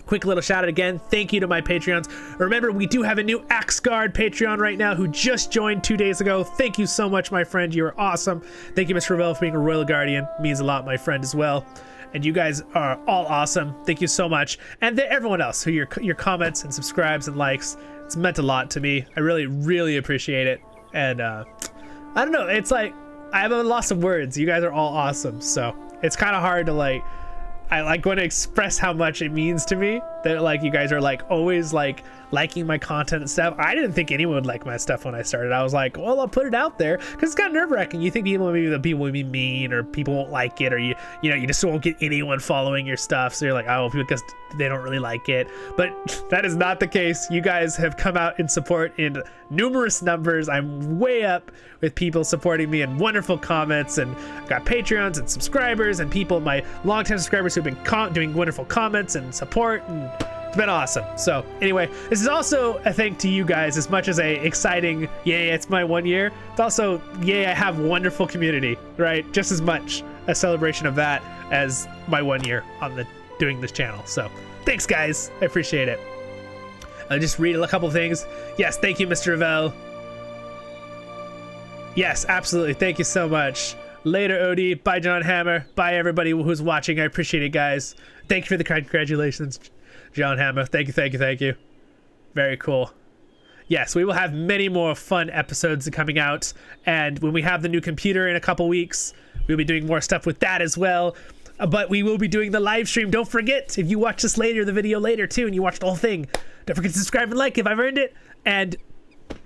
Quick little shout out again. Thank you to my Patreons. Remember, we do have a new Axe Guard Patreon right now who just joined 2 days ago. Thank you so much, my friend. You are awesome. Thank you, Mr. Revel, for being a Royal Guardian. It means a lot, my friend, as well. And you guys are all awesome. Thank you so much. And to everyone else who your comments and subscribes and likes. It's meant a lot to me. I really, really appreciate it. And I don't know. It's like I have a loss of words. You guys are all awesome. So it's kind of hard to I want to express how much it means to me that you guys are always liking my content and stuff. I didn't think anyone would like my stuff when I started. I was like, well, I'll put it out there because it's kind of nerve-wracking. You think people will be mean or people won't like it, or you just won't get anyone following your stuff. So you're like, oh, because they don't really like it. But that is not the case. You guys have come out in support in numerous numbers. I'm way up with people supporting me and wonderful comments, and I've got Patreons and subscribers and people, my longtime subscribers who've been doing wonderful comments and support, and it's been awesome. So anyway, this is also a thank to you guys. As much as a exciting yay, it's my 1 year, it's also yay, I have wonderful community, right? Just as much a celebration of that as my 1 year on doing this channel. So thanks, guys. I appreciate it. I'll just read a couple things. Yes, thank you, Mr. Revel. Yes, absolutely. Thank you so much. Later, Odie. Bye, John Hammer. Bye, everybody who's watching. I appreciate it, guys. Thank you for the congratulations, John Hammer. Thank you. Very cool. Yes, we will have many more fun episodes coming out. And when we have the new computer in a couple weeks, we'll be doing more stuff with that as well. But we will be doing the live stream. Don't forget, if you watch this later, the video later too, and you watch the whole thing, don't forget to subscribe and like if I've earned it. And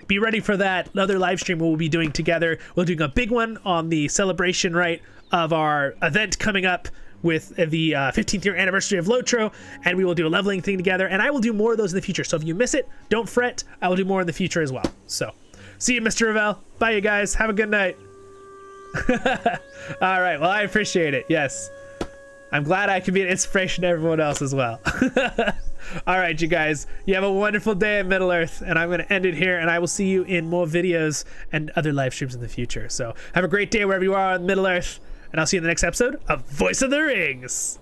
be ready for that another live stream we'll be doing together. We're doing a big one on the celebration, right, of our event coming up with the 15th year anniversary of Lotro, and we will do a leveling thing together, and I will do more of those in the future. So if you miss it, don't fret. I will do more in the future as well. So see you, Mr. Revel. Bye, you guys. Have a good night. All right. Well, I appreciate it. Yes. I'm glad I can be an inspiration to everyone else as well. All right, you guys. You have a wonderful day in Middle-earth, and I'm going to end it here, and I will see you in more videos and other live streams in the future. So have a great day wherever you are on Middle-earth, and I'll see you in the next episode of Voice of the Rings.